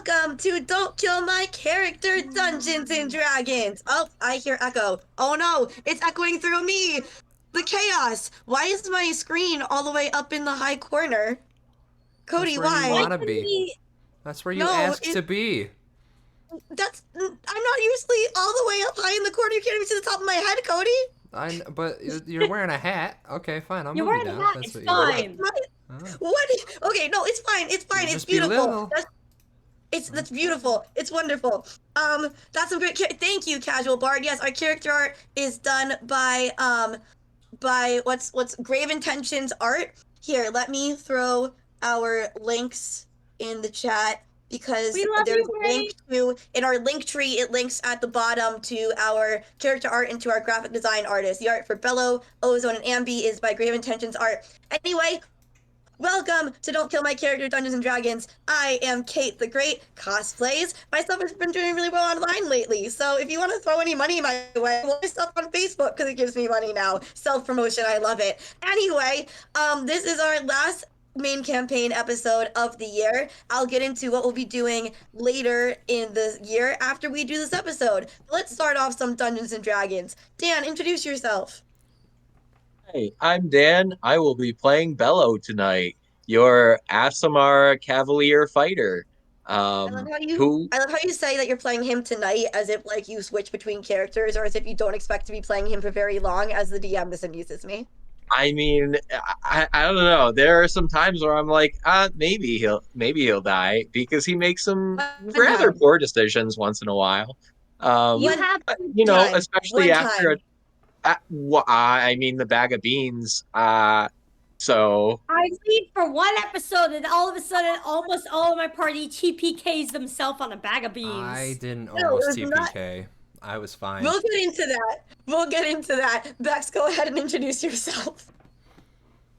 Welcome to Don't Kill My Character Dungeons and Dragons. Oh, I hear echo. Oh no, it's echoing through me. The chaos. Why is my screen all the way up in the high corner? That's Cody, where you why? want to be. That's where you No, asked to be. I'm not usually all the way up high in the corner. You can't even see the top of my head, Cody. But you're wearing a hat. Okay, fine. I'll You're move you wearing a down if hat. that's It's what you want. fine. Oh. What? Okay, no, it's fine. It's fine. You It's just be beautiful. little. That's beautiful. It's wonderful. That's some great. Thank you, Casual Bard. Yes, our character art is done by what's Grave Intentions art. Here, let me throw our links in the chat because We love there's you, a link to in our link tree. It links at the bottom to our character art and to our graphic design artist. The art for Bellow, Ozone, and Ambi is by Grave Intentions art. Anyway, welcome to Don't Kill My Character Dungeons and Dragons. I am Kate the Great, cosplays. My stuff has been doing really well online lately, so if you want to throw any money my way, well, my stuff on Facebook because it gives me money now. Self-promotion, I love it. Anyway, this is our last main campaign episode of the year. I'll get into what we'll be doing later in the year after we do this episode. Let's start off some Dungeons and Dragons. Dan, introduce yourself. Hey, I'm Dan. I will be playing Bellow tonight, your Asimar Cavalier fighter. I love how you Who I love how you say that you're playing him tonight as if like you switch between characters or as if you don't expect to be playing him for very long. As the DM, this amuses me. I mean, I don't know. There are some times where I'm like, maybe he'll die because he makes some One rather time. poor decisions once in a while. You One have time. Especially One after time. I mean, the bag of beans. So I leave for one episode, and all of a sudden, almost all of my party TPKs themselves on a bag of beans. I didn't No, almost it was not- TPK. I was fine. We'll get into that. We'll get into that. Bex, go ahead and introduce yourself.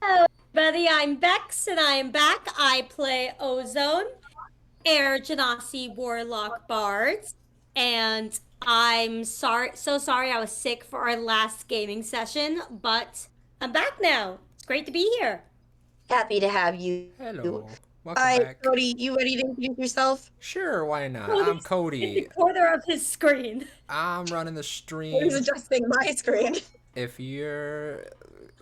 Hello, everybody. I'm Bex, and I am back. I play Ozone, Air Genasi Warlock Bards, and I'm so sorry I was sick for our last gaming session, but I'm back now. It's great to be here. Happy to have you. Hello. All Welcome right, back. Cody, you ready to introduce yourself? Sure, why not? Cody's I'm In the Cody. corner of his screen. I'm running the Who's stream. adjusting my screen? If you're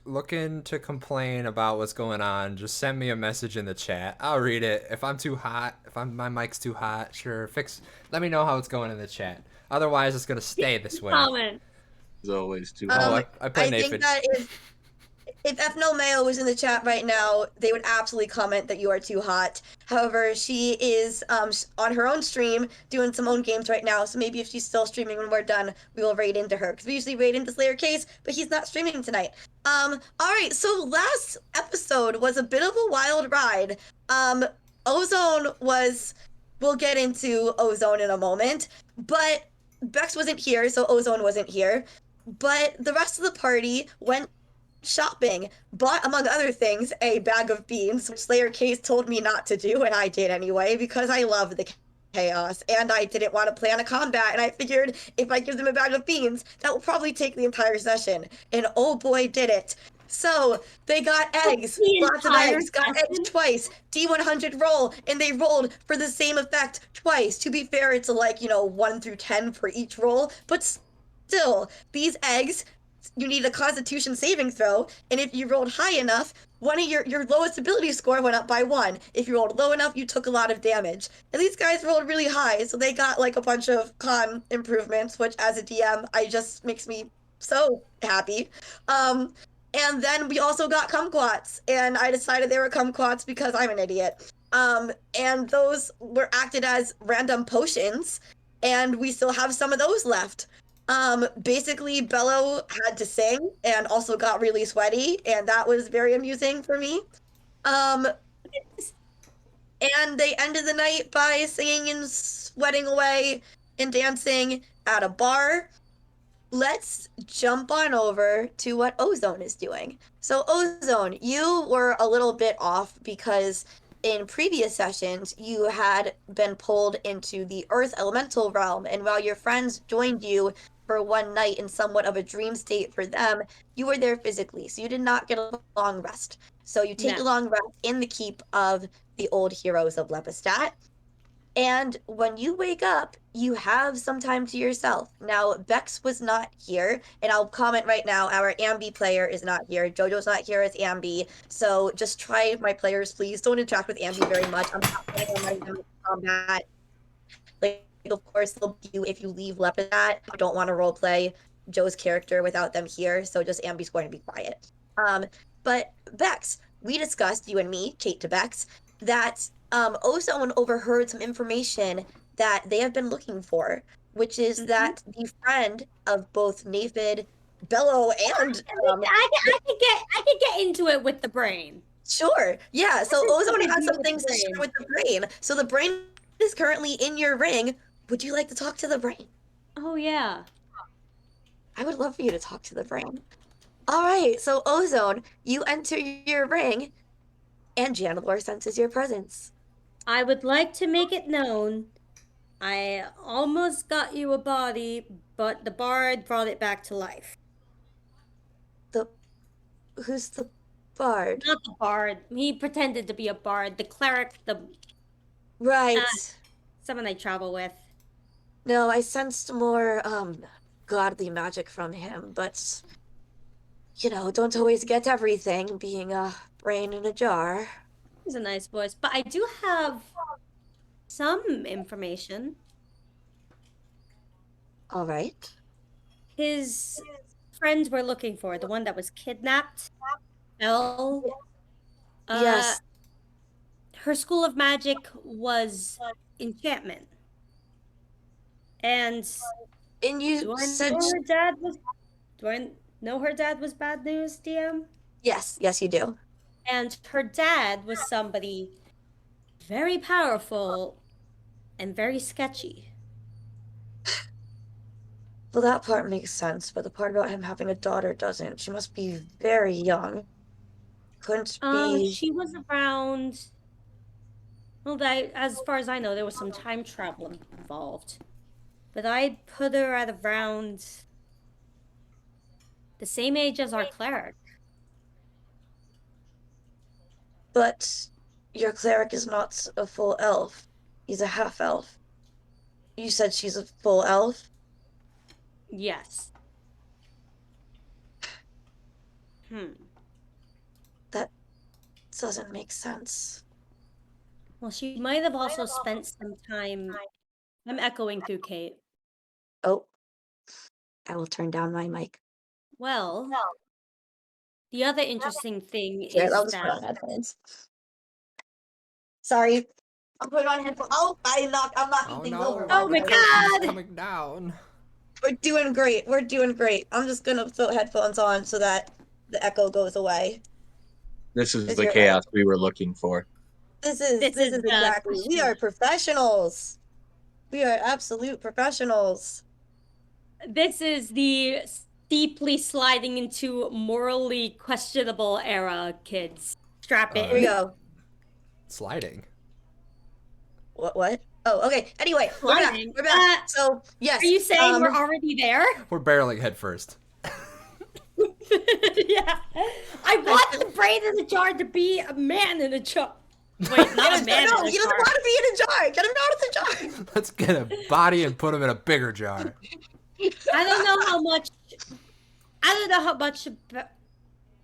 looking to complain about what's going on, just send me a message in the chat. I'll read it. If I'm too hot, my mic's too hot, sure, let me know how it's going in the chat. Otherwise, it's gonna stay this way. Comment. is always too. I play I think Naephid. that if Ethno Mayo was in the chat right now, they would absolutely comment that you are too hot. However, she is on her own stream doing some own games right now, so maybe if she's still streaming when we're done, we will raid into her, because we usually raid into Slayer Case, but he's not streaming tonight. Alright, so last episode was a bit of a wild ride. Ozone was... We'll get into Ozone in a moment, but Bex wasn't here, so Ozone wasn't here. But the rest of the party went shopping, bought, among other things, a bag of beans, which Slayer Case told me not to do, and I did anyway, because I love the chaos, and I didn't want to plan a combat, and I figured if I give them a bag of beans, that will probably take the entire session, and oh boy, did it. So, they got eggs, lots of eggs, got eggs twice, D100 roll, and they rolled for the same effect twice. To be fair, it's like, 1 through 10 for each roll, but still, these eggs, you need a constitution saving throw, and if you rolled high enough, one of your lowest ability score went up by 1. If you rolled low enough, you took a lot of damage. And these guys rolled really high, so they got like a bunch of con improvements, which as a DM, just makes me so happy. And then we also got kumquats, and I decided they were kumquats because I'm an idiot. And those were acted as random potions, and we still have some of those left. Basically, Bellow had to sing and also got really sweaty, and that was very amusing for me. And they ended the night by singing and sweating away and dancing at a bar. Let's jump on over to what Ozone is doing. So, Ozone, you were a little bit off because in previous sessions, you had been pulled into the Earth Elemental realm, and while your friends joined you for one night in somewhat of a dream state for them, you were there physically, so you did not get a long rest. So you take a long rest in the keep of the old heroes of Lepistat. And when you wake up, you have some time to yourself. Now, Bex was not here, and I'll comment right now, our Ambi player is not here. Jojo's not here as Ambi. So just try, my players, please don't interact with Ambi very much. I'm not planning on letting them into combat. Like, of course, they'll be you if you leave left of that. I don't want to role play Joe's character without them here, so just Ambi's going to be quiet. But Bex, we discussed, you and me, Kate to Bex, that Ozone overheard some information that they have been looking for, which is that the friend of both Naephid, Bellow, and I could get into it with the brain. sure, yeah. So Ozone had some With the things to share brain. with the brain. So the brain is currently in your ring. Would you like to talk to the brain? Oh yeah. I would love for you to talk to the brain. All right, so Ozone, you enter your ring, and Janelor senses your presence. I would like to make it known I almost got you a body, but the bard brought it back to life. The who's the bard? Not the bard. He pretended to be a bard. The cleric, the Right. someone I travel with. No, I sensed more godly magic from him, but you know, don't always get everything being a brain in a jar. He's a nice voice, but I do have some information. All right. His friends we're looking for, the one that was kidnapped, Elle. Yes. Her school of magic was enchantment. And And you do I said know her dad was do I know her dad was bad news, DM? yes, yes, you do. And her dad was somebody very powerful and very sketchy. Well, that part makes sense, but the part about him having a daughter doesn't. She must be very young. Couldn't be. She was around. Well, as far as I know, there was some time travel involved. But I'd put her at around the same age as our cleric. But your cleric is not a full elf. He's a half elf. You said she's a full elf? Yes. That doesn't make sense. Well, she might have also spent some time. I'm echoing through Kate. Oh, I will turn down my mic. Well, the other interesting thing Yeah, is I'll just put on that headphones. Sorry. I'm putting on headphones. Oh, I'm knocking Oh things no! over. Oh my the God! curtain's coming down. We're doing great. We're doing great. I'm just gonna put headphones on so that the echo goes away. This is Is the your chaos we were looking for. This is exactly. We are professionals. We are absolute professionals. This is the steeply sliding into morally questionable era, kids. Strap in. Here we go. Sliding. What? Oh, okay. Anyway, we're back. Sliding. We're back. So yes. Are you saying we're already there? We're barreling head first. Yeah. I want the brain in the jar to be a man in a jar. Wait, not a man No, in a he doesn't jar. want to be in a jar. Get him out of the jar. Let's get a body and put him in a bigger jar. I don't know how much. I don't know how much.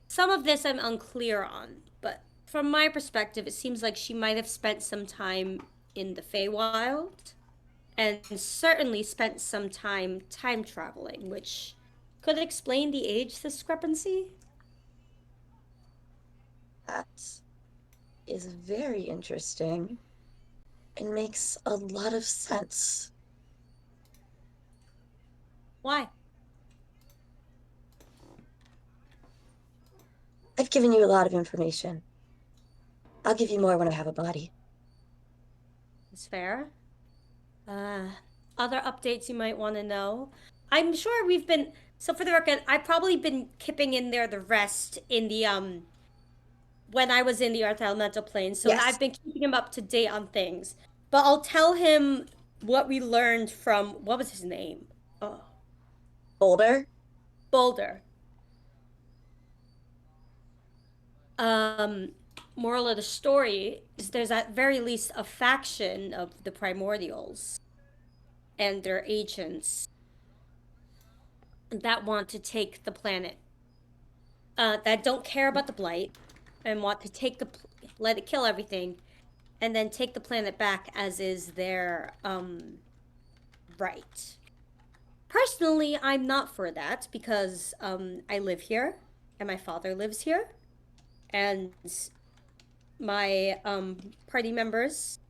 Some of this I'm unclear on, but from my perspective, it seems like she might have spent some time in the Feywild, and certainly spent some time traveling, which could explain the age discrepancy. That is very interesting. It makes a lot of sense. Why? I've given you a lot of information. I'll give you more when I have a body. It's fair. Other updates you might want to know. I'm sure we've been. So for the record, I've probably been kipping in there the rest in the when I was in the Earth Elemental Plane. So Yes. I've been keeping him up to date on things. But I'll tell him what we learned from what was his name? Oh, Boulder? Boulder. moral of the story is there's at very least a faction of the primordials and their agents that want to take the planet, that don't care about the blight and want to let it kill everything and then take the planet back as is their right. Personally, I'm not for that because I live here and my father lives here and my party members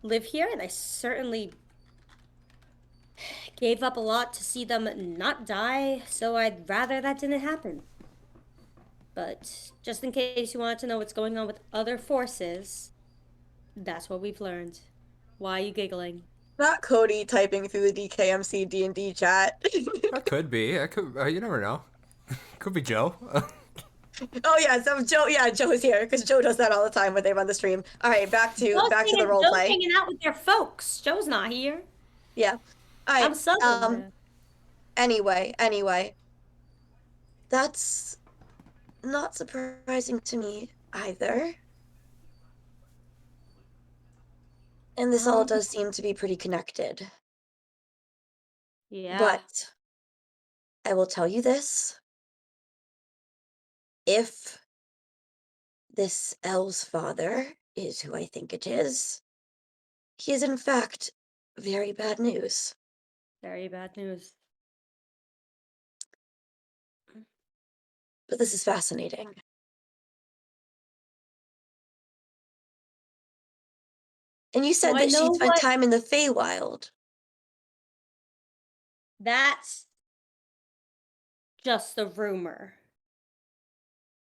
live here, and I certainly gave up a lot to see them not die, so I'd rather that didn't happen. But just in case you wanted to know what's going on with other forces, that's what we've learned. Why are you giggling? Not Cody typing through the DKMC D&D chat. That could be. I could. You never know. Could be Joe. Oh yeah, so Joe. Yeah, Joe is here because Joe does that all the time when they run the stream. All right, back to the role Joe's play. hanging out with their folks. Joe's not here. Yeah. All right. I'm southern. Anyway, that's not surprising to me either. And this all does seem to be pretty connected. Yeah. But I will tell you this. If this Elle's father is who I think it is, he is in fact very bad news. Very bad news. But this is fascinating. And you said Do I that she know spent what- time in the Feywild. That's just a rumor.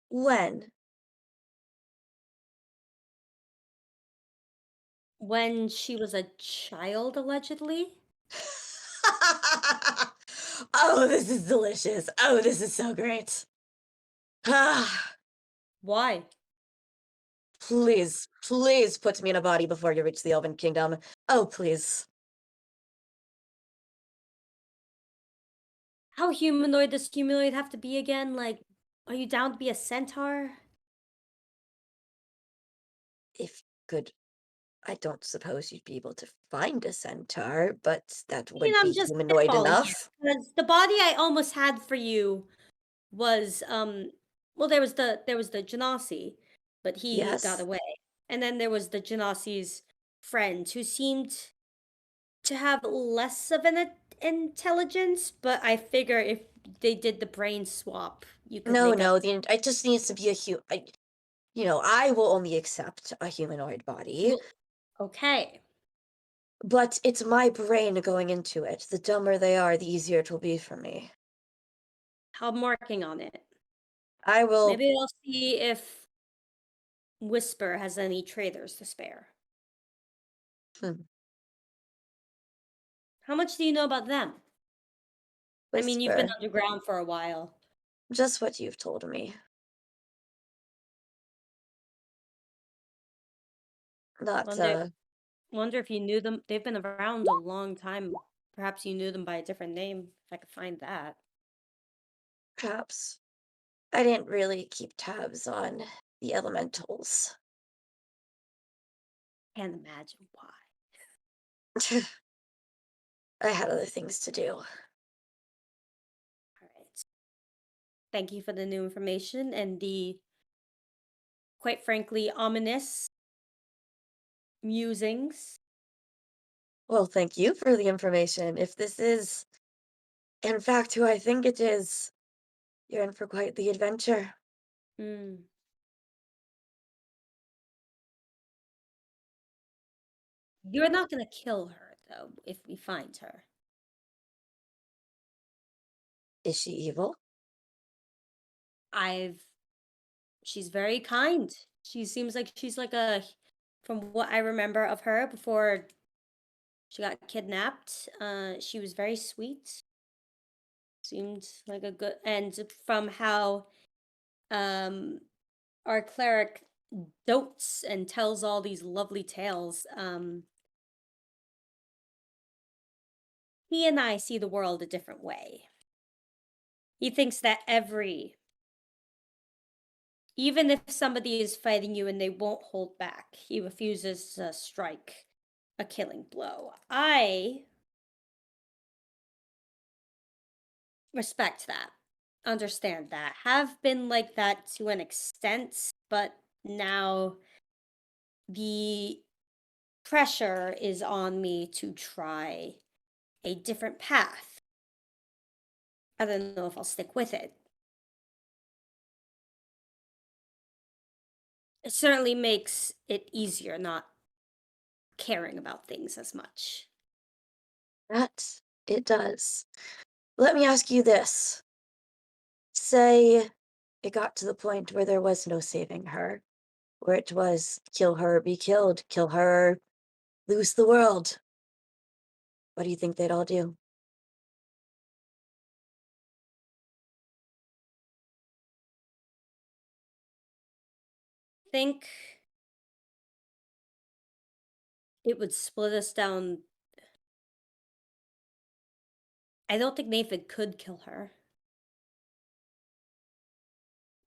When? When she was a child, allegedly. Oh, this is delicious. Oh, this is so great. Ah, Why? please put me in a body before you reach the Elven Kingdom. Oh, please. How humanoid does humanoid have to be again? Like, are you down to be a centaur? If good, I don't suppose you'd be able to find a centaur, but that would I'm be just humanoid spitballing enough. because the body I almost had for you was well, there was the Genasi, but he got Yes. away. And then there was the Genasi's friend who seemed to have less of an intelligence, but I figure if they did the brain swap, you could No, make up. it just needs to be I will only accept a humanoid body, Well, okay. but it's my brain going into it. The dumber they are, the easier it will be for me. I'm working on it. I will. Maybe I'll see if Whisper has any traders to spare. Hmm. How much do you know about them? I mean, you've been Whisper. underground for a while. Just what you've told me. Not, Wonder if you knew them. They've been around a long time. Perhaps you knew them by a different name. If I could find that. perhaps. I didn't really keep tabs on the elementals. Can't imagine why. I had other things to do. All right. Thank you for the new information and the, quite frankly, ominous musings. Well, thank you for the information. If this is, in fact, who I think it is, you're in for quite the adventure. Mm. You're not gonna kill her, though, if we find her. Is she evil? She's very kind. She seems like she's like from what I remember of her before she got kidnapped, she was very sweet. Seemed like a good, and from how our cleric dotes and tells all these lovely tales, he and I see the world a different way. He thinks that every even if somebody is fighting you and they won't hold back, he refuses to strike a killing blow. I respect that, understand that, have been like that to an extent, but now the pressure is on me to try a different path. I don't know if I'll stick with it. It certainly makes it easier not caring about things as much. That it does. Let me ask you this. Say it got to the point where there was no saving her, where it was kill her, be killed, kill her, lose the world. What do you think they'd all do? Think it would split us down. I don't think Naephid could kill her.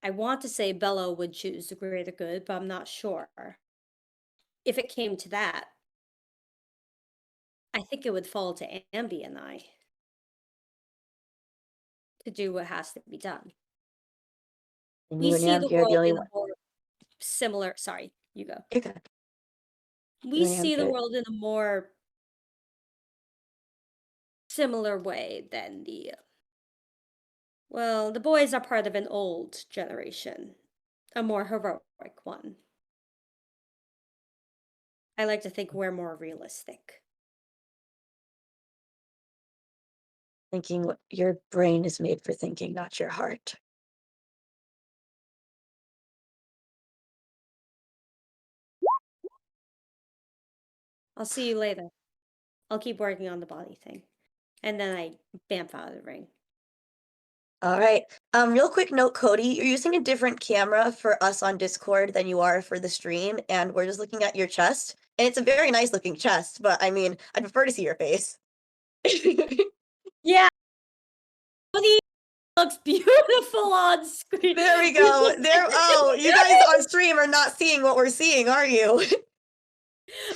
I want to say Bellow would choose the greater good, but I'm not sure. If it came to that, I think it would fall to Ambi and I to do what has to be done. And We you and see the Amp, you're the world only in a one. more similar. Sorry, you go. You're good. We You and see Amp, the you're- world in a more similar way than well, the boys are part of an old generation, a more heroic one. I like to think we're more realistic. Thinking your brain is made for thinking, not your heart. I'll see you later. I'll keep working on the body thing. And then I bamf out of the ring. All right. Real quick note, Cody, you're using a different camera for us on Discord than you are for the stream, and we're just looking at your chest. And it's a very nice looking chest, but I mean, I'd prefer to see your face. Yeah. Cody looks beautiful on screen. There we go. There. Oh, you guys on stream are not seeing what we're seeing, are you?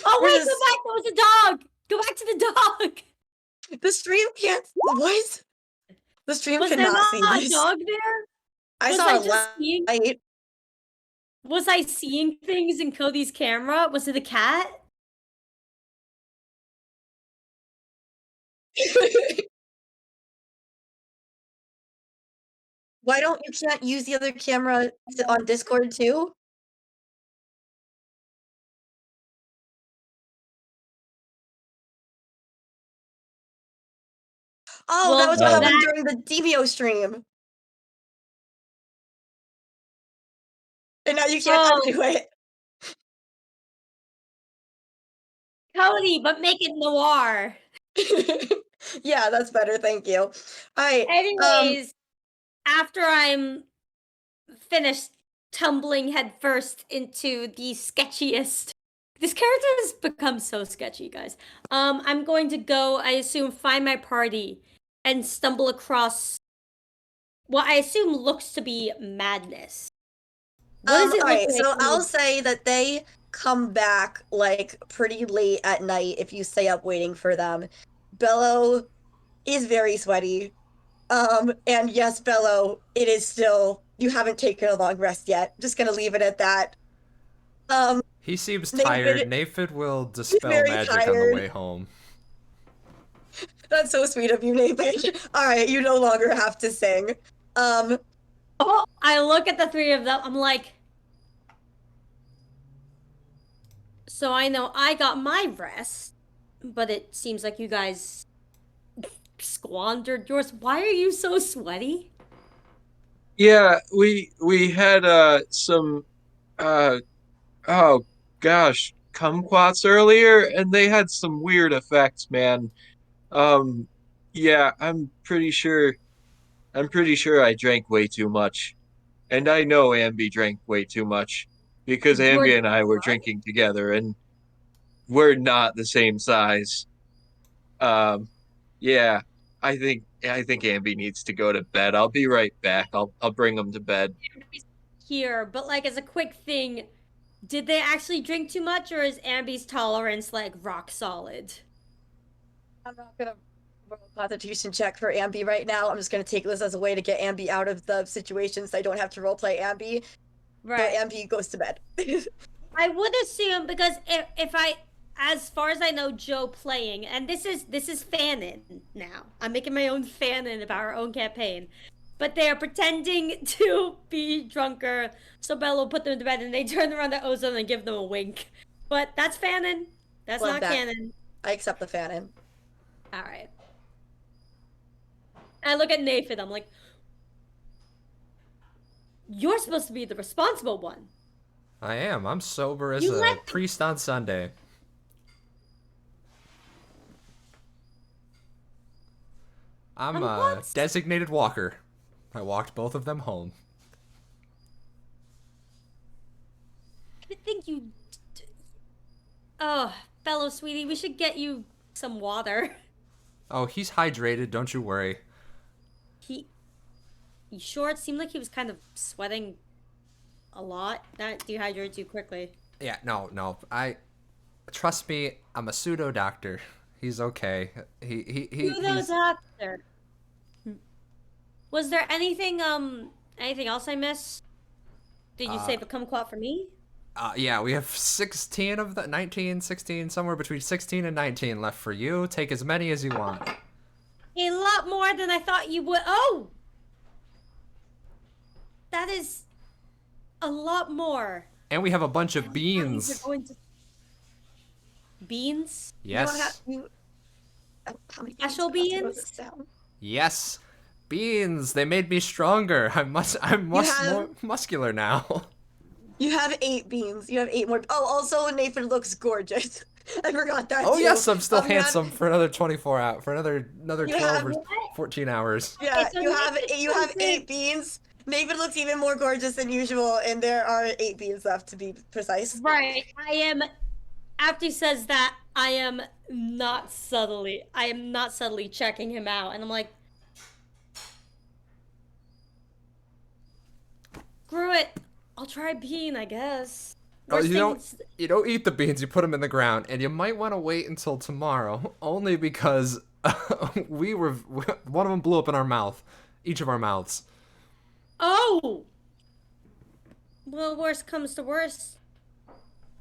Oh We're wait, just- go back. That was a dog. Go back to the dog. The stream can't. What? The stream Was there cannot not see a this. dog there? I Was saw I a just seeing? light. Was I seeing things in Cody's camera? Was it a cat? Why don't you can't use the other camera on Discord too? Oh, that Well, was what Oh. happened during the Demio stream. And now you can't Oh. undo it. Cody, but make it noir. Yeah, that's better. Thank you. All right. Anyways, after I'm finished tumbling headfirst into the sketchiest. This character has become so sketchy, guys. I'm going to go, I assume, find my party and stumble across what I assume looks to be madness. What does it all look right, like? so I'll say that they come back like pretty late at night if you stay up waiting for them. Bellow is very sweaty. And yes, Bellow, it is still you haven't taken a long rest yet. Just gonna leave it at that. He seems Naephid- tired. Naephid will dispel very magic on the tired. way home. That's so sweet of you, Nathan. All right, you no longer have to sing. Oh, I look at the three of them. I'm like, so I know I got my rest, but it seems like you guys squandered yours. Why are you so sweaty? Yeah, we had some uh oh gosh, kumquats earlier and they had some weird effects, man. Um yeah, I'm pretty sure I drank way too much. And I know Ambi drank way too much because You're Ambi and I were what? drinking together and we're not the same size. Um yeah, I think Ambi needs to go to bed. I'll be right back. I'll bring him to bed. here, but like as a quick thing, did they actually drink too much, or is Ambi's tolerance like rock solid? I'm not gonna roll a constitution check for Ambi right now. I'm just gonna take this as a way to get Ambi out of the situation so I don't have to roleplay Ambi. Right. So Ambi goes to bed. I would assume because if I, as far as I know, Joe playing, and this is fanon now. I'm making my own fanon about our own campaign, but they are pretending to be drunker. So Bellow will put them to bed, and they turn around to Ozone and give them a wink. But that's fanon. That's Love not that. canon. I accept the fanon. All right. I look at Naephid. I'm like, you're supposed to be the responsible one. I am. I'm sober as You a let- priest on Sunday. I'm a what? designated walker. I walked both of them home. I think you. Oh, Bellow, sweetie, we should get you some water. Oh, he's hydrated. Don't you worry. You sure? It seemed like he was kind of sweating a lot. That dehydrates you quickly. Yeah, no. Trust me. I'm a pseudo doctor. He's okay. He's... Doctor. Was there anything else I missed? Did you save a kumquat for me? Yeah, we have 16 of the 19, 16, somewhere between 16 and 19 left for you. Take as many as you want. A lot more than I thought you would. Oh! That is a lot more. And we have a bunch of beans. Beans? Yes. How many Special beans beans? does this sound? Yes. Beans. They made me stronger. I'm more muscular now. You have 8 beans. You have 8 more. Oh, also Naephid looks gorgeous. I forgot that Oh too. yes, I'm still You have- handsome for another 24 hours, for another You 12 have or what? 14 hours. Yeah, Okay, so you have Naephid 8 beans. Naephid looks even more gorgeous than usual, and there are 8 beans left to be precise. Right. After he says that, I am not subtly checking him out. And I'm like, screw it. I'll try bean, I guess. Oh, Worst you don't things- eat the beans. You put them in the ground, and you might want to wait until tomorrow, only because one of them blew up in our mouth, each of our mouths. Oh! Well, worst comes to worst.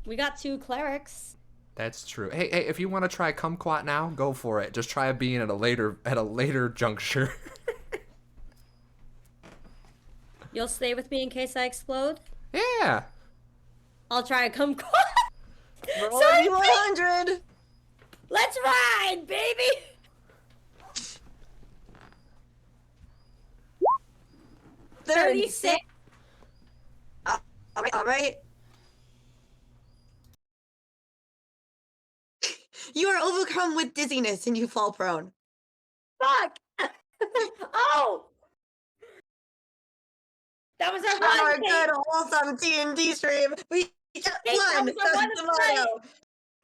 We got 2 clerics. That's true. Hey, if you want to try kumquat now, go for it. Just try a bean at a later juncture. You'll stay with me in case I explode? Yeah. I'll try a kumquat. Roll Sorry, a 100. Let's ride, baby! 36. All right. You are overcome with dizziness and you fall prone. Fuck! Oh! That was our Our one. good wholesome D&D stream. We get Hey, that one. was our That's one the of the motto.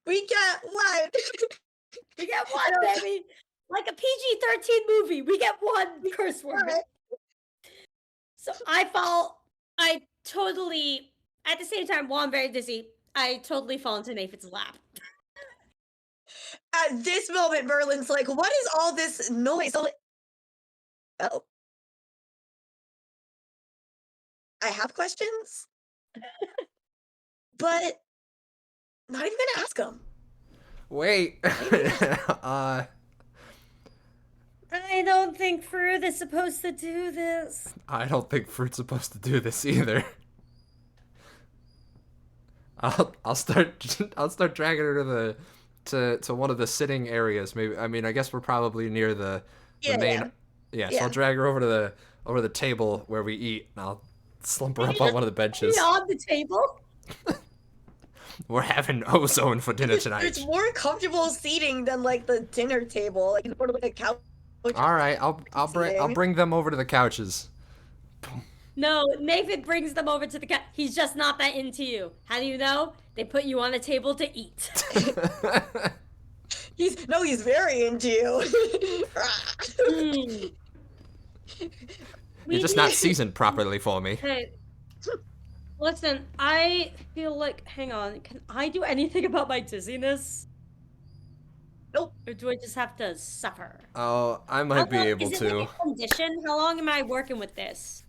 We get one. We get one, baby. Like a PG-13 movie, we get one curse word. Alright. So I totally, at the same time, while I'm very dizzy, I totally fall into Naephid's lap. At this moment, Merlin's like, what is all this noise? Oh. I have questions, but not even gonna ask them. Wait. I don't think fruit is supposed to do this. I don't think fruit's supposed to do this either. I'll start dragging her to one of the sitting areas. Maybe, I mean, I guess we're probably near the main. Yeah, so Yeah. I'll drag her over to the table where we eat, and I'll slump her up on one of the benches. On the table? We're having ozone for dinner tonight. It's more comfortable seating than like the dinner table, like sort of like a couch. All right, I'll bring them over to the couches. No, Naephid brings them over to the cat. He's just not that into you. How do you know? They put you on a table to eat. He's very into you. Mm. You're just not seasoned properly for me. Hey, Listen, I feel like. Hang on. Can I do anything about my dizziness? Nope. Or do I just have to suffer? Oh, I How might be long able is it to. like a condition? How long am I working with this?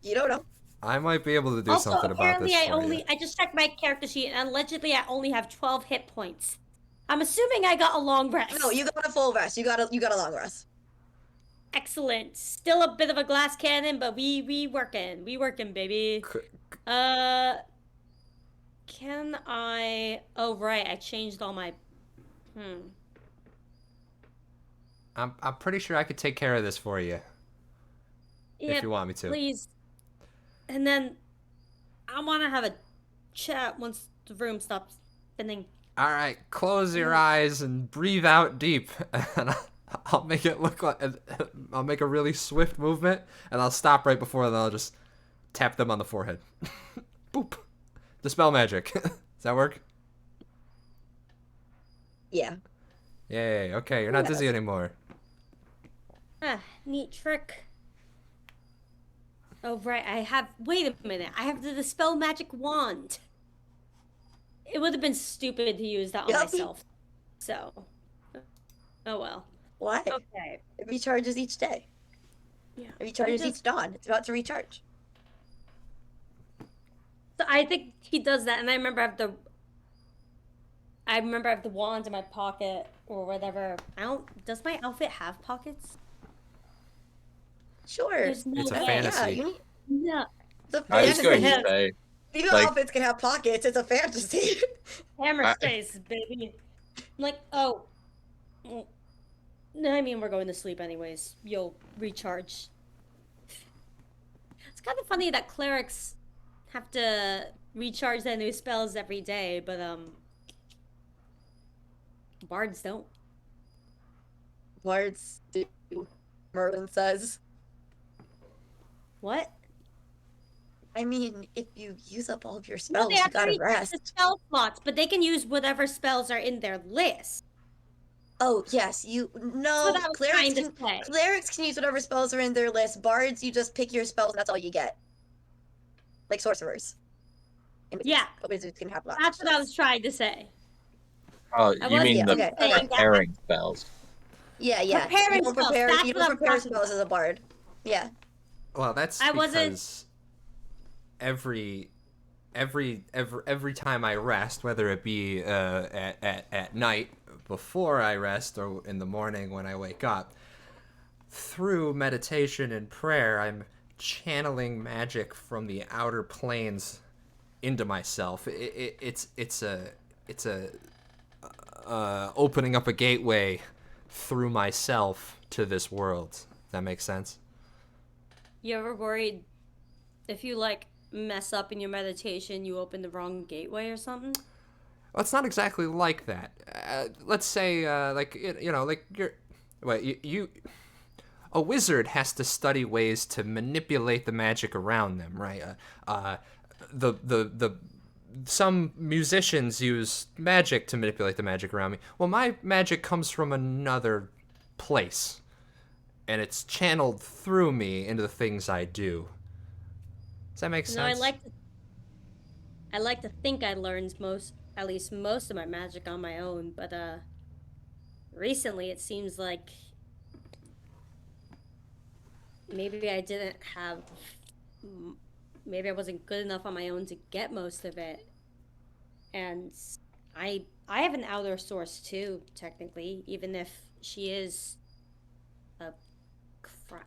You don't know. I might be able to do Also, something about apparently this for you. I just checked my character sheet and allegedly I only have 12 hit points. I'm assuming I got a long rest. No, you got a full rest. You got a long rest. Excellent. Still a bit of a glass cannon, but we working. We working, baby. Uh can I Oh right, I changed all my I'm pretty sure I could take care of this for you Yeah, if you want me to. please. And then I want to have a chat once the room stops spinning. All right, close your eyes and breathe out deep, and I'll make it look like I'll make a really swift movement, and I'll stop right before, and I'll just tap them on the forehead. Boop. Dispel magic. Does that work? Yeah. Yay. Okay, you're not dizzy anymore. Ah, neat trick. Oh, right, wait a minute, I have the Dispel Magic Wand. It would have been stupid to use that on Yep. myself. So, oh well. Why? Okay. It recharges each day. Yeah. It recharges I just- each dawn. It's about to recharge. So I think he does that, and I remember I have the wand in my pocket or whatever. Does my outfit have pockets? Sure. There's no It's a way. fantasy. Yeah, you need No. it's a I was fantasy. going to Yeah. say, Female like- outfits can have pockets. It's a fantasy. Hammer space, baby. I'm like, oh. Well, no, I mean, we're going to sleep anyways. You'll recharge. It's kind of funny that clerics have to recharge their new spells every day, but, bards don't. Bards do. Merlin says. What? I mean, if you use up all of your No, spells, they you have to gotta recharge rest. the spell slots, but they can use whatever spells are in their list. Oh yes, no. That's what I was trying to say. Clerics can use whatever spells are in their list. Bards, you just pick your spells, and that's all you get. Like sorcerers. And Yeah, but wizards can have lots. that's of what I spells. was trying to say. oh, I you was- mean yeah, the okay, okay. preparing spells. Yeah, yeah. Preparing You don't spells, prepare. that's You what don't I was prepare talking spells as a bard. Yeah. Well, that's I because wasn't- every time I rest, whether it be at night before I rest or in the morning when I wake up, through meditation and prayer, I'm channeling magic from the outer planes into myself. It's a opening up a gateway through myself to this world. Does that make sense? You ever worried if you like mess up in your meditation, you open the wrong gateway or something? Well, it's not exactly like that. Let's say, like you're, a wizard has to study ways to manipulate the magic around them, right? Some musicians use magic to manipulate the magic around me. Well, my magic comes from another place, and it's channeled through me into the things I do. Does that make sense? No, I like to think I learned at least most of my magic on my own, but recently it seems like maybe maybe I wasn't good enough on my own to get most of it. And I have an outer source too, technically, even if she is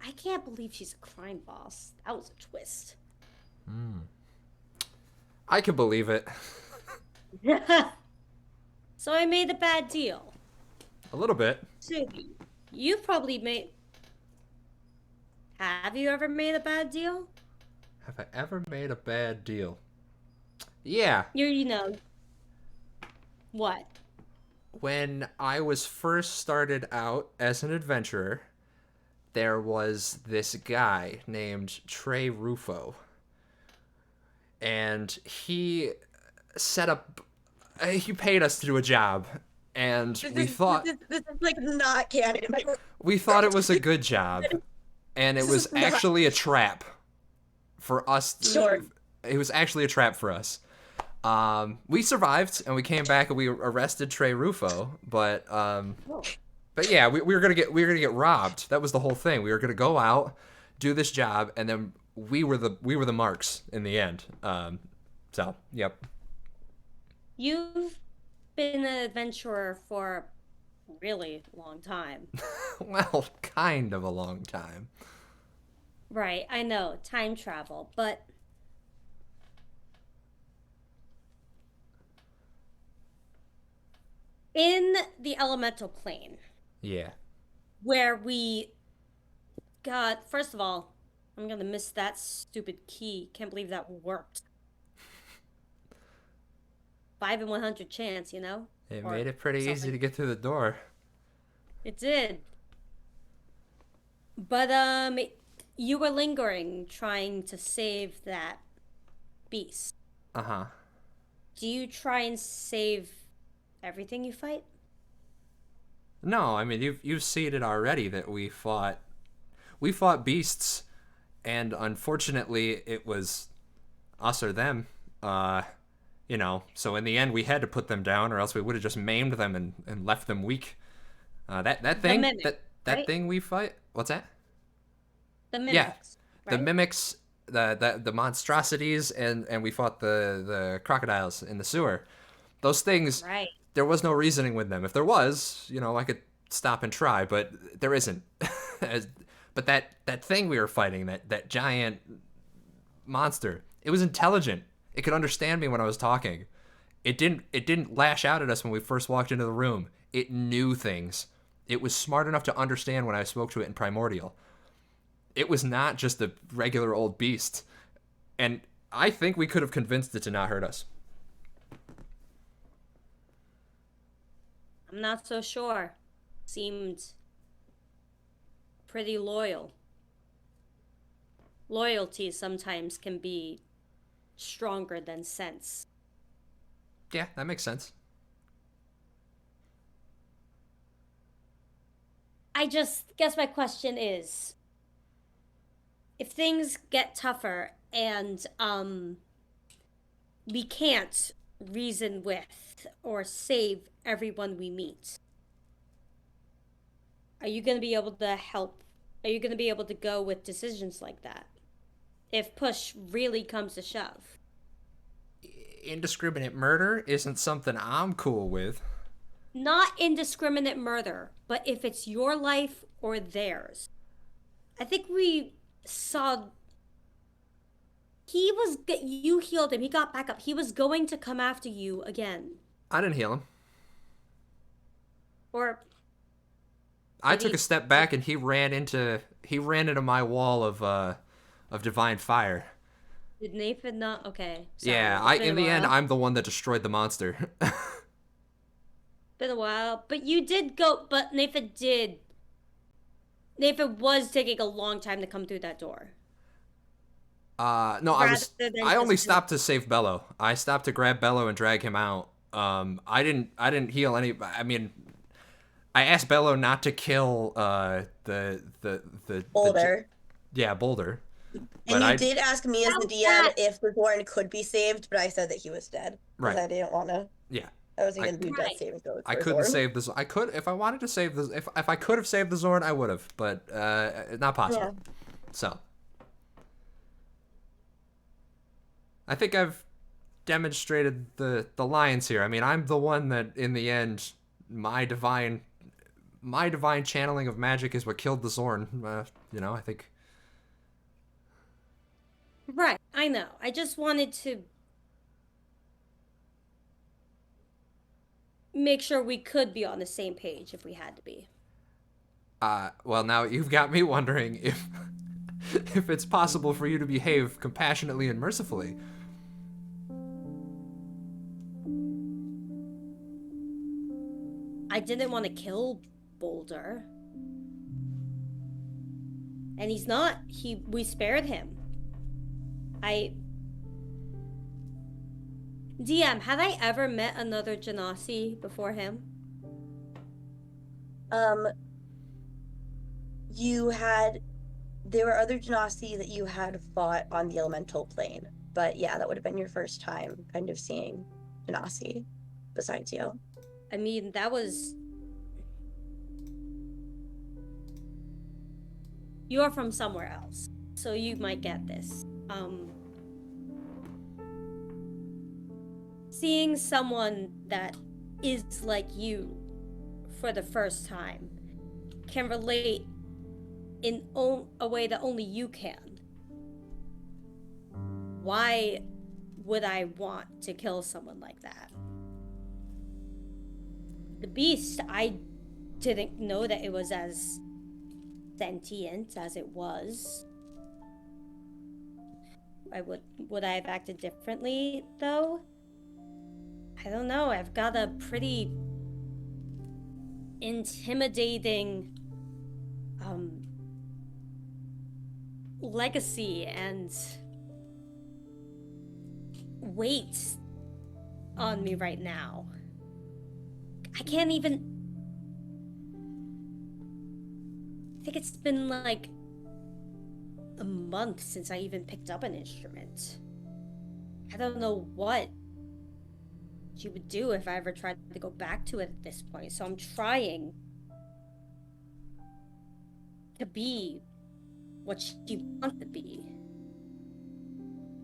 I can't believe she's a crime boss. That was a twist. I can believe it. So I made a bad deal. A little bit. Sugi, you've probably made. Have you ever made a bad deal? Have I ever made a bad deal? Yeah. You know. What? When I was first started out as an adventurer, there was this guy named Trey Rufo. And he set up, he paid us to do a job. And we thought this is like not canon. we thought it was a good job. And it This was is not- actually a trap for us. Sure. It was actually a trap for us. We survived and we came back and we arrested Trey Rufo, but yeah, we were gonna get robbed. That was the whole thing. We were gonna go out, do this job, and then we were the marks in the end. So yep. You've been an adventurer for a really long time. Well, kind of a long time. Right, I know, time travel, but in the elemental plane, Yeah. where we got, first of all, I'm gonna miss that stupid key. Can't believe that worked. 5 in 100 chance, you know? It Or made it pretty easy something. to get through the door. It did. But you were lingering trying to save that beast. Uh-huh. Do you try and save everything you fight? No, I mean you've seen it already that we fought beasts, and unfortunately it was us or them. So in the end we had to put them down, or else we would have just maimed them and left them weak. That thing mimic, that right? thing we fight. What's that? The Yeah, mimics, the right? mimics, the monstrosities, and we fought the crocodiles in the sewer. Those things, Right. there was no reasoning with them. If there was, I could stop and try, but there isn't. But that thing we were fighting, that giant monster, it was intelligent. It could understand me when I was talking. It didn't lash out at us when we first walked into the room. It knew things. It was smart enough to understand when I spoke to it in Primordial. It was not just a regular old beast. And I think we could have convinced it to not hurt us. I'm not so sure. Seemed pretty loyal. Loyalty sometimes can be stronger than sense. Yeah, that makes sense. I just guess my question is, if things get tougher and we can't reason with or save everyone we meet, are you going to be able to help? Are you going to be able to go with decisions like that if push really comes to shove? Indiscriminate murder isn't something I'm cool with. Not indiscriminate murder, but if it's your life or theirs. I think we saw you healed him. He got back up. He was going to come after you again. I didn't heal him. Or I did took he- a step back and he ran into my wall of divine fire. did Naephid not? Okay. Sorry. Yeah, It's been in a the end while. I'm the one that destroyed the monster. Been a while. But you did go but Naephid was taking a long time to come through that door. No, Rather than I only just stopped to save Bellow. I stopped to grab Bellow and drag him out. I didn't heal any. I mean, I asked Bellow not to kill the Boulder. yeah, Boulder. And But you I did ask me as the DM if the Gorn could be saved, but I said that he was dead. Because Right. I didn't want to. yeah. I wasn't I- going to do Right. death saving throws. I for couldn't Zorn. save this. I could if I wanted to save this. If I could have saved the Zorn, I would have, but not possible. Yeah. So I think I've demonstrated the lines here. I mean, I'm the one that in the end, my divine channeling of magic is what killed the Zorn. I think. Right, I know. I just wanted to make sure we could be on the same page if we had to be. Well, now you've got me wondering if if it's possible for you to behave compassionately and mercifully. I didn't want to kill Boulder. And he's not. We spared him. DM, had I ever met another Genasi before him? There were other Genasi that you had fought on the elemental plane. But yeah, that would have been your first time kind of seeing Genasi besides you. I mean, that was... You're from somewhere else, so you might get this. Seeing someone that is like you for the first time can relate in a way that only you can. Why would I want to kill someone like that? The beast, I didn't know that it was as sentient as it was. Would I have acted differently, though? I don't know. I've got a pretty intimidating legacy and weight on me right now. I can't even... I think it's been like a month since I even picked up an instrument. I don't know what she would do if I ever tried to go back to it at this point. So I'm trying to be what she wants to be.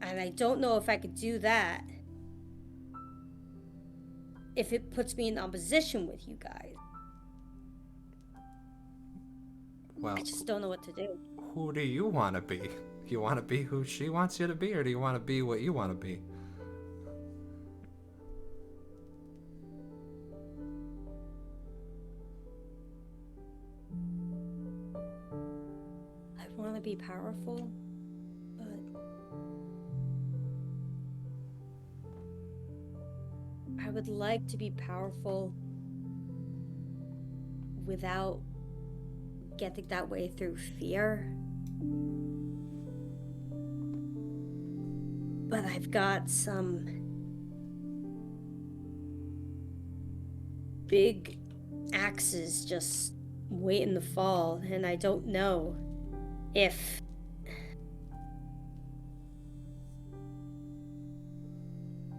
And I don't know if I could do that if it puts me in opposition with you guys. Well, I just don't know what to do. who do you want to be? You want to be who she wants you to be, or do you want to be what you want to be? I want to be powerful, but I would like to be powerful without getting that way through fear. But I've got some big axes just waiting to fall, and I don't know if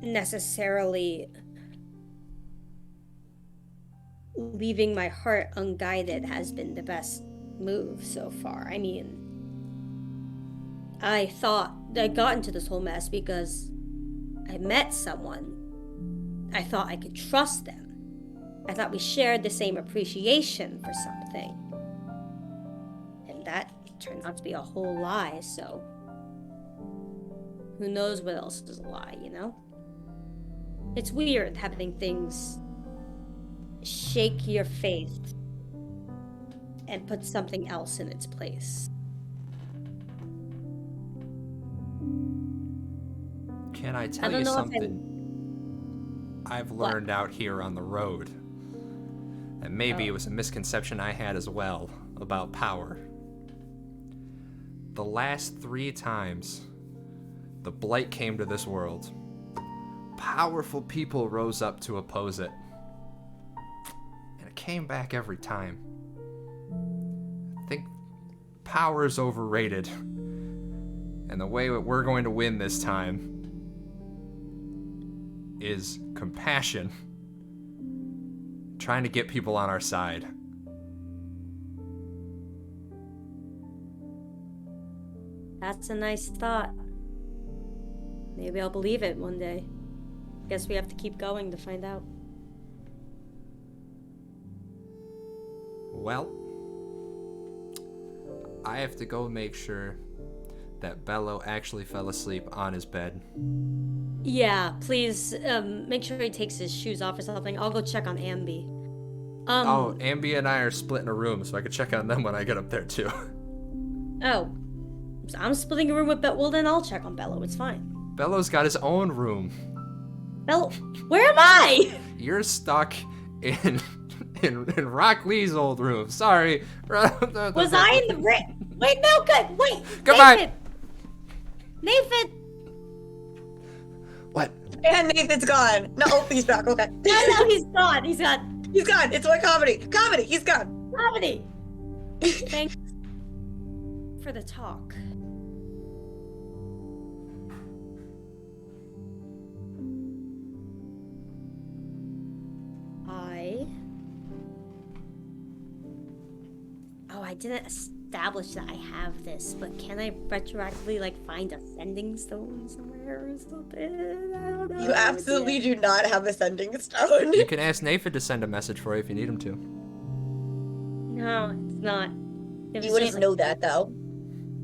necessarily leaving my heart unguided has been the best move so far. I mean, I thought I got into this whole mess because I met someone. I thought I could trust them. I thought we shared the same appreciation for something. And that turned out to be a whole lie, so who knows what else is a lie, you know? It's weird having things shake your faith and put something else in its place. Can I tell you something I've learned out here on the road? And maybe it was a misconception I had as well about power. The last 3 times the Blight came to this world, powerful people rose up to oppose it. And it came back every time. I think power is overrated. And the way that we're going to win this time is compassion. Trying to get people on our side. That's a nice thought. Maybe I'll believe it one day. Guess we have to keep going to find out. Well, I have to go make sure that Bellow actually fell asleep on his bed. Yeah, please, make sure he takes his shoes off or something. I'll go check on Ambi. Oh, Ambi and I are splitting a room, so I could check on them when I get up there too. Oh. I'm splitting a room with Well, then I'll check on Bellow. It's fine. Bellow's got his own room. Bellow, where am I? You're stuck in Rock Lee's old room. Sorry. Was I in the Wait, no, good. Wait. Goodbye. Naephid. What? And Nathan's gone. No, oh, he's back. Okay. No, he's gone. He's gone. He's gone. It's my comedy. Comedy. He's gone. Comedy. Thanks for the talk. I didn't establish that I have this, but can I retroactively like find a sending stone somewhere or something? I don't know. You absolutely do not have a sending stone. You can ask Naephid to send a message for you if you need him to. No, it's not. It You was wouldn't just, know that though.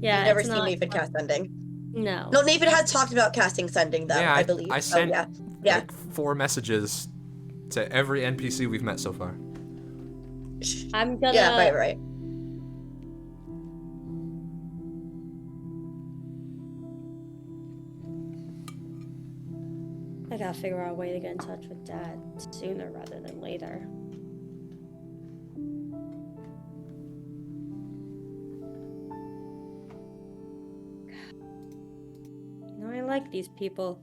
Yeah, You've never it's seen not. Naephid cast sending. No. No, Naephid has talked about casting sending though, Yeah, I believe. I sent Oh, yeah. like 4 messages to every NPC we've met so far. I'm gonna. Yeah, right. I gotta figure out a way to get in touch with Dad sooner rather than later. I like these people.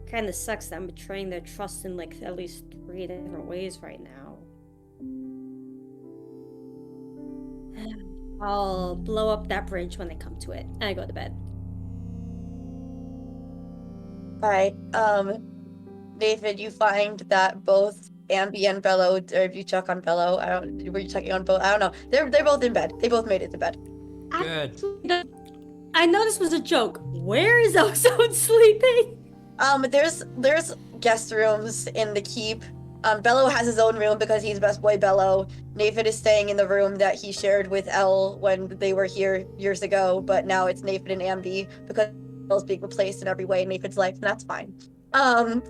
Kinda sucks that I'm betraying their trust in like at least 3 different ways right now. I'll blow up that bridge when they come to it, and I go to bed. Alright, Naephid, you find that both Ambi and Bellow, or if you check on Bellow, were you checking on both? I don't know. They're both in bed. They both made it to bed. Good. I know this was a joke. Where is Ozone sleeping? There's guest rooms in the keep. Bellow has his own room because he's best boy Bellow. Naephid is staying in the room that he shared with Elle when they were here years ago, but now it's Naephid and Ambi because Bello's being replaced in every way in Naephid's life, and that's fine. And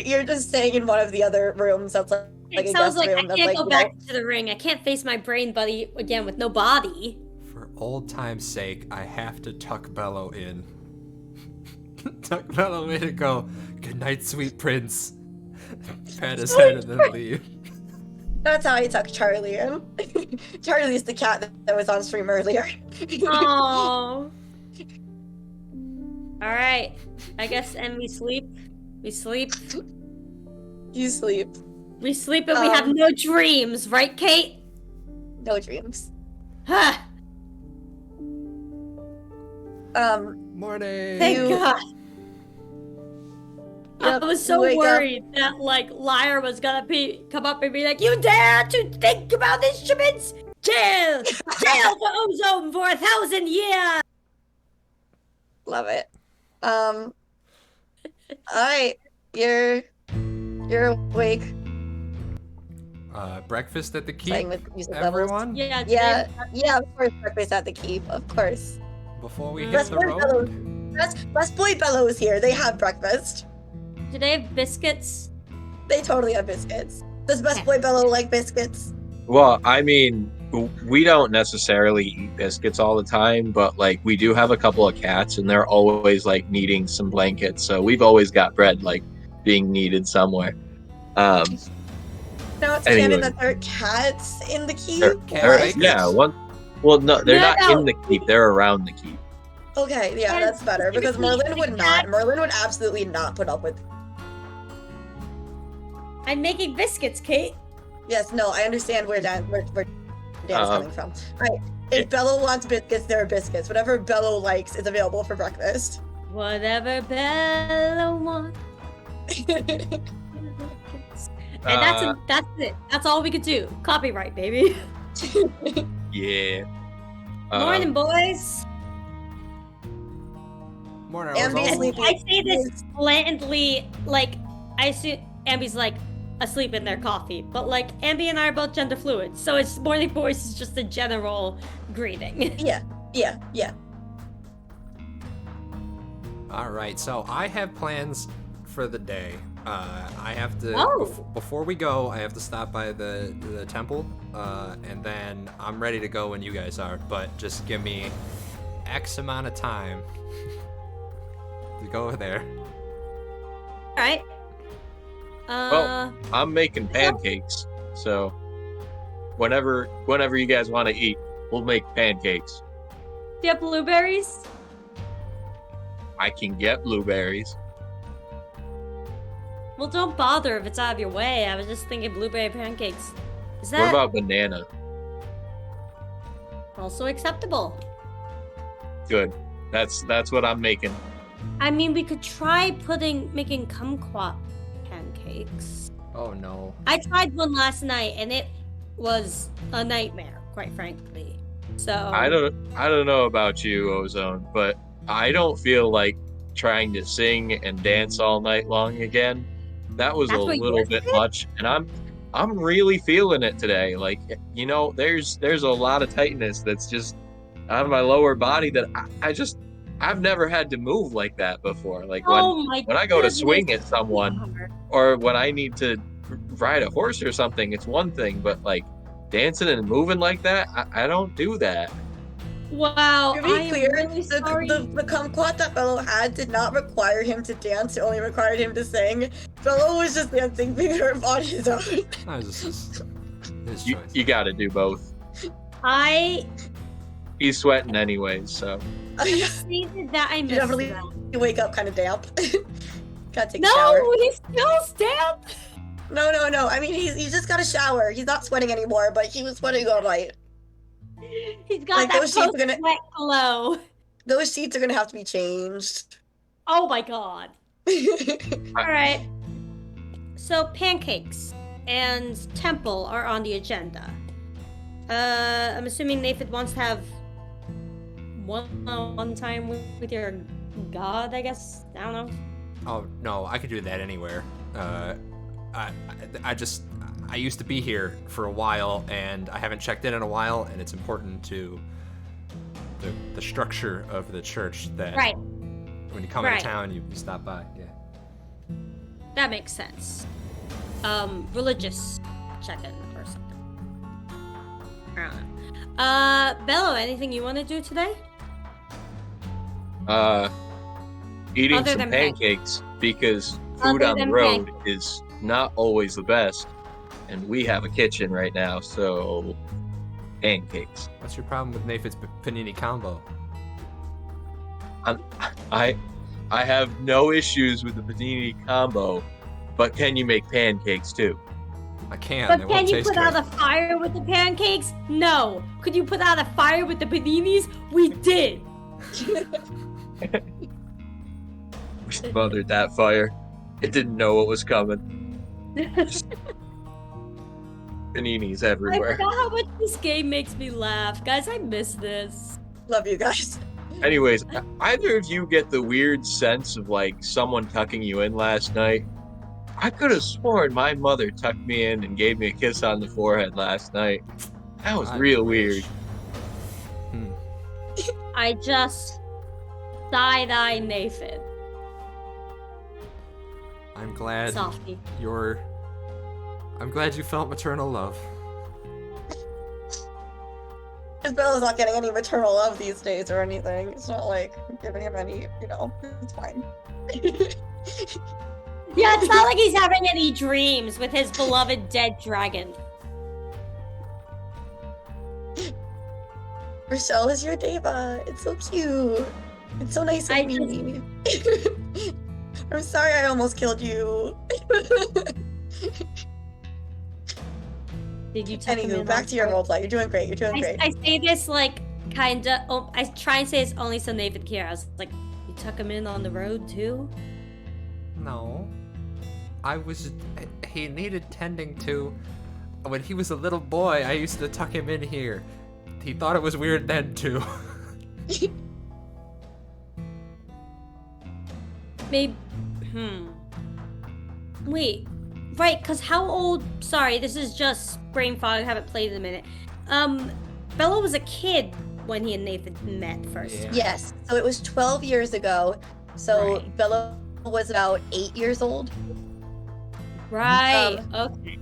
you're just staying in one of the other rooms that's like It a sounds guest like I room that's can't like, go you back know, to the ring. I can't face my brain buddy again with no body. For old time's sake, I have to tuck Bellow in. Tuck Bellow in and go, "Good night, sweet prince." Pat his head and then leave. that's how I tuck Charlie in. Charlie's the cat that was on stream earlier. Oh. All right. I guess, and we sleep. We sleep. You sleep. We sleep and we have no dreams, right, Kate? No dreams. Huh. Morning. Thank You- God. Yep, I was so wake up. worried that like Lyre was gonna come up and be like, "You dare to think about instruments? Jail, jail for Ozone for 1,000 years." Love it. Alright. You're awake, Breakfast at the keep, playing with music levels. everyone. Yeah, Yeah, of course, breakfast at the keep, of course. Before we hit Best the boy road. Bellow. Best boy Bellow is here. They have breakfast. Do they have biscuits? They totally have biscuits. Does Best Boy Bellow like biscuits? Well, I mean, we don't necessarily eat biscuits all the time, but like we do have a couple of cats and they're always like needing some blankets. So we've always got bread like being needed somewhere. Now it's Anyway. canon that there are cats in the keep. Cat Yeah, one. Well, no, they're No, not no. in the keep. They're around the keep. Okay, yeah, And that's better because specifically Merlin would the not. cat- Merlin would absolutely not put up with. I'm making biscuits, Kate. Yes, no, I understand where Dan is coming from. Right, yeah. if Bellow wants biscuits, there are biscuits. Whatever Bellow likes is available for breakfast. Whatever Bellow wants. And that's it. That's all we could do. Copyright, baby. Yeah. Morning, boys. Morning. Ambi Ozone. sleeping. I say this blatantly, like, I assume Ambi's like asleep in their coffee, but like Ambi and I are both gender fluid, so it's morning boys is just a general greeting. Yeah. All right, so I have plans for the day. I have to before we go. I have to stop by the temple, and then I'm ready to go when you guys are. But just give me X amount of time to go there. All right. Well, I'm making pancakes, so whenever you guys want to eat, we'll make pancakes. do you have blueberries? I can get blueberries. Well, don't bother if it's out of your way. I was just thinking blueberry pancakes. Is What that about banana? also acceptable? Good. That's what I'm making. I mean, we could try making kumquat pancakes. Oh no. I tried one last night and it was a nightmare, quite frankly. So I don't know about you, Ozone, but I don't feel like trying to sing and dance all night long again. That was a that's what little yours bit did? much, and I'm really feeling it today. Like, there's a lot of tightness that's just out of my lower body that I've never had to move like that before. Like Oh my when I go to goodness. swing at You someone are. or when I need to ride a horse or something, it's one thing, but like dancing and moving like that, I don't do that. Wow, To I be am clear, really sorry. the kumquat that Bellow had did not require him to dance, it only required him to sing. Bellow was just dancing bigger on his own. No, this is his You choice. got to do both. I He's sweating anyways, so conceded that I You missed definitely that. wake up kind of damp. Gotta take a No, shower. he smells damp. No. I mean, he's just got a shower. He's not sweating anymore, but he was sweating all night. He's got Like, that those sheets are gonna- post-sweat glow. Those sheets are gonna have to be changed. Oh my god. Alright. So pancakes and temple are on the agenda. I'm assuming Naephid wants to have one time with your god, I guess. I don't know. Oh no, I could do that anywhere. I used to be here for a while, and I haven't checked in a while, and it's important to the structure of the church that Right. when you come Right. into town, you stop by. Yeah. That makes sense. Religious check-in or something. I don't know. Bello, anything you want to do today? eating Other some than pancakes because food Other on the than road is not always the best, and we have a kitchen right now, so pancakes. What's your problem with Naephid's panini combo? I have no issues with the panini combo, but can you make pancakes too? I can. But They can won't you taste put good. out a fire with the pancakes? No. Could you put out a fire with the paninis? We did. We smothered that fire. It didn't know what was coming. Paninis I everywhere. forgot how much this game makes me laugh. Guys, I miss this. Love you guys. Anyways, either of you get the weird sense of like someone tucking you in last night? I could have sworn my mother tucked me in and gave me a kiss on the forehead last night. That was I real wish. weird. I just side-eye Naephid. I'm glad Softy. I'm glad you felt maternal love. Because Bella's not getting any maternal love these days or anything. It's not like I'm giving him any, it's fine. Yeah, it's not like he's having any dreams with his beloved dead dragon. Rochelle is your Deva. It's so cute. It's so nice of I me. I'm sorry I almost killed you. Did you tuck him Anywho, in back on to your purpose? roleplay. You're doing great. You're doing great. I say this like kinda. Oh, I try and say it's only so Naephid cares. Like, you tuck him in on the road too? No. He needed tending to. When he was a little boy, I used to tuck him in here. He thought it was weird then too. Maybe. Wait. Right, because how old. Sorry, this is just brain fog. I haven't played in a minute. Bellow was a kid when he and Naephid met first. Yeah. Yes. So it was 12 years ago. So Right. Bella was about 8 years old. Right. Okay.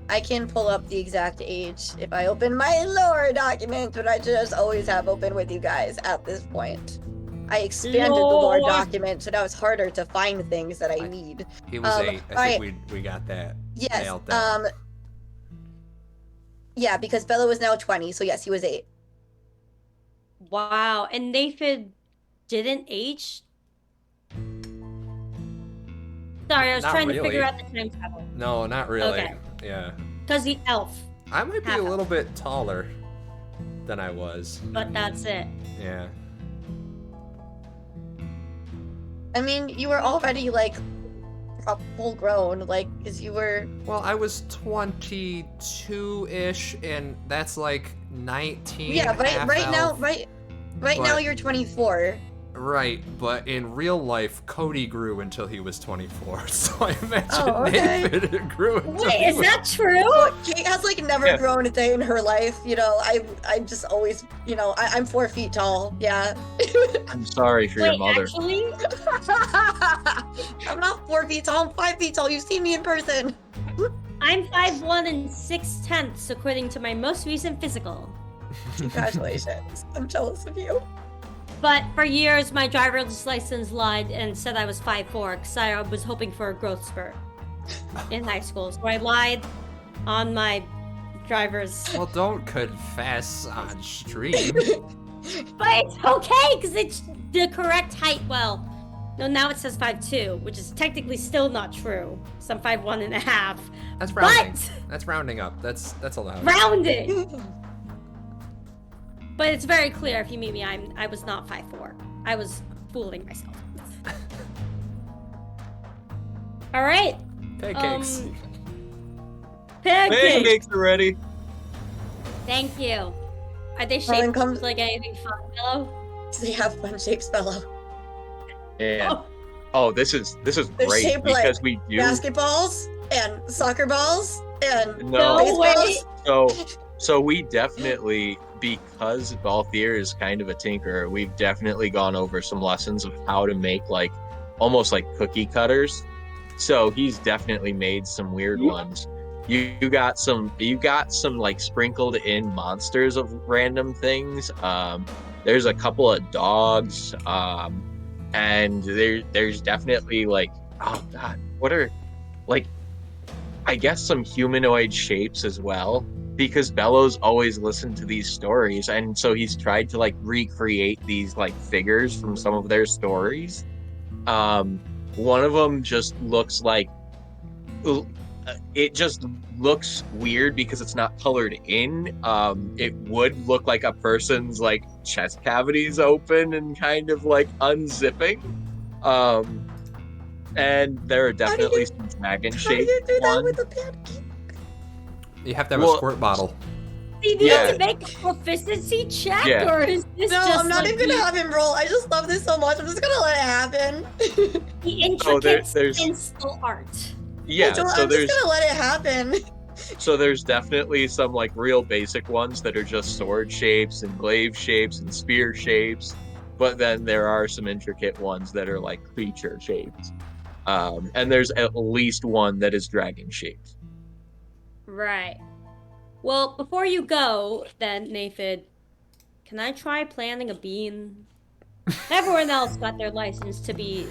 I can pull up the exact age if I open my lore document, but I just always have open with you guys at this point. I expanded the lore Lore. document, so now it's harder to find things that I need. He was 8. I alright. think we got that. Yes. Nailed that. Yeah, because Bella was now 20, so yes, he was 8. Wow. And Naephid didn't age? Sorry, I was Not trying to really. figure out the time travel. No, not really. Okay. Yeah. Because the elf, I might be Half a elf. little bit taller than I was. but that's it. Yeah. I mean, you were already like full grown, like, because you were. Well, I was 22-ish, and that's like 19. Yeah, right now, elf. right now But- you're 24. Right, but in real life, Cody grew until he was 24, so I imagine Oh, okay. Naephid grew until Wait, he is was... that true? Well, Kate has like never Yeah. grown a day in her life. You know, I'm just always, you know, I'm 4 feet tall. Yeah. I'm sorry for your Wait, mother. actually, I'm not 4 feet tall. I'm 5 feet tall. You've seen me in person. I'm 5'1" and 6/10 according to my most recent physical. Congratulations. I'm jealous of you. But for years, my driver's license lied and said I was 5'4" because I was hoping for a growth spurt in high school. So I lied on my driver's. Well, don't confess on stream. But it's okay because it's the correct height. Well, no, now it says 5'2", which is technically still not true. So I'm 5'1" and a half. That's rounding. But That's rounding up. That's allowed. rounded. But it's very clear if you meet me, I was not 5'4". I was fooling myself. All right. Pancakes. Pancakes. Pancakes are ready. Thank you. Are they Well, then shaped come- like anything fun, Bellow? Do they have fun shapes, Bellow? And oh, this is They're great shaped like because we do Basketballs and soccer balls and no. No way. baseballs. So we definitely, because Balthier is kind of a tinkerer, we've definitely gone over some lessons of how to make like almost like cookie cutters. So he's definitely made some weird ones. You got some like sprinkled in monsters of random things. There's a couple of dogs, and there's definitely like, oh god, what are like, I guess some humanoid shapes as well, because Bellow's always listened to these stories, and so he's tried to like recreate these like figures from some of their stories. One of them just looks like, it just looks weird because it's not colored in. It would look like a person's like chest cavities open and kind of like unzipping. And there are definitely some dragon How do shaped you do that ones. with a pancake? You have to have Well- a squirt bottle. Do you need Yeah. to make a proficiency check, Yeah. or is this No, just I'm not like even gonna have him roll. I just love this so much. I'm just gonna let it happen. the Oh, intricate there's- stencil art? Yeah, I'm so just there's gonna let it happen. there's definitely some like real basic ones that are just sword shapes and glaive shapes and spear shapes, but then there are some intricate ones that are like creature shaped. And there's at least one that is dragon shaped. Right. Well, before you go, then, Naephid, can I try planting a bean? Everyone else got their license to be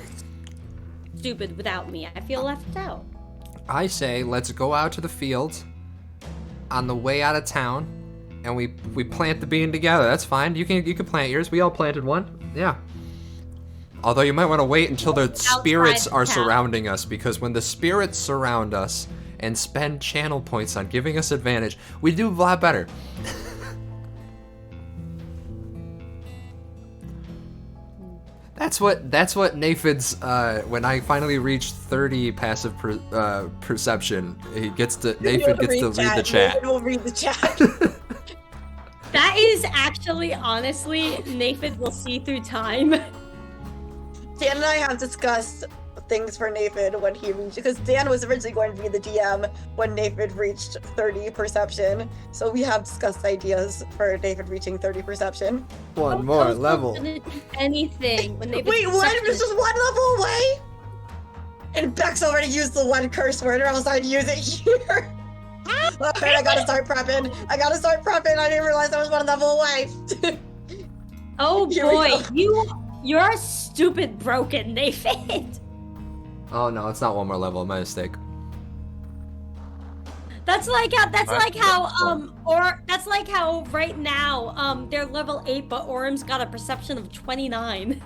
stupid without me. I feel left out. I say let's go out to the field on the way out of town, and we plant the bean together. That's fine. You can plant yours. We all planted one. Yeah. Although you might want to wait until the spirits the are town. surrounding us, because when the spirits surround us and spend channel points on giving us advantage, we do a lot better. That's what Naephid's, when I finally reach 30 passive perception, Naephid gets to read the chat. Naephid will read the chat. That is actually, honestly, Naephid will see through time. Dan and I have discussed things for Naephid when he reached, because Dan was originally going to be the DM when Naephid reached 30 perception. So we have discussed ideas for Naephid reaching 30 perception. One more Ozone's level. gonna do anything when Naephid's Wait, what? perception This is 1 level away? And Beck's already used the 1 curse word, or else I'd use it here. Alright, I gotta start prepping. I didn't realize I was 1 level away. Oh Here we boy, go. you're stupid broken, Naephid. Oh no, it's not one more level. My mistake. That's like how right now they're level 8, but Orm's got a perception of 29.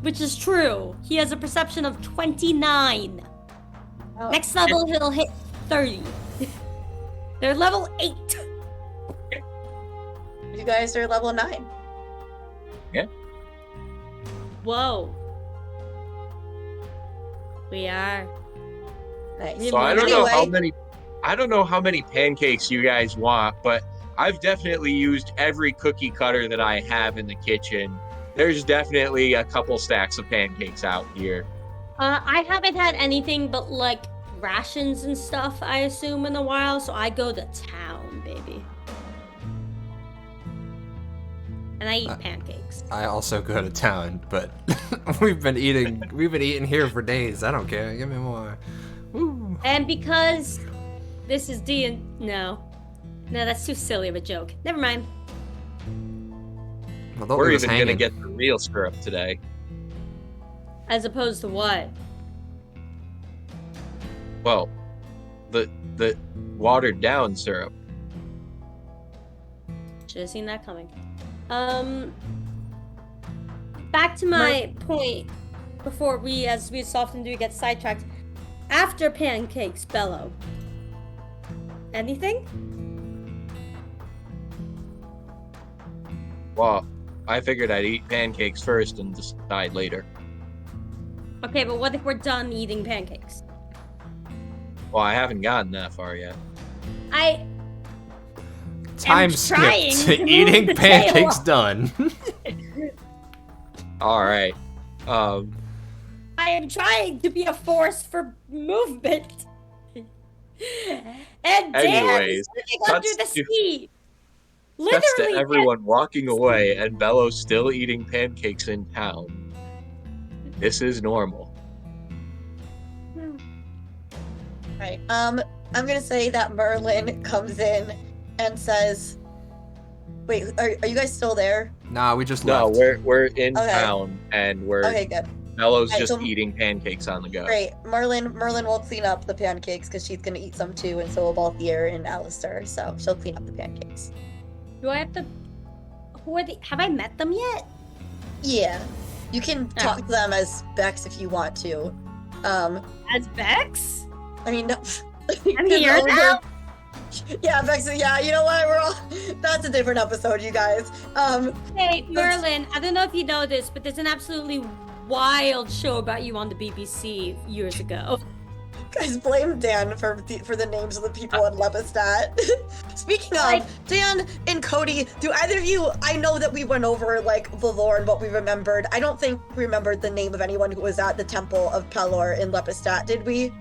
Which is true. He has a perception of 29. Oh. Next level he'll hit 30. They're level 8. You guys are level 9. Whoa. We are. Nice. So I don't know how Anyway, many pancakes you guys want, but I've definitely used every cookie cutter that I have in the kitchen. There's definitely a couple stacks of pancakes out here. I haven't had anything but like rations and stuff, I assume, in a while, so I go to town, baby. And I eat pancakes. I also go to town, but we've been eating here for days. I don't care. Give me more. Woo. And because this is no, that's too silly of a joke. Never mind. Well, don't We're leave us even gonna hanging. get the real syrup today. As opposed to what? Well, the watered down syrup. Should have seen that coming. Back to my point before we, as we so often do, get sidetracked. After pancakes, Bellow. Anything? Well, I figured I'd eat pancakes first and decide later. Okay, but what if we're done eating pancakes? Well, I haven't gotten that far yet. I Time trying skipped. to move Eating the pancakes tail. done. All right. I am trying to be a force for movement. And Dan Anyways, is living under the cuts to- sea. Cuts to Literally, everyone walking away and Bellow still eating pancakes in town. This is normal. right. I'm gonna say that Merlin comes in and says, "Wait, are you guys still there?" Nah, we just No, left. we're in Okay. town and we're Okay, good. Bellow's Right, just so- eating pancakes on the go. Great. Merlin will clean up the pancakes because she's gonna eat some too, and so will Balthier and Alistair. So she'll clean up the pancakes. do I have to? Who are they? Have I met them yet? Yeah, you can talk to them as Bex if you want to. As Bex? I mean, no. I'm here now. Yeah, Bex. Yeah, you know what? We're all. That's a different episode, you guys. Hey, Merlin, I don't know if you know this, but there's an absolutely wild show about you on the BBC years ago. Guys, blame Dan for the names of the people in Lepidstadt. Speaking of Dan and Cody, do either of you? I know that we went over like the lore and what we remembered. I don't think we remembered the name of anyone who was at the Temple of Pelor in Lepidstadt, did we?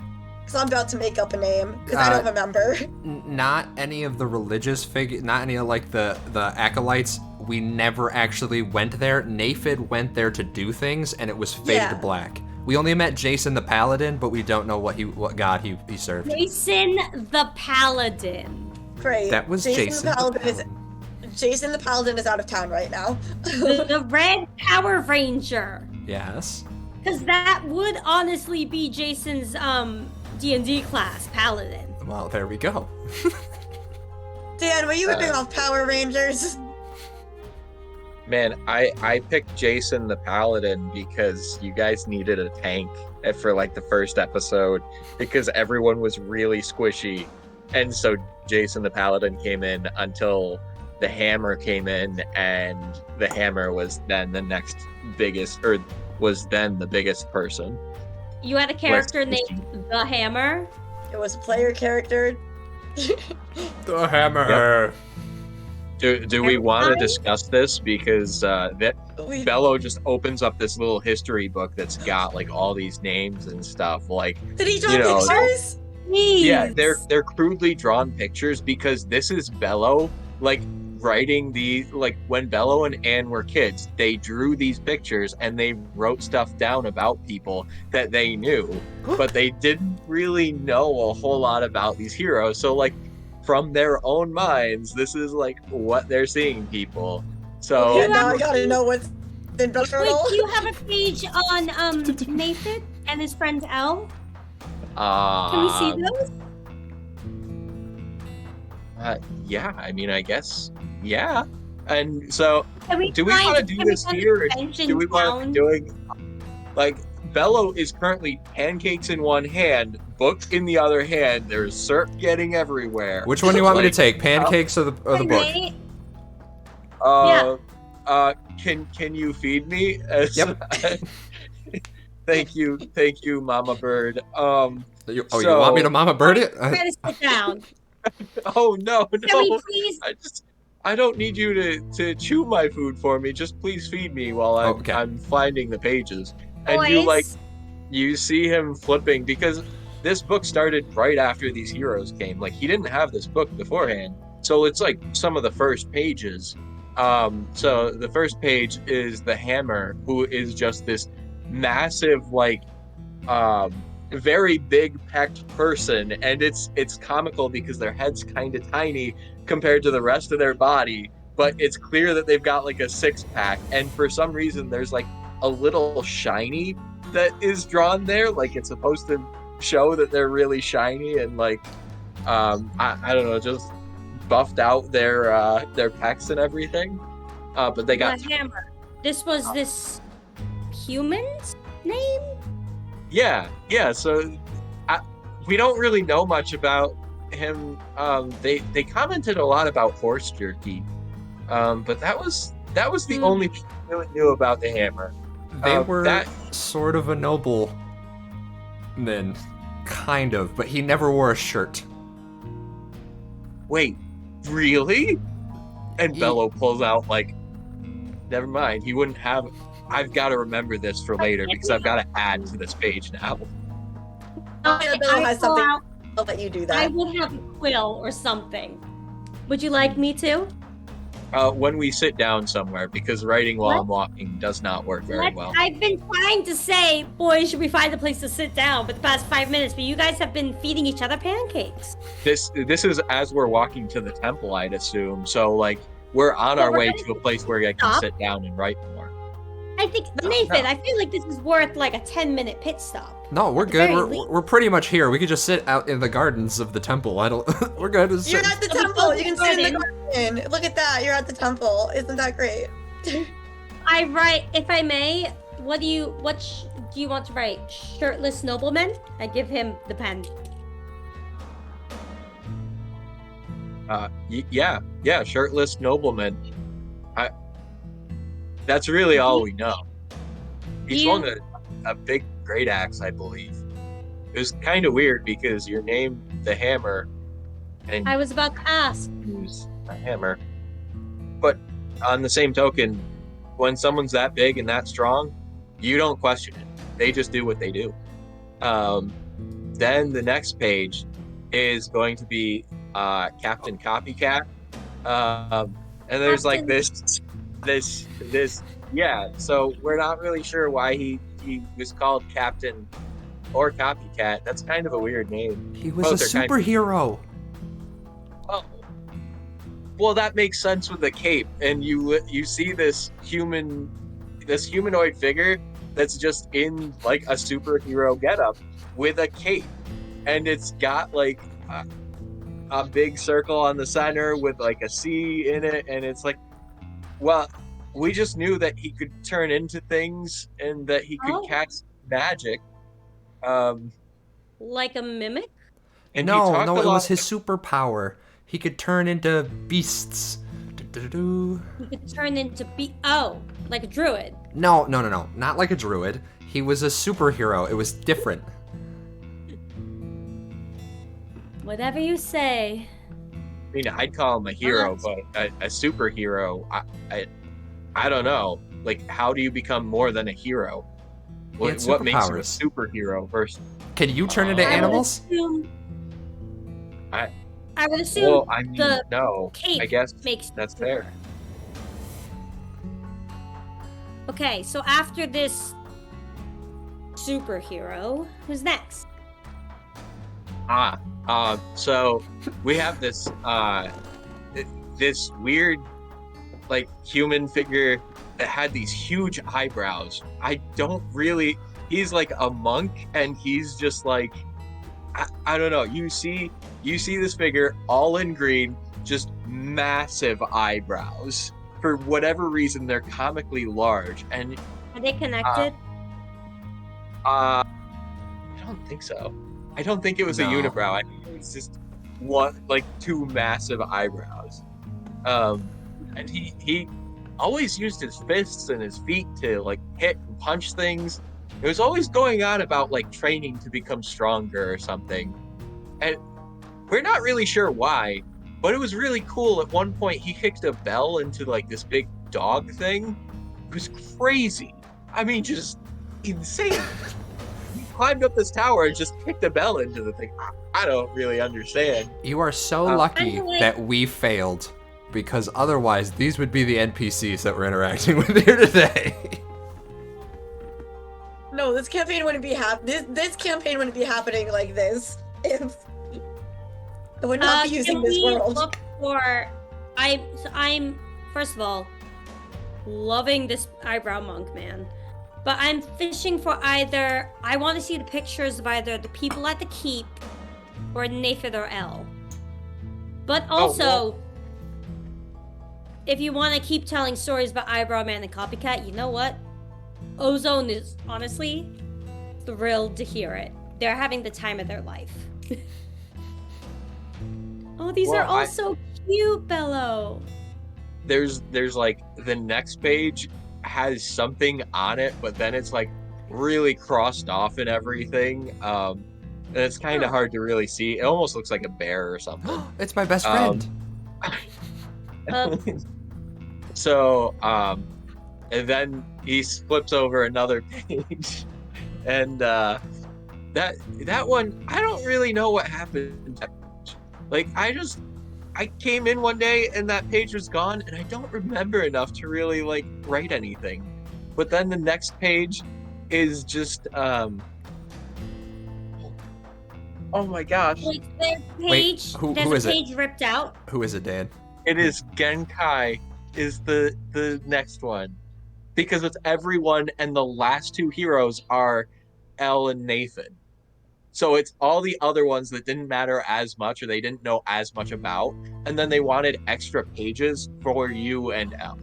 Because I'm about to make up a name because I don't remember. Not any of the religious figures, not any of like the acolytes. We never actually went there. Naephid went there to do things, and it was faded Yeah. to black. We only met Jason the Paladin, but we don't know what god he served. Jason the Paladin. Great. That was Jason the Paladin. Jason the Paladin is out of town right now. The Red Power Ranger. Yes. Because that would honestly be Jason's D&D class, Paladin. Well, there we go. Dan, were you ripping off Power Rangers? Man, I picked Jason the Paladin because you guys needed a tank for like the first episode because everyone was really squishy. And so Jason the Paladin came in until the hammer came in, and the hammer was then the next biggest, or was then the biggest person. You had a character named The Hammer. It was a player character. The hammer. Do we want to discuss this? Because We- Bellow just opens up this little history book that's got like all these names and stuff. Like, Did he draw you know, pictures? Please. yeah, they're crudely drawn pictures because this is Bellow like writing the like when Bellow and Anne were kids, they drew these pictures and they wrote stuff down about people that they knew, but they didn't really know a whole lot about these heroes. So like from their own minds, this is like what they're seeing people. So Okay, now I gotta know what's in the Wait, journal. do you have a page on Naephid and his friend Elle? Can we see those? Yeah, I mean, I guess, yeah. And so, Can we do we find- want to do can we this find here? Or convention do we want to town? be doing, like, Bellow is currently pancakes in one hand, book in the other hand. There's syrup getting everywhere. Which one do you want me to Like, take? Pancakes or the book? Nate? Can you feed me? Yep. Thank you, Mama Bird. You want me to So, Mama Bird it? Try to sit down. oh no, Can we no, please? I just, I don't need you to chew my food for me. Just please feed me while Okay. I'm finding the pages. And Boys. you see him flipping because this book started right after these heroes came. Like he didn't have this book beforehand, so it's like some of the first pages. So the first page is the Hammer, who is just this massive, like, very big pecked person, and it's comical because their head's kind of tiny compared to the rest of their body, but it's clear that they've got like a six pack, and for some reason there's like a little shiny that is drawn there, like it's supposed to show that they're really shiny and like I don't know, just buffed out their pecs and everything. But they got The Hammer. This was this human's name? yeah. So we don't really know much about him. They commented a lot about horse jerky, but that was the only thing we really knew about the Hammer. They were That sort of a nobleman, kind of, but he never wore a shirt. Wait, really? And Bellow pulls out like, never mind. He wouldn't have. I've got to remember this for later because I've got to add to this page now. Yeah, Bellow has pull something. out- I'll let you do I that. would have a quill or something. Would you like me to? When we sit down somewhere, because writing while I'm walking does not work very well. I've been trying to say, boys, should we find a place to sit down for the past 5 minutes, but you guys have been feeding each other pancakes. This is as we're walking to the temple, I'd assume. So like we're on our we're way gonna to a place where I can stop. sit down and write more. I think, Naephid, I feel like this is worth like a 10-minute pit stop. No, we're At the good. very We're, least. we're pretty much here. We could just sit out in the gardens of the temple. I don't. We're good. Just You're sit- at the Of the temple. You can sit in the garden. garden. Look at that. You're at the temple. Isn't that great? I write, if I may, what do you want to write? Shirtless nobleman? I give him the pen. Yeah, shirtless nobleman. That's really all we know. He swung a big great axe, I believe. It was kind of weird because you're named the Hammer, and I was about to ask. use a hammer. But on the same token, when someone's that big and that strong, you don't question it. They just do what they do. Then the next page is going to be Captain Copycat, and there's like this. Yeah. So we're not really sure why he was called Captain or Copycat. That's kind of a weird name. He was a Both are kind of- superhero. Oh, well, that makes sense with the cape, and you see this humanoid figure that's just in like a superhero getup with a cape, and it's got like a big circle on the center with like a C in it, and it's like, well, we just knew that he could turn into things and that he could cast magic. Like a mimic? And he No, talked no, a it lot was his superpower. He could turn into beasts. Do-do-do-do. He could turn into like a druid. No, not like a druid. He was a superhero. It was different. Whatever you say. I mean, I'd call him a hero, but a superhero, I don't know. Like, how do you become more than a hero? He had What makes you a superpowers. superhero versus? Can you turn into animals? I would assume Well, I mean, the no. cape I guess makes that's fair. Okay, so after this superhero, who's next? So we have this this weird, like, human figure that had these huge eyebrows. He's like a monk, and he's just like, I don't know. You see this figure all in green, just massive eyebrows. For whatever reason, they're comically large, and Are they connected? I don't think so. I don't think it was a No. unibrow. I think it was just two massive eyebrows. And he always used his fists and his feet to like hit and punch things. It was always going on about like training to become stronger or something. And we're not really sure why, but it was really cool. At one point, he kicked a bell into like this big dog thing. It was crazy. I mean, just insane. He climbed up this tower and just kicked a bell into the thing. I don't really understand. You are so lucky that we failed, because otherwise these would be the NPCs that we're interacting with here today. No, this campaign wouldn't be this campaign wouldn't be happening like this if I would not be using this world. Look for I'm first of all loving this eyebrow monk man. But I'm fishing for either I want to see the pictures of either the people at the keep or Naephid or L. But also if you want to keep telling stories about Eyebrow Man and Copycat, you know what? Ozone is honestly thrilled to hear it. They're having the time of their life. Oh, these are all so cute, Bellow. There's like the next page has something on it, but then it's like really crossed off and everything. And it's kind of hard to really see. It almost looks like a bear or something. It's my best friend. So, and then he flips over another page, and that one, I don't really know what happened. Like, I came in one day and that page was gone, and I don't remember enough to really like write anything. But then the next page is just oh my gosh. Wait, their page, who there's is a it? page ripped out. Who is it, Dan? It is Genkai is the next one. Because it's everyone, and the last two heroes are Elle and Naephid. So it's all the other ones that didn't matter as much, or they didn't know as much about, and then they wanted extra pages for you and Elle.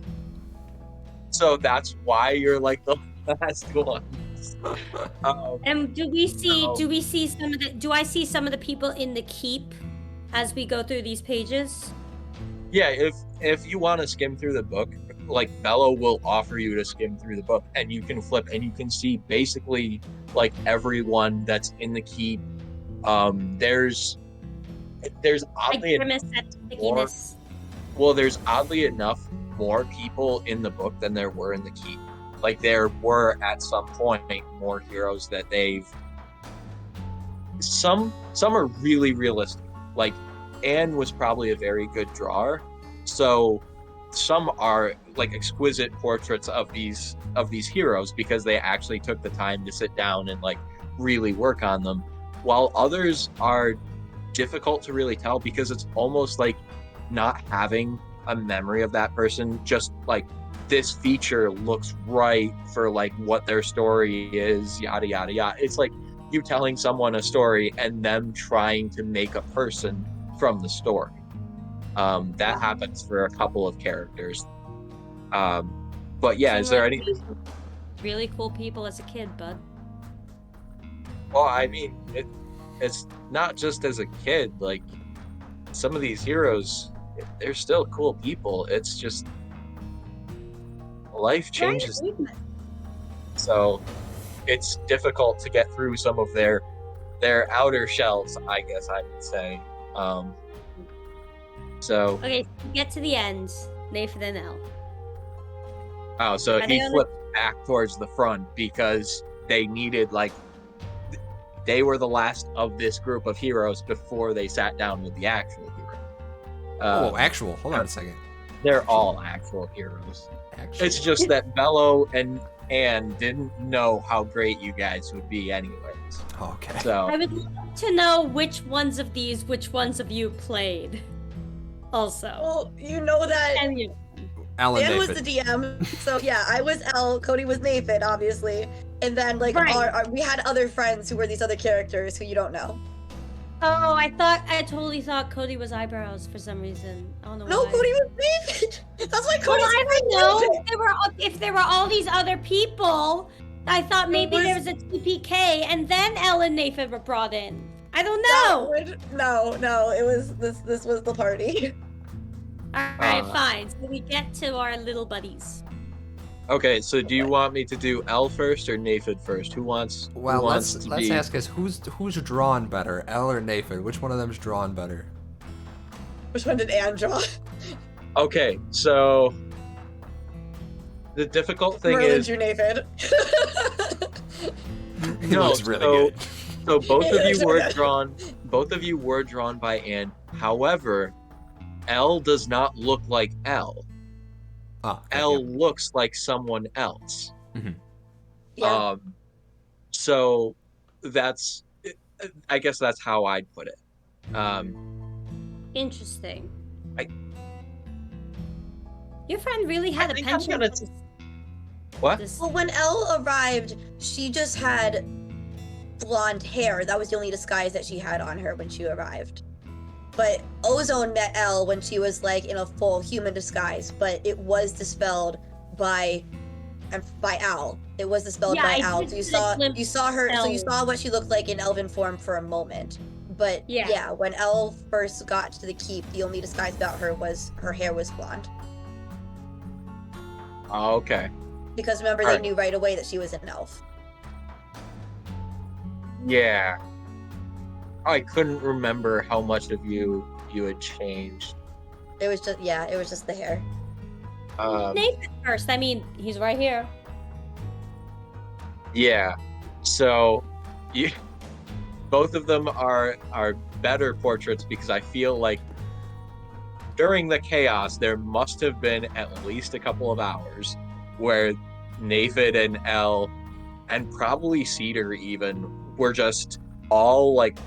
So that's why you're like the last one. And do I see some of the people in the keep as we go through these pages? Yeah, if you want to skim through the book, like Bellow will offer you to skim through the book, and you can flip and you can see basically like everyone that's in the keep. There's oddly there's oddly enough more people in the book than there were in the keep. Like there were at some point more heroes that they've some are really realistic. Like Anne was probably a very good drawer, so some are like exquisite portraits of these heroes because they actually took the time to sit down and like really work on them, while others are difficult to really tell because it's almost like not having a memory of that person. Just like this feature looks right for like what their story is, yada yada yada. It's like you telling someone a story and them trying to make a person from the story. That happens for a couple of characters. But yeah, is there any really cool people as a kid, bud? Well, I mean, it's not just as a kid. Like some of these heroes, they're still cool people. It's just life changes, so it's difficult to get through some of their outer shells, I guess I would say. So okay, get to the end. Naephid and Elle. Oh, so he flipped back towards the front because they needed like they were the last of this group of heroes before they sat down with the actual hero. Actual? Hold on a second. They're all actual heroes. Actual. It's just that Bellow and Anne didn't know how great you guys would be anyways. Okay. So I would love to know which ones of you played. Also. Well, you know that And you. Dan was the DM, so yeah, I was Elle, Cody was Naephid, obviously, and then like we had other friends who were these other characters who you don't know. Oh, I totally thought Cody was Eyebrows for some reason. I don't know No, why. Cody was Naephid. That's why Cody. Well, I don't know. If there were all these other people, I thought maybe there was a TPK, and then Elle and Naephid were brought in. I don't know. No, it was this was the party. All right, fine. So we get to our little buddies. Okay, so do you want me to do L first or Naephid first? Who wants Well, let's to let's be ask us who's drawn better, Elle or Naephid? Which one of them's drawn better? Which one did Anne draw? Okay, so the difficult thing Merlin is drew Naephid. He no, looks really so good. so both of you Yeah. were drawn by Anne. However, L does not look like L. Oh, okay, L yep. looks like someone else. Yeah. So that's I guess that's how I'd put it. Interesting. I- Your friend really had I a think I'm penchant gonna- for this. What? this- Well, when Elle arrived, she just had blonde hair. That was the only disguise that she had on her when she arrived. But Ozone met Elle when she was like in a full human disguise, but it was dispelled by Al. It was dispelled Yeah, by I Al. did So get a glimpse you saw her. So you Elle. saw what she looked like in elven form for a moment. But Yeah. yeah, when Elle first got to the keep, the only disguise about her was her hair was blonde. Okay. Because remember, Alright. they knew right away that she was an elf. Yeah. I couldn't remember how much of you had changed. It was just the hair. Nathan first. I mean, he's right here. Yeah. So, you, both of them are better portraits because I feel like during the chaos there must have been at least a couple of hours where Naephid and Elle and probably Cedar even were just all like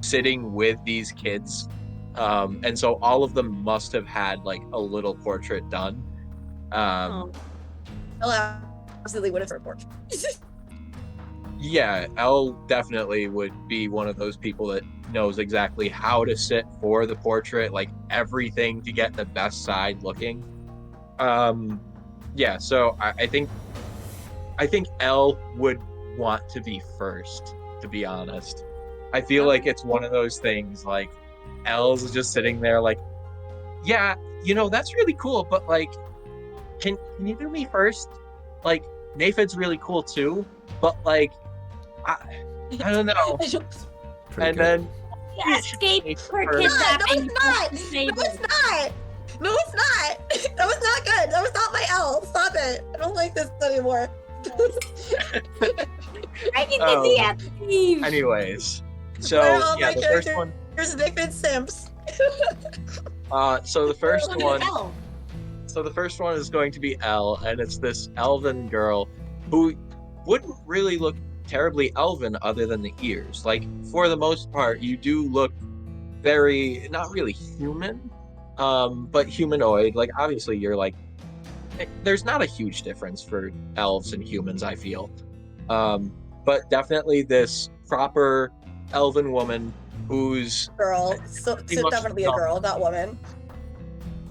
sitting with these kids. And so all of them must have had like a little portrait done. Oh. Elle absolutely would have report. Yeah, Elle definitely would be one of those people that knows exactly how to sit for the portrait, like everything to get the best side looking. Yeah, so I think Elle would want to be first, to be honest. I feel like it's one of those things like Elle's just sitting there like, yeah, that's really cool, but like, can you do me first? Like, Naephid's really cool too, but like, I don't know. Pretty And good. then Escape for No, kidnapping. No, it's not. No, it's not. That was not good. That was not my Elle. Stop it. I don't like this anymore. Breaking Oh. the DF. anyways, Where so are all yeah, my the first characters? one. Here's Nickford Simps. So the first Look at one. Elle. So the first one is going to be Elle, and it's this elven girl who wouldn't really look terribly elven other than the ears. Like, for the most part, you do look very, not really human, but humanoid. Like, obviously, you're like, there's not a huge difference for elves and humans, I feel. But definitely this proper elven woman who's, Girl. So Pretty much definitely a not. girl, not woman.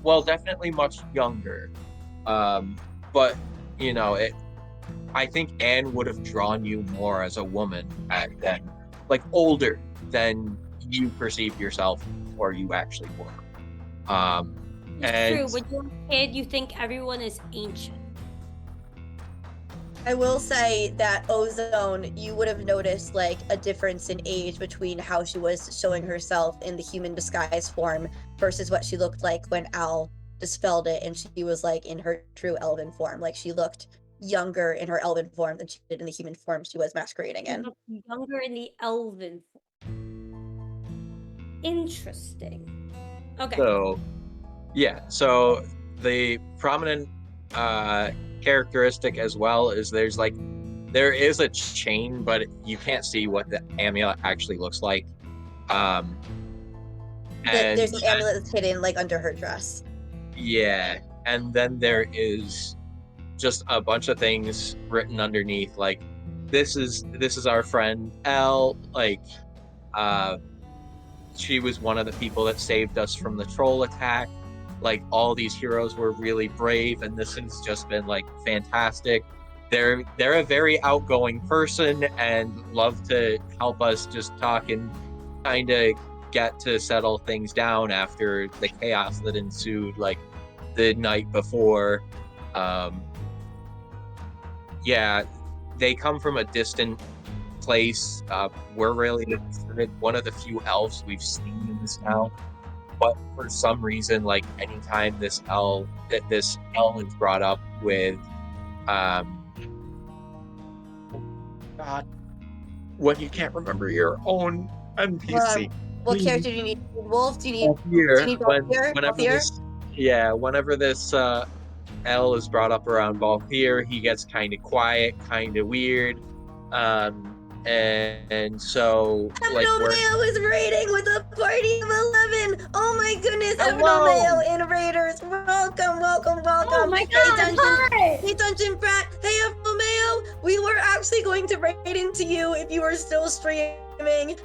well, definitely much younger. But, I think Anne would have drawn you more as a woman back then, like older than you perceive yourself or you actually were. It's And- true. When you're a kid, you think everyone is ancient. I will say that Ozone, you would have noticed like a difference in age between how she was showing herself in the human disguise form versus what she looked like when Al dispelled it and she was like in her true elven form. Like she looked younger in her elven form than she did in the human form she was masquerading You in. look younger in the elven form. Interesting. Okay. So, yeah. So the prominent characteristic as well is there is a chain, but you can't see what the amulet actually looks like. And There's an amulet that's hidden like under her dress. yeah, and then there is just a bunch of things written underneath, like this is our friend Elle. Like, she was one of the people that saved us from the troll attack. Like, all these heroes were really brave, and this has just been like fantastic. They're a very outgoing person and love to help us just talk and kind of get to settle things down after the chaos that ensued, like the night before. yeah, they come from a distant place. We're really considered one of the few elves we've seen in this town. But for some reason, like anytime this L is brought up with, um, God, when you can't remember your own NPC. What character do you need? Wolf? Do you need? Do you Here, need Balthier? whenever Balthier? whenever this L is brought up around Balthier, he gets kind of quiet, kind of weird, and so like we're Mayo is raiding with a party of 11. Oh my goodness, hello. Mayo in Raiders. Welcome, welcome, welcome. Oh my Hey, god, Dungeon. hi! Hey, Dungeon Brat. Hey, Mayo. We were actually going to raid into you if you were still streaming.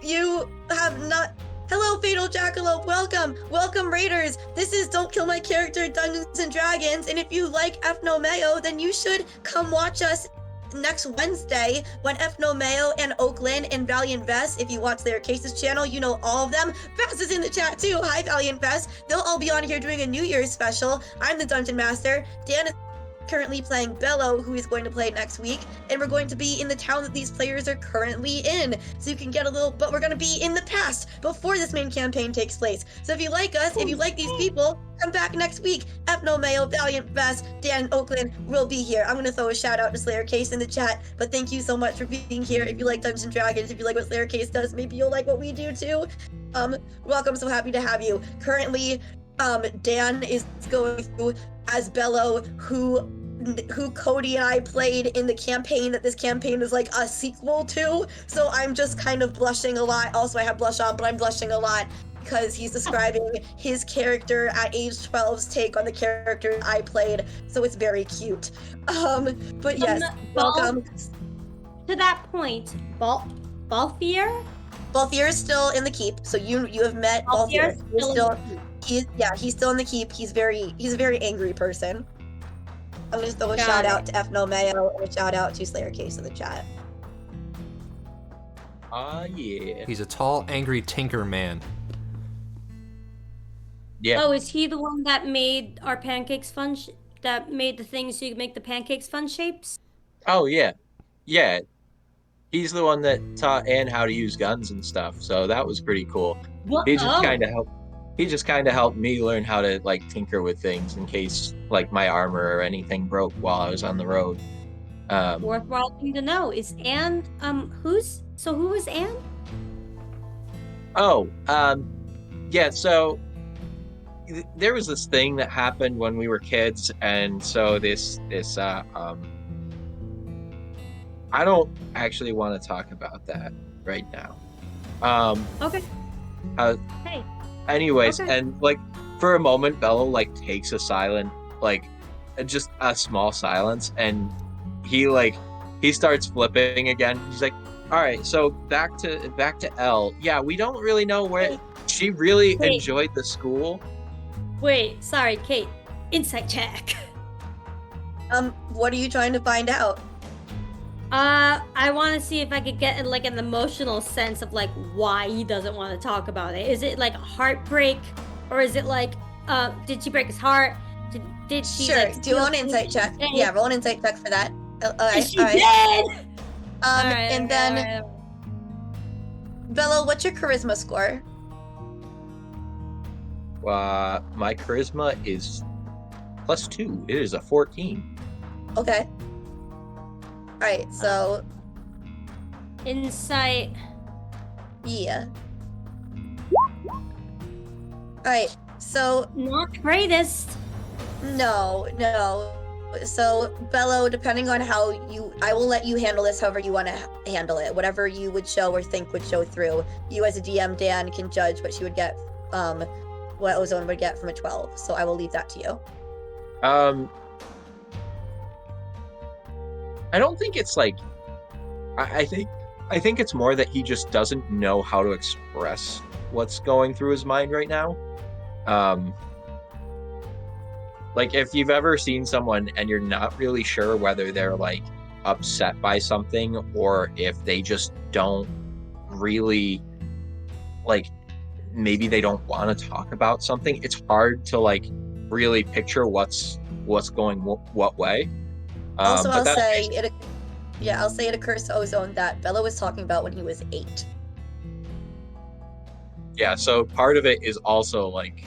You have not. Hello, Fatal Jackalope. Welcome, Raiders. This is Don't Kill My Character Dungeons and Dragons. And if you like Mayo, then you should come watch us next Wednesday when Mayo and Oakland and Valiant Vest, if you watch their Cases channel, you know all of them. Vest is in the chat too. Hi, Valiant Vest. They'll all be on here doing a New Year's special. I'm the Dungeon Master. Dan is currently playing Bellow, who is going to play next week, and we're going to be in the town that these players are currently in, so you can get a little, but we're going to be in the past before this main campaign takes place. So if you like us, if you like these people, come back next week. Mayo, Valiant Vest, Dan, Oakland will be here. I'm going to throw a shout out to Slayer Case in the chat, but thank you so much for being here. If you like Dungeons and Dragons, if you like what Slayer Case does, maybe you'll like what we do too. Welcome, so happy to have you. Currently, Dan is going through as Bellow, who Cody and I played in the campaign that this campaign is like a sequel to. So I'm just kind of blushing a lot. Also, I have blush on, but I'm blushing a lot because he's describing his character at age 12's take on the character I played. So it's very cute. But yes, welcome. To that point, Balthier? Balthier is still in the keep. So you have met Balthier. He's still in the keep. He's a very angry person. I'm gonna throw a shout out to Mayo and a shout out to Slayer Case in the chat. Yeah. He's a tall, angry tinker man. Yeah. Oh, is he the one that made our pancakes fun? That made the things so you could make the pancakes fun shapes? Oh yeah. Yeah. He's the one that taught Anne how to use guns and stuff. So that was pretty cool. What? He just kind of helped me learn how to like tinker with things in case like my armor or anything broke while I was on the road. Worthwhile thing to know. Is Anne who is Anne? Oh, yeah, so there was this thing that happened when we were kids, and so this I don't actually want to talk about that right now. Okay. Hey. Anyways, Okay. and like for a moment, Bellow like takes a silent, like just a small silence, and he starts flipping again. He's like, "All right, so back to Elle. Yeah, we don't really know where she really enjoyed the school." Wait, sorry, Kate. Insight check. What are you trying to find out? I want to see if I could get like an emotional sense of like why he doesn't want to talk about it. Is it like a heartbreak, or is it like, did she break his heart? Did she? Sure. Like, do an insight check. Yeah, roll an insight check for that. She did. And then Bello, what's your charisma score? My charisma is +2. It is a 14. Okay. Alright, so Insight. yeah. Alright, so Not the greatest. no. So Bello, depending on how I will let you handle this however you want to handle it. Whatever you would show or think would show through. You as a DM, Dan, can judge what she would get, what Ozone would get from a 12. So I will leave that to you. I don't think it's like I think it's more that he just doesn't know how to express what's going through his mind right now. Like if you've ever seen someone and you're not really sure whether they're like upset by something or if they just don't really like, maybe they don't want to talk about something, it's hard to like really picture what's going what way. Also, But I'll that's say it. Yeah, I'll say it occurs to Ozone that Bellow was talking about when he was 8. yeah. So part of it is also like,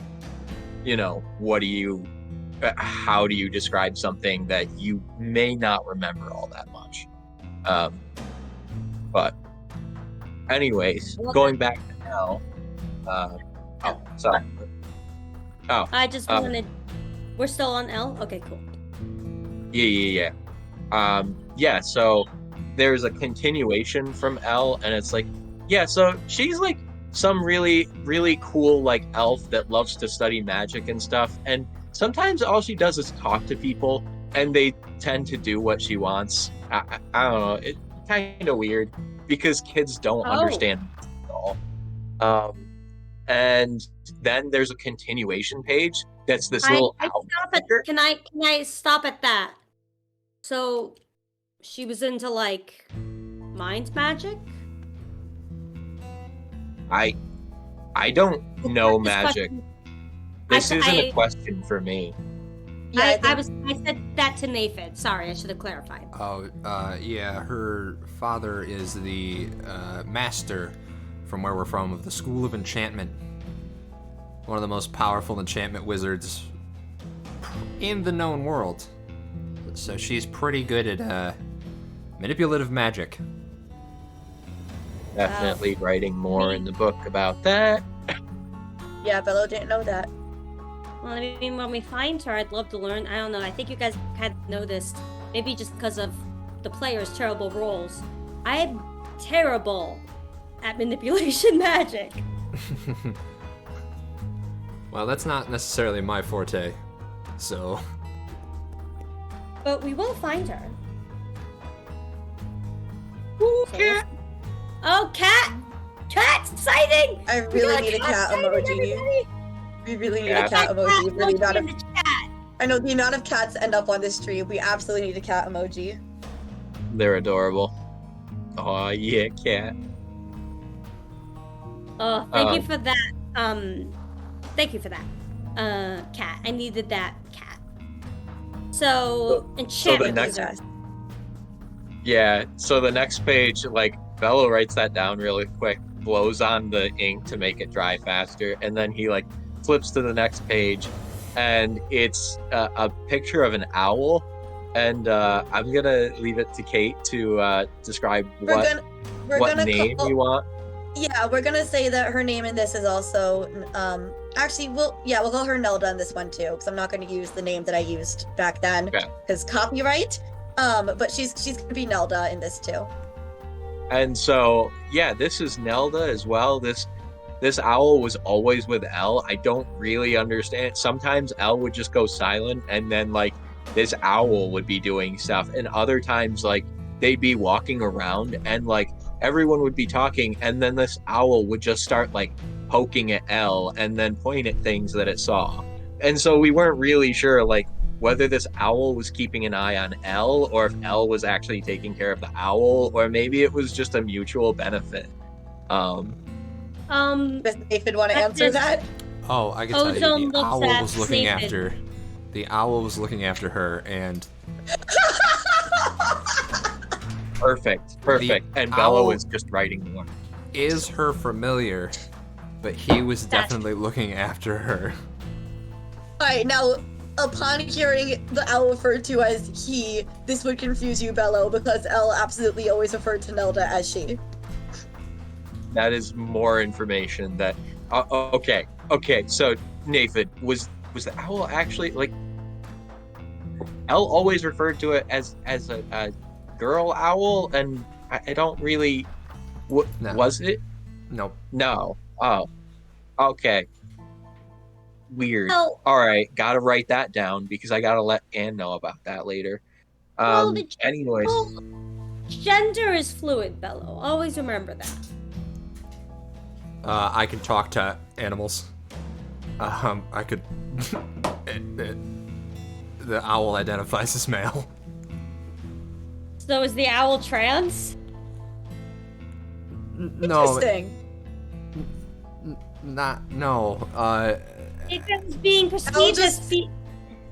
how do you describe something that you may not remember all that much? But anyways, Well, going back to L. Sorry. Oh, I just wanted. We're still on L. Okay, cool. yeah. Yeah. So there's a continuation from L, and it's like, yeah. So she's like some really, really cool like elf that loves to study magic and stuff, and sometimes all she does is talk to people, and they tend to do what she wants. I don't know. It's kind of weird because kids don't Oh. understand at all. And then there's a continuation page that's this little owl picture. Can I stop at that? So she was into like mind magic? I don't know This magic. question- This isn't a I- question for me. Yeah, I said that to Naephid. Sorry, I should have clarified. Oh, yeah, her father is the master from where we're from of the School of Enchantment. One of the most powerful enchantment wizards in the known world. So she's pretty good at manipulative magic. Definitely writing more in the book about that. Yeah, Bellow didn't know that. Well, I mean, when we find her, I'd love to learn. I don't know. I think you guys had noticed, maybe just because of the players' terrible roles. I'm terrible at manipulation magic. Well, that's not necessarily my forte, so... But we will find her. Ooh, So cat. Oh, cat! Cat sighting! I We really got need a cat sighting, emoji. everybody! We really need Yeah. a cat emoji. We really not in the chat. I know the amount of cats end up on this tree. We absolutely need a cat emoji. They're adorable. Oh yeah, cat. Oh, thank you Um, for that. Thank you for that. Cat. I needed that cat. So enchantment next- wizard. Yeah. So the next page, like Bello writes that down really quick, blows on the ink to make it dry faster, and then he like flips to the next page, and it's a picture of an owl. And I'm gonna leave it to Kate to describe what name you want. Yeah, we're gonna say that her name in this is also actually we'll call her Nelda in this one too, because I'm not gonna use the name that I used back then because copyright. But she's gonna be Nelda in this too. And so yeah, this is Nelda as well. This owl was always with Elle. I don't really understand. Sometimes Elle would just go silent, and then like this owl would be doing stuff, and other times like they'd be walking around and like everyone would be talking, and then this owl would just start like poking at Elle and then point at things that it saw. And so we weren't really sure like whether this owl was keeping an eye on Elle or if Elle was actually taking care of the owl, or maybe it was just a mutual benefit. Does Naephid want to That's answer it. that? Oh, I can tell Ozone you, the looks owl at was looking Naephid. after... The owl was looking after her, and... Perfect. And owl- Bello is just writing more. is her familiar, but he was definitely looking after her. Alright, now upon hearing the owl referred to as he, this would confuse you, Bello, because Elle absolutely always referred to Nelda as she. That is more information that okay. So Naephid, was the owl actually like Elle always referred to it as a girl owl, and I don't really No. was it? Nope. No. Oh. Okay. Weird. Well, All right, gotta write that down because I gotta let Anne know about that later. Well, Anyways, gender is fluid, Bello. Always remember that. I can talk to animals. I could... the owl identifies as male. So is the owl trans? No, Interesting. no. It was being perceived just- as Elle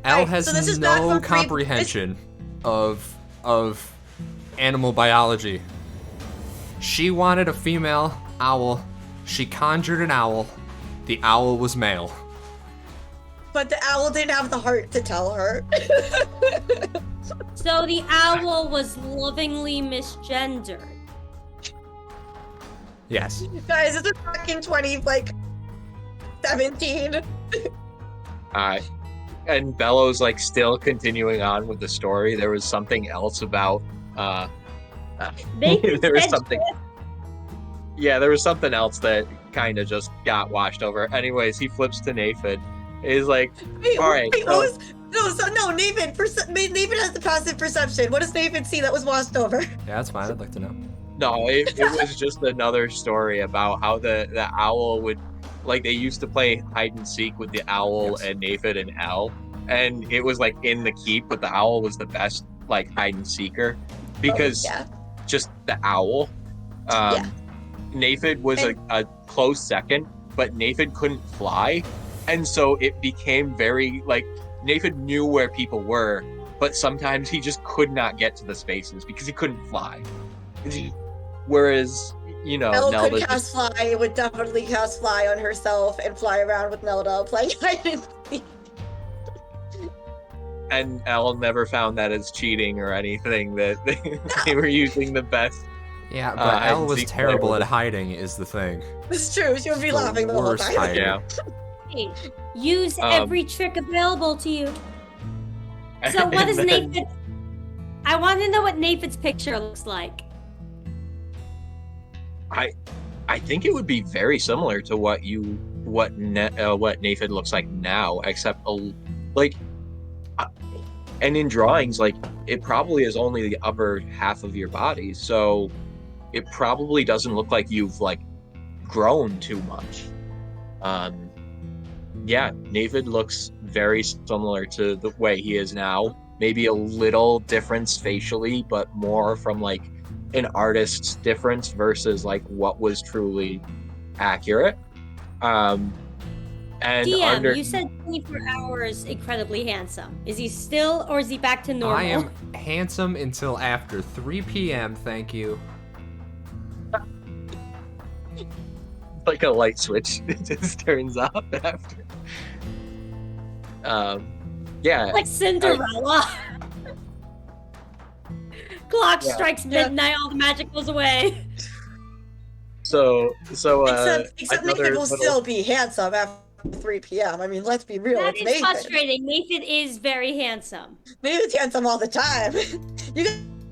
Alright, has so this is not no from pre- comprehension. of animal biology. She wanted a female owl. She conjured an owl. The owl was male. But the owl didn't have the heart to tell her. So the owl was lovingly misgendered. Yes. Guys, it's a fucking 17. And Bellow's like still continuing on with the story. There was something else about there was something. Yeah, there was something else that kind of just got washed over. Anyways, he flips to Naephid. He's like, all right. Naephid. Naephid has the passive perception. What does Naephid see that was washed over? Yeah, that's fine. I'd like to know. No, it was just another story about how the owl would, like, they used to play hide and seek with the owl and Naephid and Elle, and it was like in the keep, but the owl was the best like hide and seeker because just the owl. Naephid was a close second, but Naephid couldn't fly, and so it became very like Naephid knew where people were, but sometimes he just could not get to the spaces because he couldn't fly. Whereas, you know, Elle Nelda could cast fly, would definitely cast fly on herself and fly around with Nelda playing hide and seek. And Elle never found that as cheating or anything, that they were using the best. Yeah, but Elle was terrible at hiding is the thing. It's true, she would be laughing the whole Worst time. hiding. Yeah. Hey, use every trick available to you. So what is Naephid? I want to know what Naephid's picture looks like. I think it would be very similar to what Naephid looks like now, except and in drawings, like it probably is only the upper half of your body, so it probably doesn't look like you've like grown too much. Yeah, Naephid looks very similar to the way he is now. Maybe a little difference facially, but more from like an artist's difference versus like what was truly accurate. And DM, you said 24 hours incredibly handsome. Is he still, or is he back to normal? I am handsome until after 3 p.m., thank you. Like a light switch, it just turns off after. Yeah. Like Cinderella. Clock strikes midnight, all the magic goes away. So except Naephid will still be handsome after 3 p.m. I mean, let's be real. That it's is Naephid. frustrating. Naephid is very handsome. Naephid's handsome all the time. You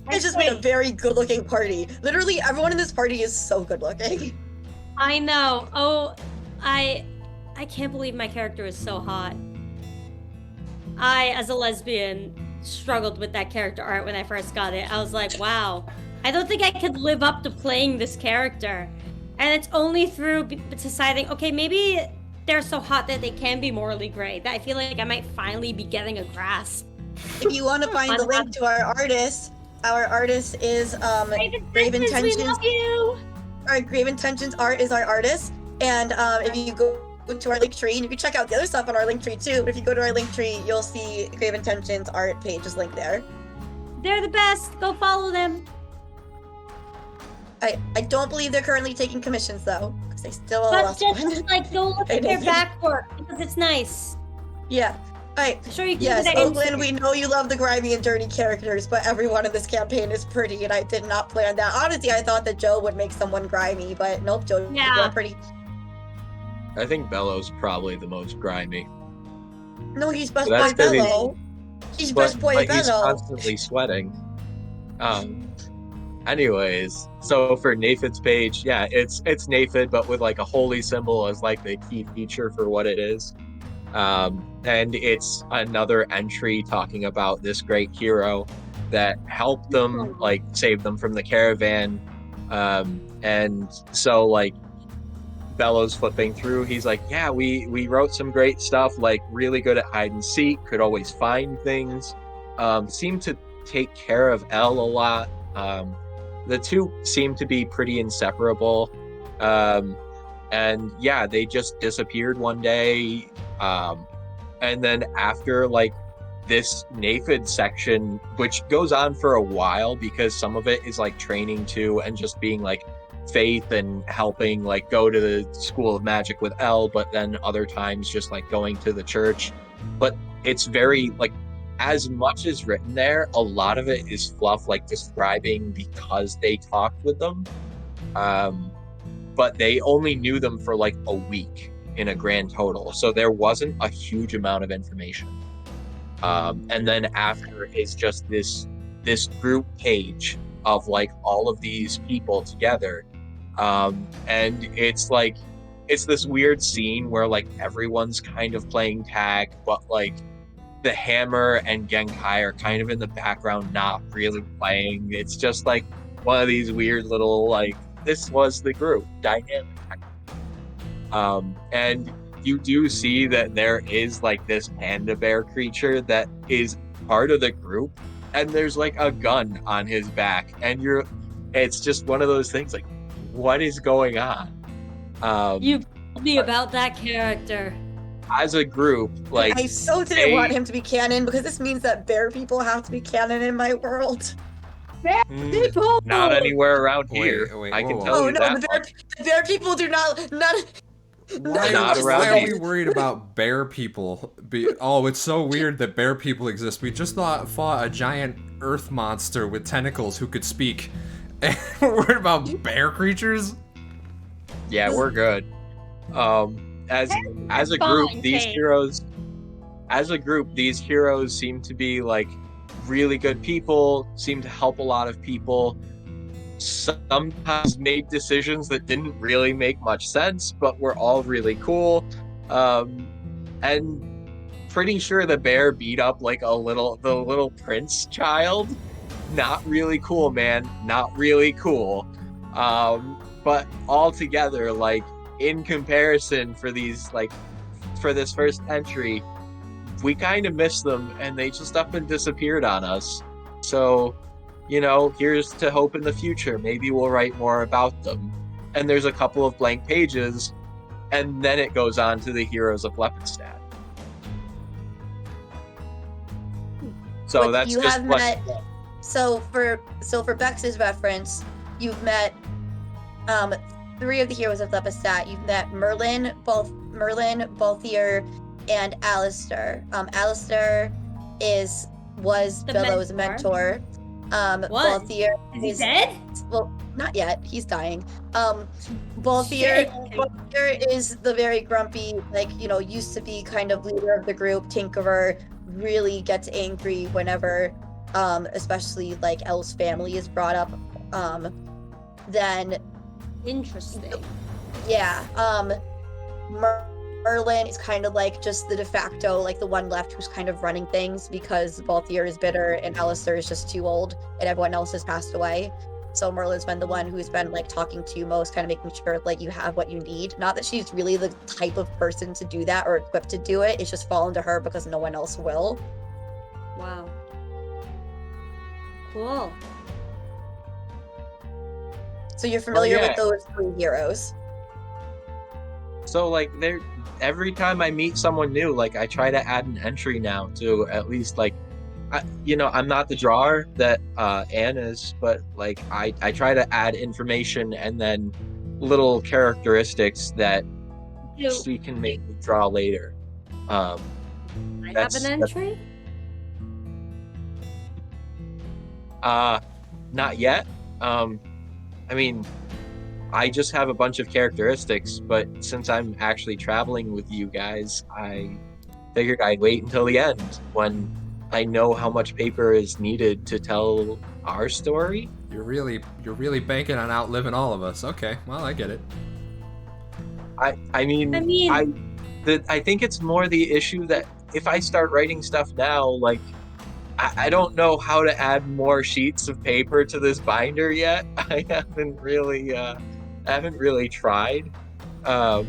guys just made a very good-looking party. Literally, everyone in this party is so good-looking. I know. Oh, I can't believe my character is so hot. I, as a lesbian, struggled with that character art when I first got it. I was like, wow, I don't think I could live up to playing this character. And it's only through deciding, okay, maybe they're so hot that they can be morally gray, that I feel like I might finally be getting a grasp. If you want to find the link to our artist is Grave Intentions. We love you. Our Grave Intentions art is our artist, and if you go to our link tree, and you can check out the other stuff on our link tree too. But if you go to our link tree, you'll see Grave Intentions art page is linked there. They're the best. Go follow them. I don't believe they're currently taking commissions though, because they still owe But us just one. like go look at their back work because it's nice. Yeah. Alright. I'm sure you can Yes, do that. Oakland, we know you love the grimy and dirty characters, but everyone in this campaign is pretty, and I did not plan that. Honestly, I thought that Joe would make someone grimy, but nope, Joe, you're pretty. I think Bellow's probably the most grimy. No, he's best That's boy 'cause Bellow. He's best boy But he's Bellow. constantly sweating. Anyways, so for Naephid's page, yeah, it's Naephid, but with like a holy symbol as like the key feature for what it is. And it's another entry talking about this great hero that helped them, like save them from the caravan. And so like Bellow's flipping through, he's like, yeah, we wrote some great stuff, like really good at hide and seek, could always find things, seemed to take care of Elle a lot. The two seem to be pretty inseparable. And yeah, they just disappeared one day. And then after like this Naephid section, which goes on for a while because some of it is like training too, and just being like faith and helping like go to the school of magic with Elle, but then other times just like going to the church. But it's very like, as much as written there, a lot of it is fluff, like describing because they talked with them. But they only knew them for like a week in a grand total, so there wasn't a huge amount of information. And then after is just this group page of like all of these people together, and it's like it's this weird scene where like everyone's kind of playing tag, but like the Hammer and Genkai are kind of in the background, not really playing. It's just like one of these weird little like, this was the group dynamic. And you do see that there is like this panda bear creature that is part of the group, and there's like a gun on his back, and it's just one of those things like, what is going on? You told me about that character. As a group, like, I so didn't want him to be canon, because this means that bear people have to be canon in my world. People! Not anywhere around here. Wait, I can whoa. tell Oh you no, that. the bear people do not. Why, Not around why are we here. worried about bear people? It's so weird that bear people exist. We just fought a giant earth monster with tentacles who could speak. And we're worried about bear creatures? Yeah, we're good. As a group, Fine, these Kate. heroes, seem to be like really good people, seem to help a lot of people. Sometimes made decisions that didn't really make much sense, but were all really cool. And pretty sure the bear beat up like the little prince child. Not really cool, man. Not really cool. But all together, like, in comparison for this first entry, we kind of missed them, and they just up and disappeared on us. So, here's to hope in the future. Maybe we'll write more about them. And there's a couple of blank pages, and then it goes on to the heroes of Lepidstadt. So But that's you just have what. met. So for Bex's reference, you've met 3 of the heroes of Lepidstadt. You've met Merlin, Balthier, and Alistair. Alistair was The Bellow's mentor. mentor. What? Balthier Is he dead? well, not yet. He's dying. Shit. Balthier is the very grumpy, used to be kind of leader of the group, tinkerer, really gets angry whenever, especially like Elle's family is brought up. Then Interesting. yeah, Merlin is kind of like just the de facto, like the one left who's kind of running things, because Balthier is bitter and Alistair is just too old and everyone else has passed away. So Merlin's been the one who's been like talking to you most, kind of making sure like you have what you need. Not that she's really the type of person to do that or equipped to do it. It's just fallen to her because no one else will. Wow. Cool. So you're familiar yeah. with those 3 heroes. So like every time I meet someone new, like I try to add an entry now to at least like, I'm not the drawer that Anne is, but like I try to add information and then little characteristics that she can make me draw later. I have an entry? Not yet. I mean, I just have a bunch of characteristics, but since I'm actually traveling with you guys, I figured I'd wait until the end when I know how much paper is needed to tell our story. You're really banking on outliving all of us. Okay, well, I get it. I think it's more the issue that if I start writing stuff now, like I don't know how to add more sheets of paper to this binder yet. I haven't really tried. So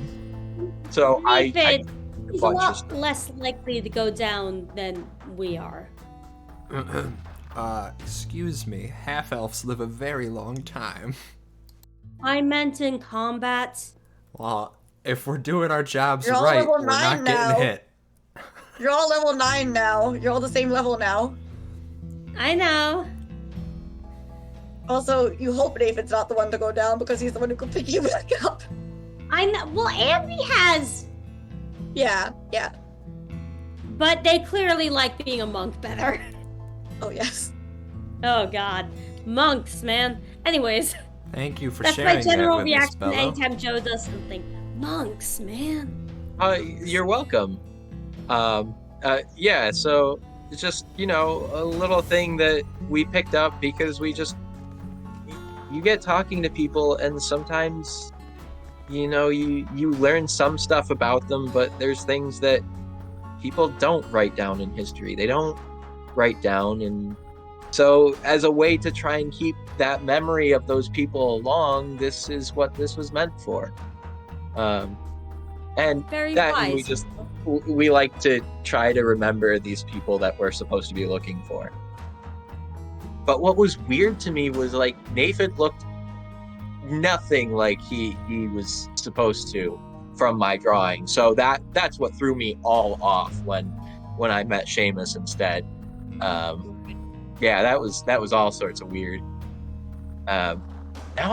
Naephid a is a bunch of lot stuff. less likely to go down than we are. Excuse me. Half-elves live a very long time. I meant in combat. Well, if we're doing our jobs You're all right, level we're not 9 getting now. hit. You're all level 9 now. You're all the same level now. I know. Also, you hope Naephid's not the one to go down because he's the one who could pick you back up. I know. Well, Andy has, Yeah. but they clearly like being a monk better. Oh, yes. Oh God, monks, man. Anyways, Thank you for that's my sharing general that with us, reaction Bellow. anytime Joe does something. Monks, man. You're welcome. Yeah, so it's just, a little thing that we picked up because you get talking to people and sometimes, you learn some stuff about them, but there's things that people don't write down in history. They don't write down. And so as a way to try and keep that memory of those people along, this is what this was meant for. And Very that wise. we like to try to remember these people that we're supposed to be looking for. But what was weird to me was like Naephid looked nothing like he was supposed to from my drawing. So that's what threw me all off when I met Seamus instead. Yeah, that was all sorts of weird. Now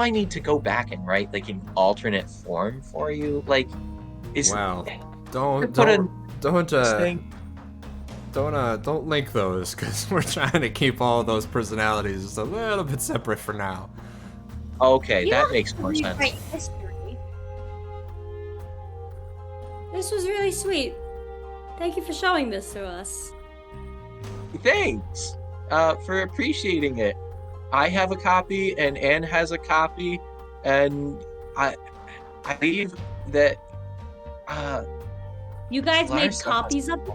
I need to go back and write like an alternate form for you. Like, Wow. Don't Don't link those, because we're trying to keep all those personalities just a little bit separate for now. Okay, You that don't makes have to more sense. rewrite history. This was really sweet. Thank you for showing this to us. Thanks for appreciating it. I have a copy, and Anne has a copy, and I believe that You guys made Larsa copies of it?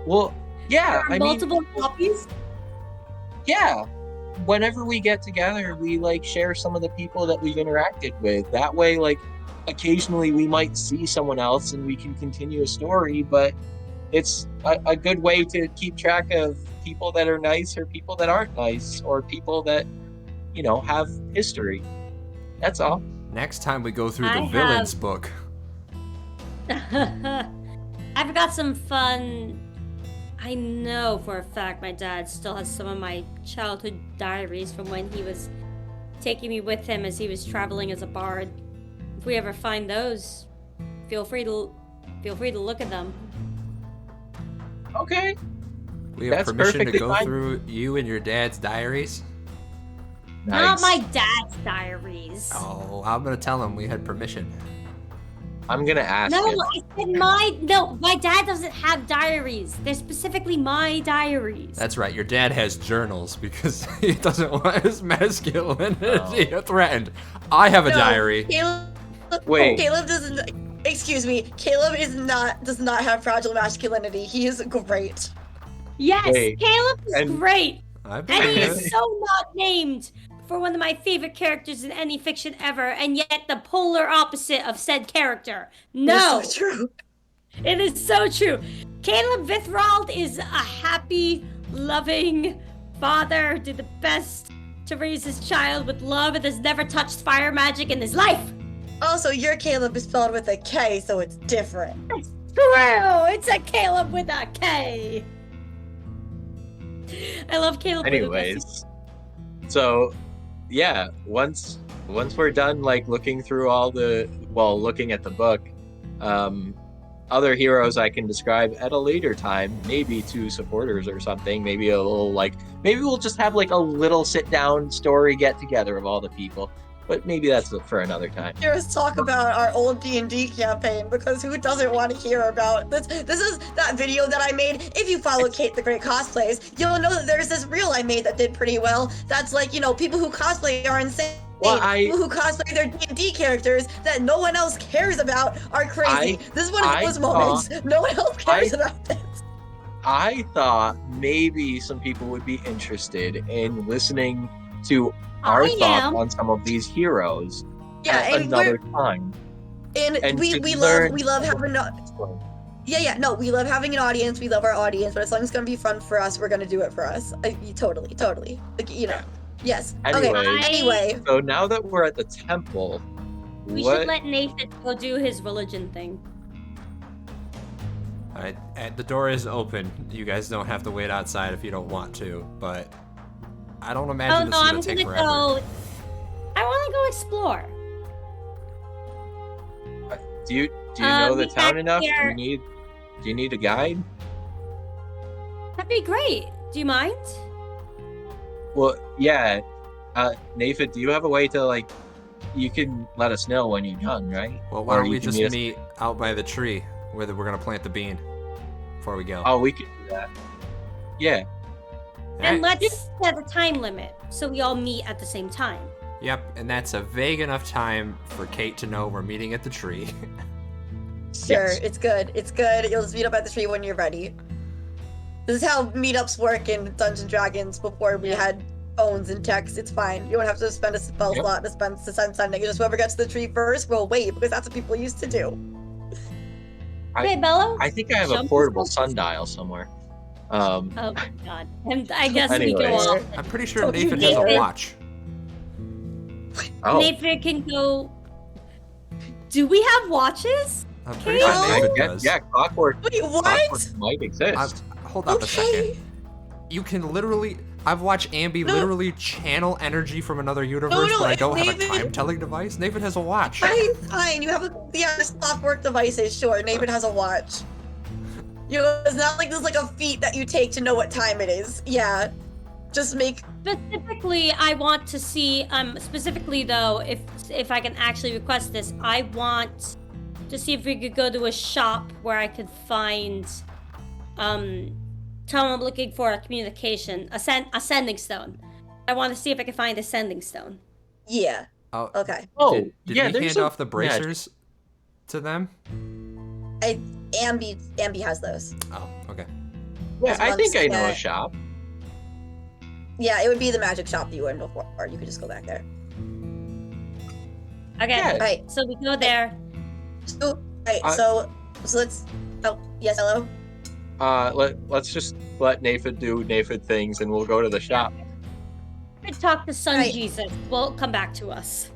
Well, yeah, I mean, Multiple copies? yeah. Whenever we get together, we like share some of the people that we've interacted with. That way, like occasionally we might see someone else and we can continue a story, but it's a good way to keep track of people that are nice or people that aren't nice or people that, have history. That's all. Next time we go through I the villains book. I've got some fun. I know for a fact my dad still has some of my childhood diaries from when he was taking me with him as he was traveling as a bard. If we ever find those, feel free to look at them. Okay. We have That's permission to perfectly go fine. through you and your dad's diaries? Not Nice. my dad's diaries. Oh, I'm gonna tell him we had permission. I'm gonna ask No, him. I said my dad doesn't have diaries. They're specifically my diaries. That's right, your dad has journals because he doesn't want his masculinity threatened. I have a No, diary. Caleb, Wait. Caleb doesn't. Excuse me. Caleb does not have fragile masculinity. He is great. Yes, Wait, Caleb is and- great. I And he believe is it. so not named for one of my favorite characters in any fiction ever, and yet the polar opposite of said character. No, It's so true. it is so true. Caleb Vithrald is a happy, loving father, did the best to raise his child with love, and has never touched fire magic in his life. Also, your Caleb is spelled with a K, so it's different. It's true. It's a Caleb with a K. I love Caleb. Anyways, so yeah, once we're done like looking through looking at the book, other heroes I can describe at a later time, maybe to supporters or something, maybe a little maybe we'll just have like a little sit down story get together of all the people. But maybe that's for another time. Hear us talk about our old D&D campaign, because who doesn't want to hear about this? This is that video that I made. If you follow Kate the Great Cosplays, you'll know that there's this reel I made that did pretty well. That's like, people who cosplay are insane. Well, People who cosplay their D&D characters that no one else cares about are crazy. This is one of those moments. No one else cares about this. I thought maybe some people would be interested in listening to our I thoughts am. on some of these heroes Yeah, at and another time. and we to love learn- having we love having an audience. We love our audience, but as long as it's gonna be fun for us, we're gonna do it for us. Totally. Yes. Anyway. So now that we're at the temple, We should let Naephid go do his religion thing. The door is open. You guys don't have to wait outside if you don't want to, but I don't Oh imagine no, this is I'm gonna take gonna forever. go. I want to go explore. Do you know the meet town back enough? here. Do you need a guide? That'd be great. Do you mind? Well, yeah. Naephid, do you have a way to like? You can let us know when you're done, right? Well, why Or don't you we can just meet us- meet out by the tree where we're gonna plant the bean before we go? Oh, we could do that. Yeah. And Alright. let's set a time limit so we all meet at the same time. Yep, and that's a vague enough time for Kate to know we're meeting at the tree. Sure, Yes. it's good. It's good. You'll just meet up at the tree when you're ready. This is how meetups work in Dungeons and Dragons before we had phones and texts. It's fine. You don't have to spend a spell Yep. slot to send sending. Just whoever gets to the tree first will wait because that's what people used to do. Okay, Bellow? I think I have Show a me portable something. sundial somewhere. Oh my god. And I guess we go Anyways. off. I'm pretty sure So you Nathan has a Nathan- watch. Oh, Nathan can go. Do we have watches? I'm pretty Okay. sure Well, Nathan yeah, does. yeah, clockwork. Wait, what? Clockwork might exist. Hold up a second. Okay. You can literally. I've watched Ambi No. literally channel energy from another universe, no, but I don't have a Nathan- time-telling device. Nathan has a watch. Fine. You have this clockwork devices. Sure, David has a watch. It's not like this is like a feat that you take to know what time it is. Yeah, just make. Specifically, I want to see. Specifically though, if I can actually request this, I want to see if we could go to a shop where I could find, tell them I'm looking for a communication, ascending stone. I want to see if I can find a sending stone. Yeah. Oh, Okay. Oh, did yeah, we there's hand some off the bracers to them? Ambi has those. Oh, okay. Yeah, As I long think as- I know yeah. a shop. Yeah, it would be the magic shop that you were in before, or you could just go back there. Okay, Yeah. Right. so we go there. So, right. I- So let's. Oh, yes. Hello. Let's just let Naephid do Naephid things, and we'll go to the shop. We talk to Sun Right. Jesus. Will come back to us.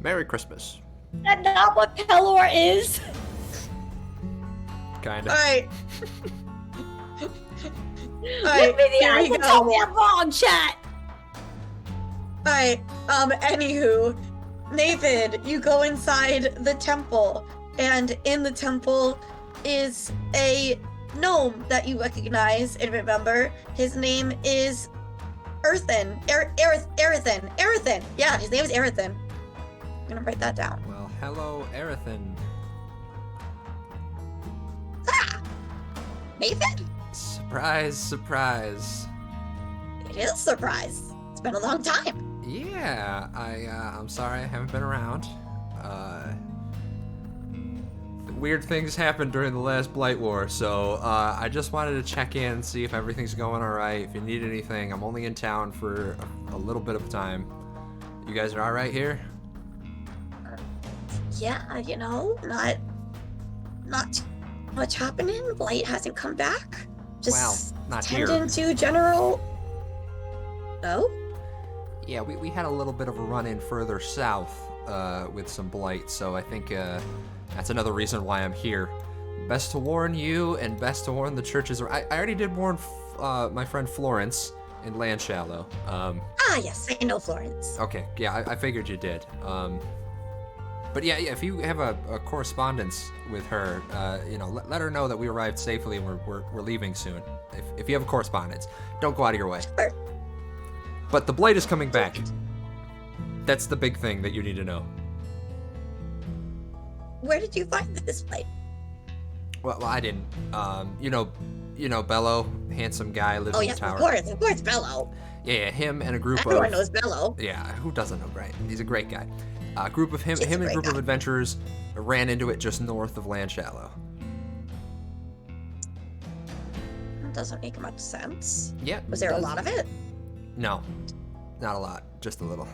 Merry Christmas. That's not what Pelor is. Kinda. All right. Look me in the here eyes we and tell go. me I'm wrong, chat. Alright, anywho, Naephid, you go inside the temple, and in the temple is a gnome that you recognize and remember. His name is Earthen. Earthen. Yeah, his name is Earthen. I'm gonna write that down. Well, hello, Erethan. Naephid? Surprise, surprise. It is a surprise. It's been a long time. Yeah, I'm sorry I haven't been around. Weird things happened during the last Blight War, so I just wanted to check in, see if everything's going alright, if you need anything. I'm only in town for a little bit of time. You guys are alright here? Yeah, not too much happening. Blight hasn't come back. Just Well, not here. tending to general. No? Yeah, we had a little bit of a run-in further south with some Blight, so I think that's another reason why I'm here. Best to warn you, and best to warn the churches. I already did warn my friend Florence in Landshallow. Yes, I know Florence. Okay, yeah, I figured you did. But yeah, if you have a correspondence with her, let her know that we arrived safely and we're leaving soon. If you have a correspondence, don't go out of your way. Sure. But the Blight is coming back. That's the big thing that you need to know. Where did you find this Blight? Well, I didn't. You know Bellow, handsome guy, lives Oh in yes, the tower. of course, Bellow. Yeah, him and a group Everyone of. knows Bellow. Yeah, who doesn't know, right? He's a great guy. A group of him He's a and a great group of guy. adventurers ran into it just north of Landshallow. Doesn't make much sense. Yeah. Was there a lot of it? No, not a lot, just a little.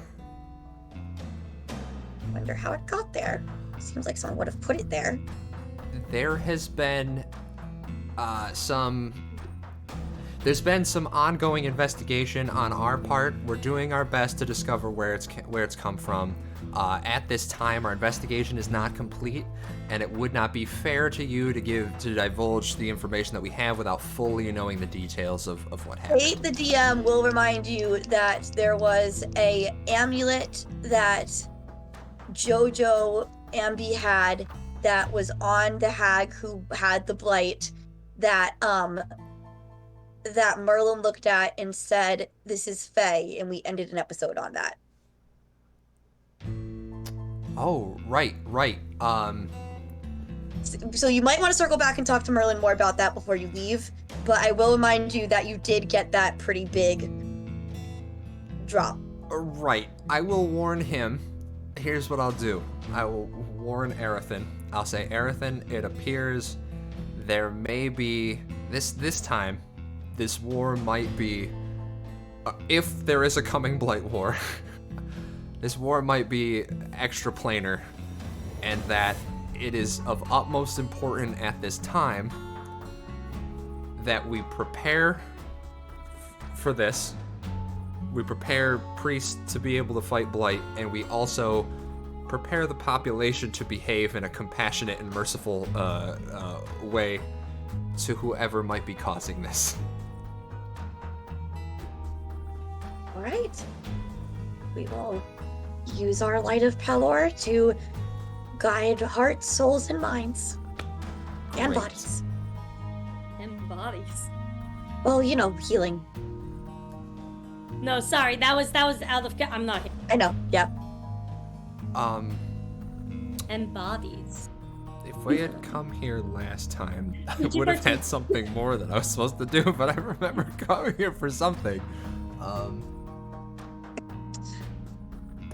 Wonder how it got there. Seems like someone would have put it there. There has been some. There's been some ongoing investigation on our part. We're doing our best to discover where it's come from. At this time, our investigation is not complete, and it would not be fair to you to divulge the information that we have without fully knowing the details of what happened. Kate, the DM, will remind you that there was a amulet that Jojo Ambi had that was on the hag who had the blight that Merlin looked at and said, "This is Fae," and we ended an episode on that. Oh, right. So you might want to circle back and talk to Merlin more about that before you leave, but I will remind you that you did get that pretty big drop. Right. I will warn him. Here's what I'll do. I will warn Aerothin. I'll say, Aerothin, it appears there may be this time. This war might be, if there is a coming Blight War, this war might be extraplanar, and that it is of utmost importance at this time that we prepare for this. We prepare priests to be able to fight Blight, and we also prepare the population to behave in a compassionate and merciful way to whoever might be causing this. All right. We will use our Light of Pelor to guide hearts, souls, and minds. And Great. bodies. And bodies. Well, healing. No, sorry, that was out of. I'm not. I know, yeah. And bodies. If we had come here last time, I Did you would have partic- had something more that I was supposed to do, but I remember coming here for something.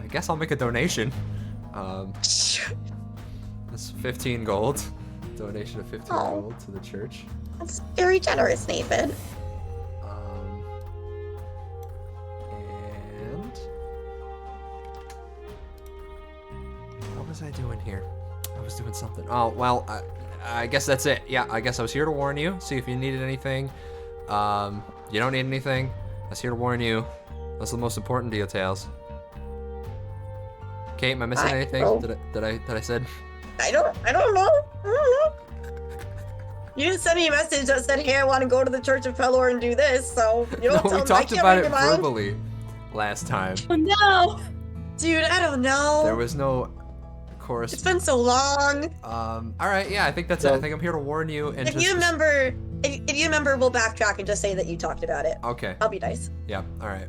I guess I'll make a donation. That's 15 gold. Donation of 15 Oh. gold to the church. That's very generous, Naephid. And what was I doing here? I was doing something. Oh, well, I guess that's it. Yeah, I guess I was here to warn you, see if you needed anything. You don't need anything. I was here to warn you. That's the most important details. Kate, am I missing anything? Did I said? I don't know. You didn't send me a message that said, "Hey, I want to go to the Church of Pelor and do this." So you don't No, tell we me. talked I can't about read it your mind. verbally last time. Oh no! Dude, I don't know. There was no chorus. It's been so long. All right, yeah, I think that's it. I think I'm here to warn you. And If you remember, we'll backtrack and just say that you talked about it. Okay. I'll be nice. Yeah. All right.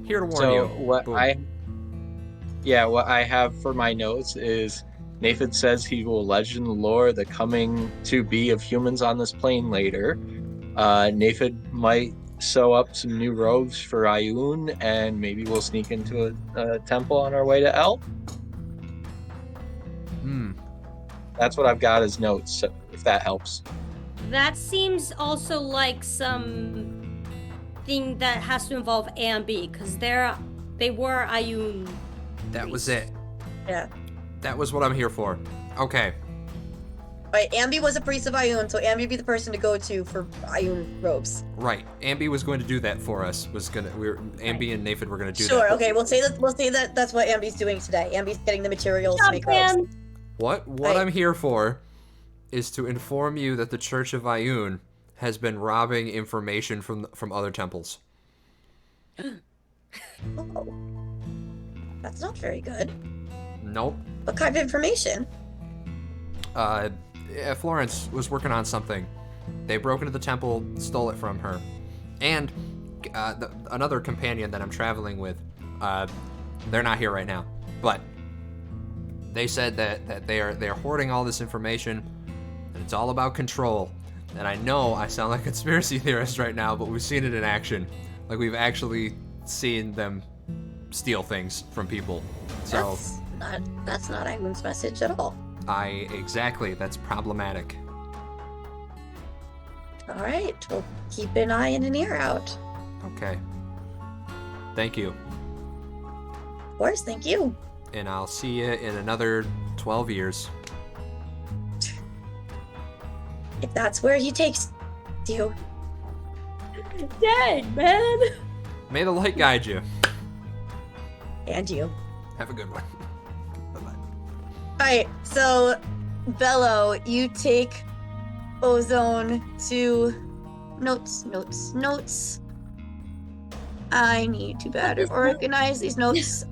Here to warn So you. what Boom. what I have for my notes is Naephid says he will legend lore the coming to be of humans on this plane later. Naephid might sew up some new robes for Ioun, and maybe we'll sneak into a temple on our way to El. That's what I've got as notes, so if that helps. That seems also like some thing that has to involve A and B, because they were Ioun. That was it. Yeah. That was what I'm here for. Okay. Right, Ambi was a priest of Ioun, so Ambi would be the person to go to for Ioun robes. Right. Ambi was going to do that for us. Ambi and Naephid were going to do Sure, that. okay, we'll say that that's what Ambi's doing today. Ambi's getting the materials to make robes. Man. What Right. I'm here for is to inform you that the Church of Ioun has been robbing information from other temples. Oh. That's not very good. Nope. What kind of information? Florence was working on something. They broke into the temple, stole it from her, and another companion that I'm traveling with. They're not here right now, but they said that they're hoarding all this information, and it's all about control. And I know I sound like a conspiracy theorist right now, but we've seen it in action. Like, we've actually seen them steal things from people. So That's not Ioun's message at all. exactly, that's problematic. All right, we'll keep an eye and an ear out. Okay. Thank you. Of course, thank you. And I'll see you in another 12 years. If that's where he takes you. Dang, man. May the light guide you. And you. Have a good one. Bye-bye. Alright, so Bellow, you take Ozone to notes. I need to better organize these notes.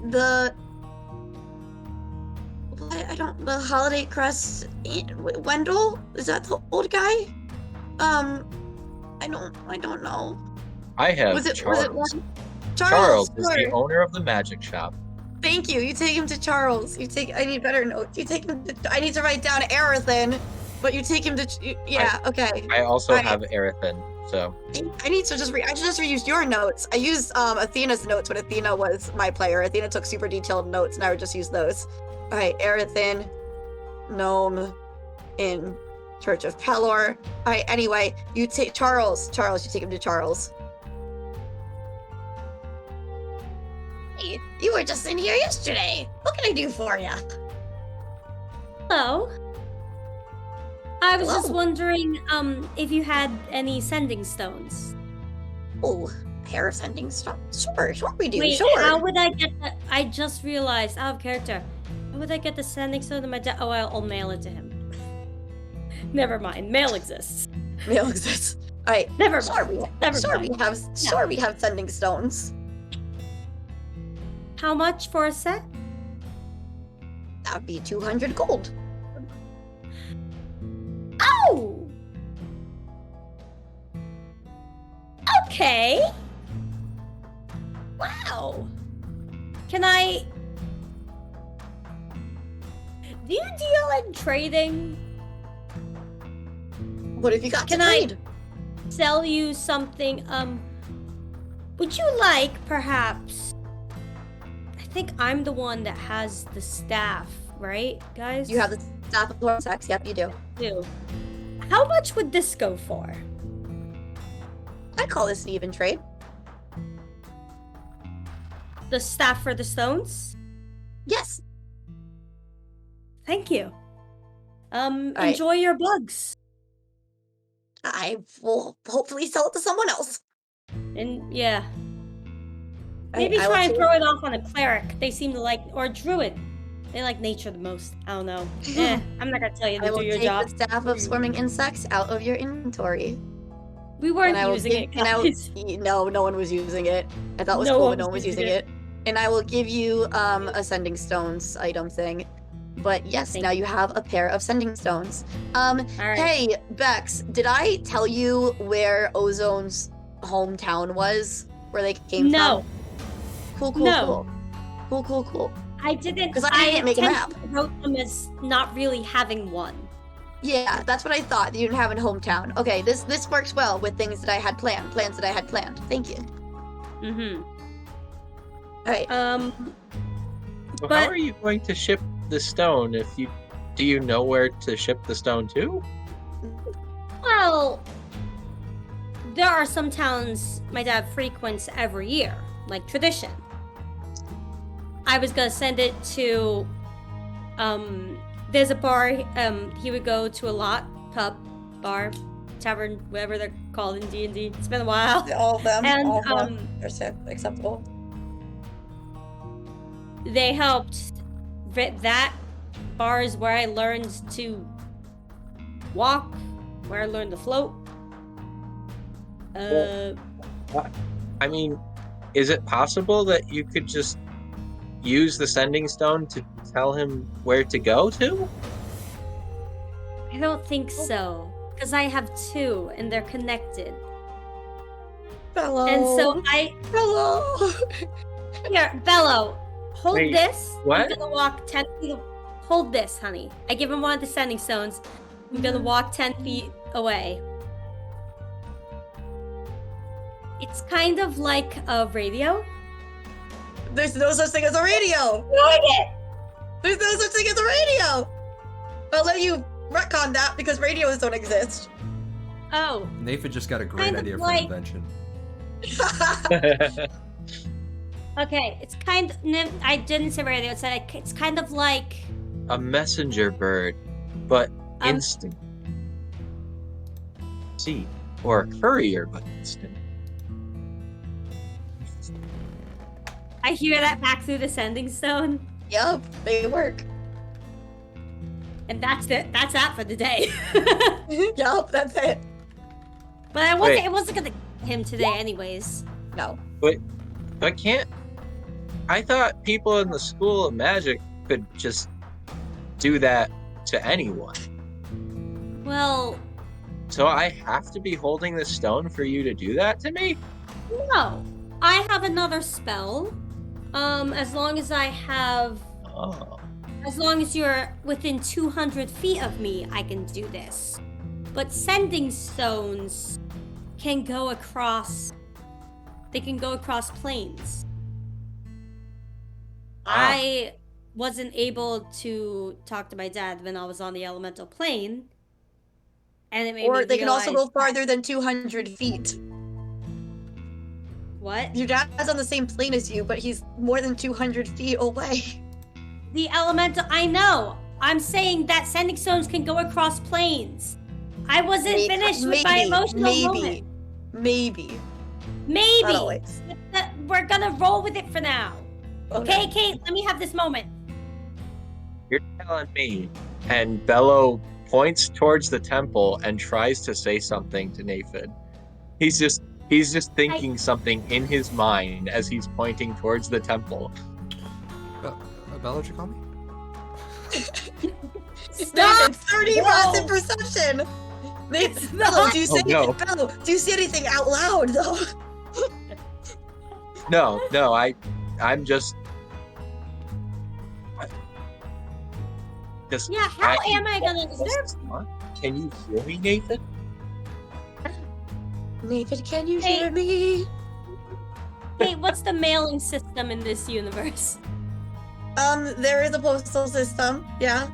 The Holiday Crest, Wendell? Is that the old guy? I don't know. I have Was it Charles. one? Charles is sorry. the owner of the magic shop. Thank you. You take him to Charles. I need better notes. You take him to, I need to write down Arathan, but you take him to, okay. I also Alright. have Arathan, so. I need to I should just reuse your notes. I used Athena's notes when Athena was my player. Athena took super detailed notes and I would just use those. Alright, Arathan, Gnome, in Church of Pelor. Alright, anyway, you take Charles, you take him to Charles. Hey, you were just in here yesterday. What can I do for you? Hello. I was just Hello. wondering, if you had any sending stones. Oh, a pair of sending stones. Sure we do. Wait, sure. how would I get that? I just realized, out of character. How would I get the sending stone to my dad? Oh, I'll mail it to him. Never mind. Mail exists. Mail exists. Alright. Never Sure mind. we Never sure mind. we have sending stones. How much for a set? That would be 200 gold. Oh! Okay. Wow. Can I... Do you deal in trading? What have you got Can to I- trade? Sell you something, would you like, perhaps... I think I'm the one that has the staff, right, guys? You have the staff of Lord Sex. Yep, you do. do. How much would this go for? I'd call this an even trade. The staff for the stones? Yes. Thank you. right. Enjoy your bugs. I will hopefully sell it to someone else. And yeah. I- Maybe I will try and take- throw it off on a cleric. They seem to like, or a druid. They like nature the most. I don't know. I'm not gonna tell you I to will do your take job. the staff of swarming insects out of your inventory. We weren't I will using it, give- and I will- guys. No, no one was using it. I thought it was No cool, one but no one was was using using it. And I will give you a sending stones item thing. But yes, Thank now you. you have a pair of sending stones. All right. Hey, Bex, did I tell you where Ozone's hometown was? Where they came No. from? Cool. No. Cool. I didn't. 'Cause I didn't make a map. intentionally wrote them as not really having one. Yeah, that's what I thought. You didn't have a hometown. Okay, this works well with things that I had planned. Plans that I had planned. Thank you. Mm-hmm. All right. So But- how are you going to ship the stone if you do you know where to ship the stone to? Well, there are some towns my dad frequents every year, like tradition. I was gonna send it to, there's a bar, he would go to a lot, pub, bar, tavern, whatever they're called in D&D. It's been a while. All of them. And, all of them. They're acceptable. They helped. That bar is where I learned to walk, where I learned to float. I mean, is it possible that you could just use the sending stone to tell him where to go to? I don't think so, because I have two and they're connected. Bellow. And so I Bellow. here, Bellow, hold Wait, this. what? I'm gonna walk 10 feet. Hold this, honey. I give him one of the sending stones. I'm gonna walk 10 feet away. It's kind of like a radio. There's no such thing as a radio. There's no such thing as a radio. I'll let you retcon that because radios don't exist. Oh, Naephid just got a great Kind of idea for like- an invention. okay. It's kind of. I didn't say radio. It's kind of like. A messenger bird, but Um, instant. See. or a courier by instinct. I hear that back through the sending stone, Yup, they work. and that's it. That's that for the day. Yup, that's it. But Wait. it wasn't gonna get him today, anyways. No. But can't. I thought people in the School of Magic could just do that to anyone. Well, So I have to be holding this stone for you to do that to me? no. I have another spell. As long as Oh. as long as you're within 200 feet of me, I can do this. But sending stones can go across. They can go across planes. I wasn't able to talk to my dad when I was on the elemental plane, and it made me Or they can also realize- go farther than 200 feet. What? Your dad's on the same plane as you, but he's more than 200 feet away. The elemental. I know. I'm saying that sending stones can go across planes. I wasn't finished with my emotional moment. Maybe. Maybe. Not always. We're gonna roll with it for now. Okay, Kate, let me have this moment. You're telling me. And Bellow points towards the temple and tries to say something to Naephid. He's just thinking something in his mind as he's pointing towards the temple. Bellow, did you call me? Stop! 30 No. passive perception! It's Bellow, not- do you say no. Bellow, do you see anything out loud though? No, I'm just Yeah, how am I gonna? Is there? Can you hear me, Nathan? Naephid, can you Hey. hear me? Hey, what's the mailing system in this universe? There is a postal system, yeah.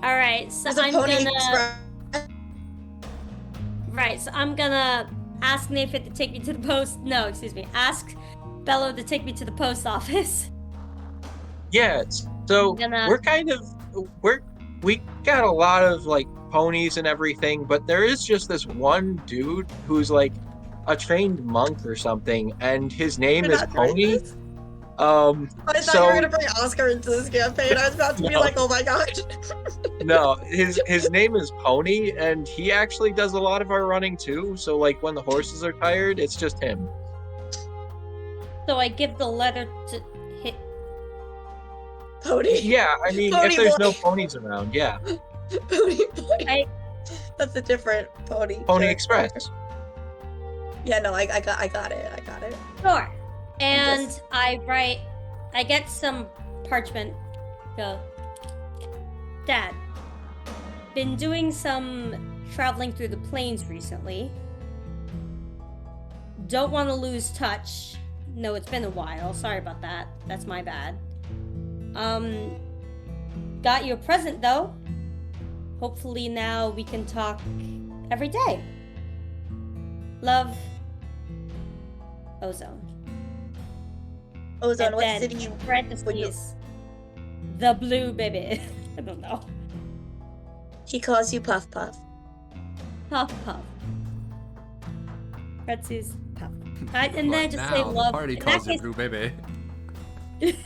All right, so There's a I'm Pony gonna. Express. Right, so I'm gonna ask Naephid to take me to the post. No, excuse me. Ask Bellow to take me to the post office. Yeah, so Gonna- we got a lot of like ponies and everything, but there is just this one dude who's like a trained monk or something, and his name You're is not doing Pony. this? I thought you were gonna bring Oscar into this campaign. I was about to be No. like, oh my god. No, his name is Pony, and he actually does a lot of our running too. So like when the horses are tired, it's just him. So I give the letter to hit. Pony. Yeah, I mean, Pony if there's no boy. ponies around, yeah, Pony. I- That's a different pony. Pony character. Express. Yeah, no, I got it. Sure. And Yes. I get some parchment. Go. Dad, been doing some traveling through the plains recently. Don't want to lose touch. No, it's been a while. Sorry about that. That's my bad. Got you a present though. Hopefully now we can talk every day. Love, Ozone. Ozone, And what then city in would you... parentheses, the blue baby. I don't know. He calls you Puff Puff. Puff puff. Parentheses, puff. And then But just now say the love. party In that calls you case, Blue Baby. yeah,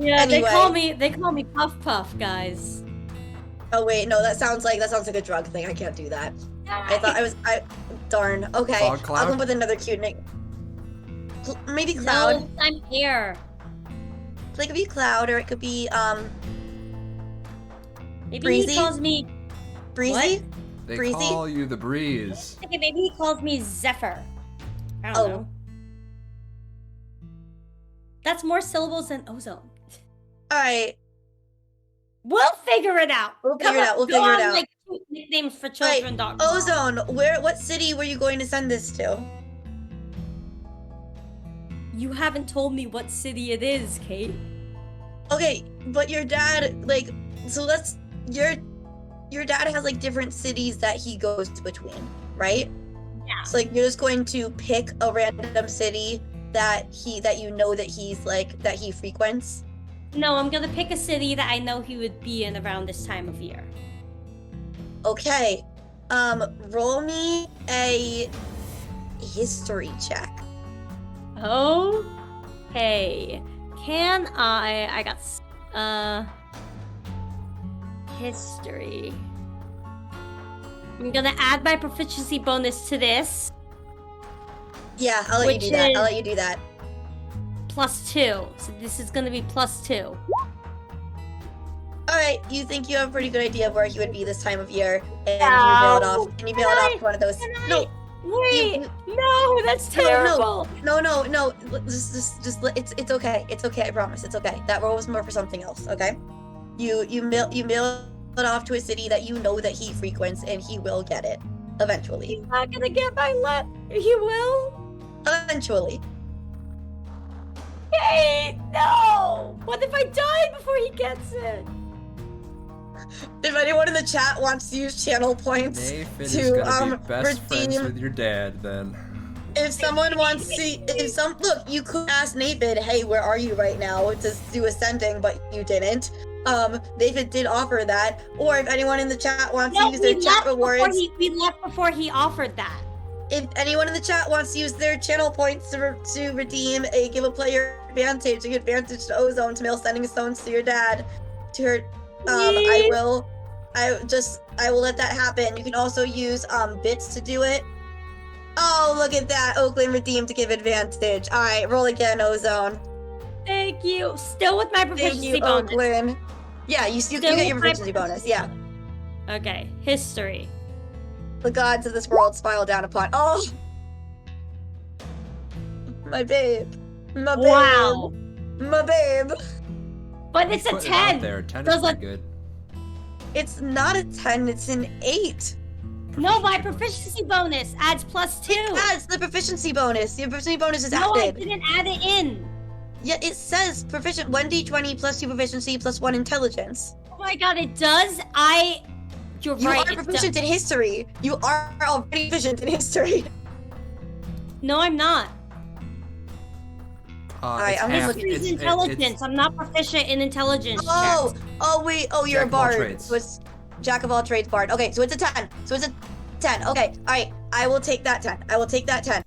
Anyway. they call me Puff Puff, guys. Oh wait, no, that sounds like a drug thing. I can't do that. Darn. Okay, Fog Cloud? I'll come up with another cute name. Maybe Cloud. No, I'm air. It could be Cloud, or it could be Maybe Breezy? he calls me. Breezy. They Breezy? call you the Breeze. Okay, maybe he calls me Zephyr. I don't Oh. know. That's more syllables than Ozone. All right. We'll figure it out. We'll figure Come it on, out, we'll go figure it on, out. Like cute nicknames for children. Right. Dog. Ozone. What city were you going to send this to? You haven't told me what city it is, Kate. Okay, but your dad your dad has like different cities that he goes between, right? Yeah. So like you're just going to pick a random city that you know that he frequents. No, I'm gonna pick a city that I know he would be in around this time of year. Okay. Roll me a history check. Okay. Can I got history. I'm gonna add my proficiency bonus to this. Yeah, I'll let you do that. I'll let you do that. +2. So this is gonna be +2. Alright, you think you have a pretty good idea of where he would be this time of year, and No. you bail it off. And you bail it off to one of those. No, Wait! No, that's terrible! no. Just it's okay. It's okay. I promise. It's okay. That roll was more for something else. Okay. You mail it off to a city that you know that he frequents, and he will get it eventually. He's not gonna get my He will? Eventually. Hey, no! What if I die before he gets it? If anyone in the chat wants to use channel points Naephid is to gonna be best friends redeem, with your dad then. if someone wants to, look, you could ask Naephid, hey, where are you right now, to do ascending, but you didn't. Naephid did offer that, or if anyone in the chat wants to use their chat rewards, we left before he offered that. if anyone in the chat wants to use their channel points to redeem a give a player advantage, a advantage to Ozone to mail sending stones to your dad, to her, I will let that happen. You can also use bits to do it. Oh, look at that! Oakland redeemed to give advantage. All right, roll again, Ozone. Thank you. Still with my proficiency Thank you, bonus. Oakland. Yeah, you get your proficiency bonus. Yeah. Okay, history. The gods of this world smile down upon. Oh, my babe, my babe, Wow. my babe. But it's a Putting it out 10. there. 10 is Does pretty a- good. It's not a 10. It's an 8. No, my proficiency bonus adds +2. Yeah, it's the proficiency bonus. The proficiency bonus is No, I added. didn't add it in. Yeah, it says proficient 1d20 plus 2 proficiency plus 1 intelligence. Oh my god, it does. You're You right. are proficient in history. You are already proficient in history. No, I'm not. Alright, it's I'm gonna half- look at It's it's- intelligence. I'm not proficient in intelligence Oh, checks. wait. Oh, you're Jack a of all bard. trades. So it's jack of all trades bard. Okay, so it's a 10. Okay, alright. I will take that 10. I will take that 10.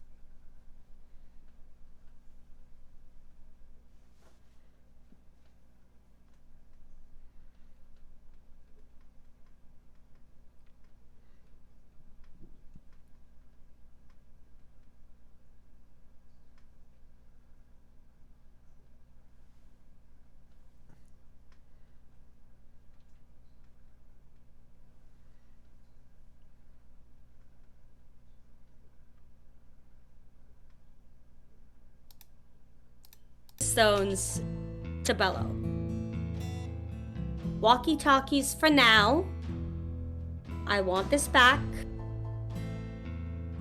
Stones to Bellow. Walkie-talkies for now. I want this back.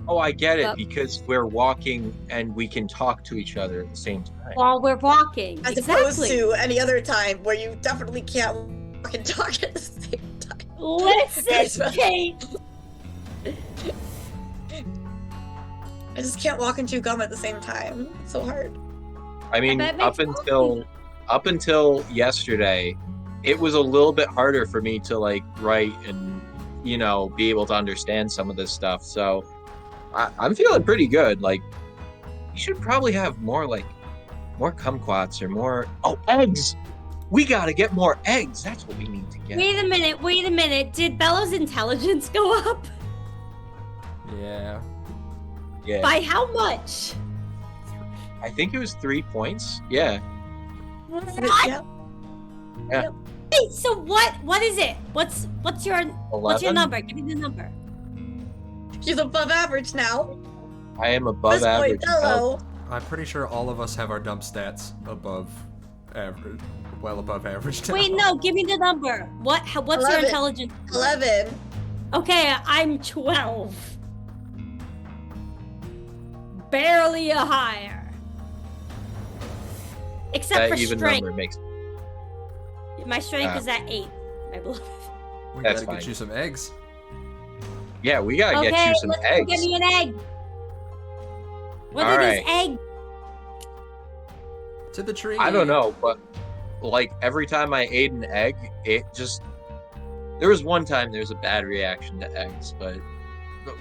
Oh, I get it, Yep. because we're walking and we can talk to each other at the same time. While we're walking. As exactly. opposed to any other time where you definitely can't walk and talk at the same time. Listen, Kate. I just can't walk and chew gum at the same time. It's so hard. I mean, That up makes until yesterday, it was a little bit harder for me to like write and be able to understand some of this stuff. So I'm feeling pretty good. Like, you should probably have more kumquats or more. Oh, eggs! We gotta get more eggs. That's what we need to get. Wait a minute. Did Bellow's intelligence go up? Yeah. Yeah, By how much? I think it was 3 points. Yeah. Yeah. Wait, so what is it? What's your 11? number? Give me the number. He's above average now. I am above This boy average. Bellow. I'm pretty sure all of us have our dump stats above average, well above average now. Wait, no, give me the number. What's your 11. intelligence? 11. Okay, I'm 12. Barely a higher. Except That for even strength. number makes. My strength Ah. is at 8, my beloved. We That's gotta fine. get you some eggs. Yeah, we gotta Okay, get you some let's go eggs. get me an egg. What All are right. these eggs? To the tree. I don't know, but like every time I ate an egg, it just There was one time there was a bad reaction to eggs, but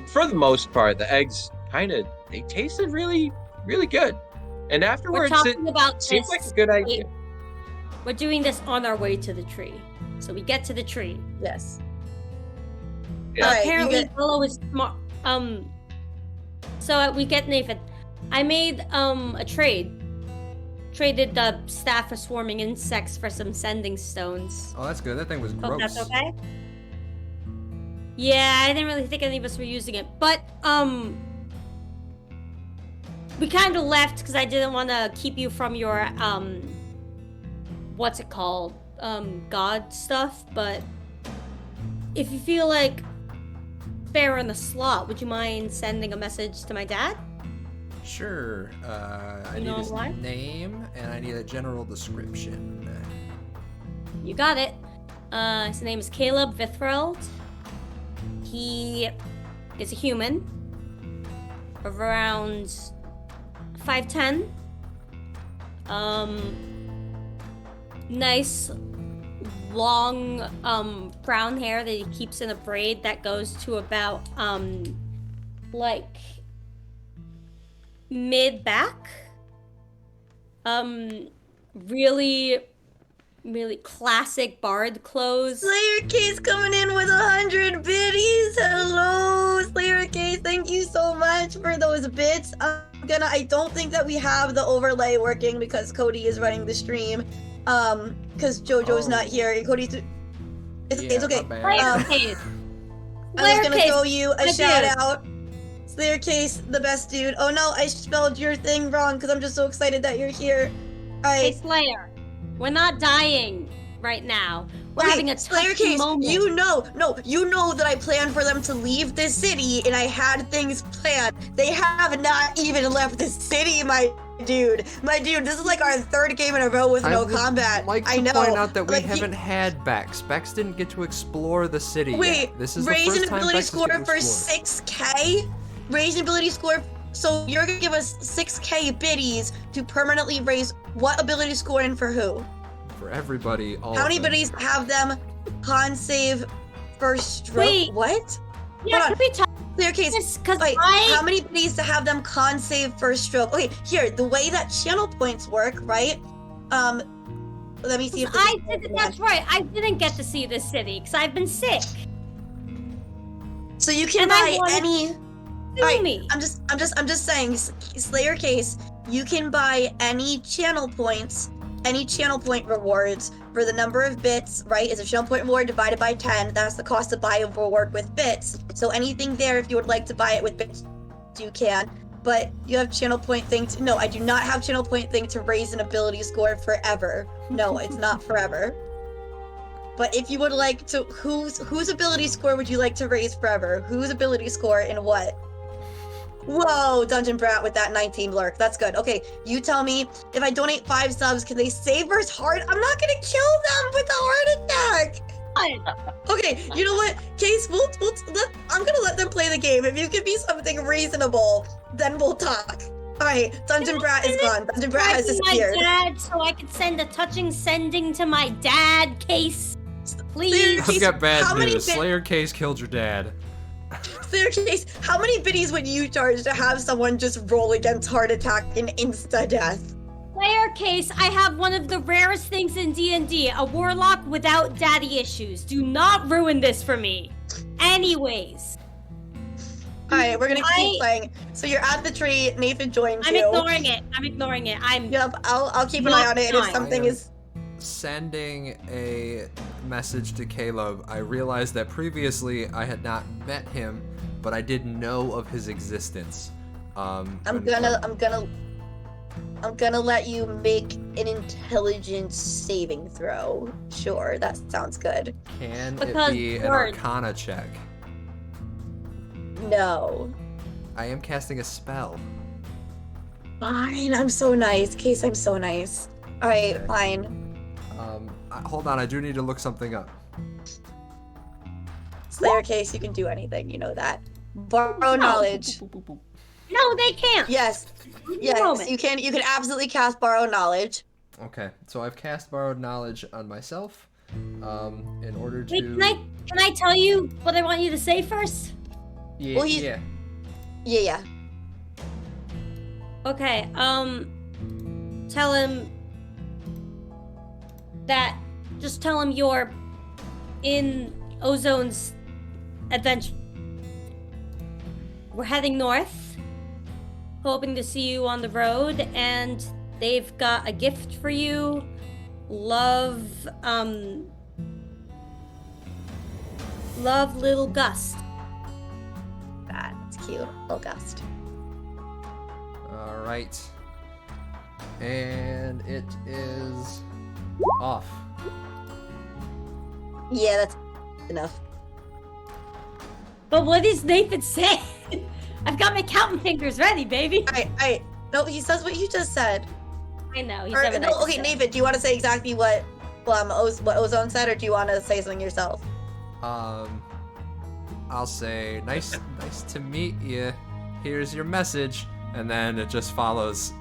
for the most part, the eggs they tasted really, really good. And We're afterwards, it talking about seemed this. like a good idea. We're doing this on our way to the tree. So we get to the tree. Yes. Yeah. All right, you Apparently, get- Bellow is smart. So we get Naephid. I made a trade. Traded the staff for swarming insects for some sending stones. Oh, that's good. That thing was Hope gross. that's okay. Yeah, I didn't really think any of us were using it, but we kind of left because I didn't want to keep you from your what's it called, god stuff. But if you feel like fair in the slot, would you mind sending a message to my dad? Sure. I You need know his why? name and I need a general description. You got it. His name is Caleb Vithreld. He is a human of around 5'10". Nice long brown hair that he keeps in a braid that goes to about like mid back. Really classic bard clothes. Slayer Case coming in with 100 biddies. Hello, Slayer Case. Thank you so much for those bits. I don't think that we have the overlay working because Cody is running the stream. Because JoJo's not here. And Cody's. It's okay. my bad. Slayer Case. I was gonna Case, throw you a my shout dude. out. Slayer Case, the best dude. Oh no, I spelled your thing wrong because I'm just so excited that you're here. Hey, Alright. Slayer, we're not dying right now. We're Okay, having a Slayer touching Case, moment. you know that I planned for them to leave this city and I had things planned. They have not even left the city, my dude. My dude, this is like our third game in a row with no would combat. like to I know. point out that we Like, haven't had Bex. Bex didn't get to explore the city Wait, yet. This is the raise first an time ability Bex has score get to for explore. 6k? Raise an ability score. So you're gonna give us 6k biddies to permanently raise what ability score and for who? For everybody, all How of many them. biddies have them con save first stroke? Wait. What? Yeah, Hold can we talk Clear case. this? Because Wait, how many biddies to have them con save first stroke? Okay, here, the way that channel points work, right? Let me see if that's right. I didn't get to see this city because I've been sick. So you can And I buy wanted- any. Sue Alright, me. I'm just saying, Slayer Case, you can buy any channel points, any channel point rewards for the number of bits, right? Is a channel point reward divided by 10. That's the cost to buy a reward with bits. So anything there, if you would like to buy it with bits, you can. But you have channel point thing to, no, I do not have channel point thing to raise an ability score forever. No, it's not forever. But if you would like to, whose ability score would you like to raise forever? Whose ability score and what? Whoa, Dungeon Brat with that 19 lurk. That's good. Okay, you tell me, if I donate 5 subs, can they save versus heart? I'm not gonna kill them with a heart attack! Okay, you know what? Case, I'm gonna let them play the game. If you give me something reasonable, then we'll talk. Alright, Dungeon Brat is gone. Dungeon Brat has disappeared. My dad, so I could send a touching sending to my dad. Case, please. I've got bad How many news. bit- Slayer Case killed your dad. Slayer Case, how many biddies would you charge to have someone just roll against heart attack and insta-death? Player Case, I have one of the rarest things in D&D, a warlock without daddy issues. Do not ruin this for me. Anyways, Alright, we're gonna keep playing. So you're at the tree, Naephid joined I'm you. ignoring it. Yep, I'll keep an eye on it, and if Fine. something is... Sending a message to Caleb, I realized that previously I had not met him, but I did know of his existence. I'm gonna let you make an intelligence saving throw. Sure, that sounds good. Can Because it be an words. Arcana check? No. I am casting a spell. Fine, I'm so nice. Case, I'm so nice. Alright, Okay. fine. Hold on, I do need to look something up. Slayer Case, you can do anything, you know that. Borrow knowledge. no, they can't. Yes. Yes, Moment. you can absolutely cast borrow knowledge. Okay, so I've cast Borrowed Knowledge on myself. In order to. Wait, can I tell you what I want you to say first? Yeah. Well, Yeah. Yeah. Okay, tell him that, just tell him you're in Ozone's adventure. We're heading north, hoping to see you on the road, and they've got a gift for you. Love little Gust. That's cute. August. All right. And it is off. Yeah, that's enough. But what does Naephid say? I've got my counting fingers ready, baby. No, he says what you just said. I know. He Or, said what no, I okay, said. Naephid, do you want to say exactly what Ozone said, or do you want to say something yourself? I'll say nice to meet you. Here's your message, and then it just follows.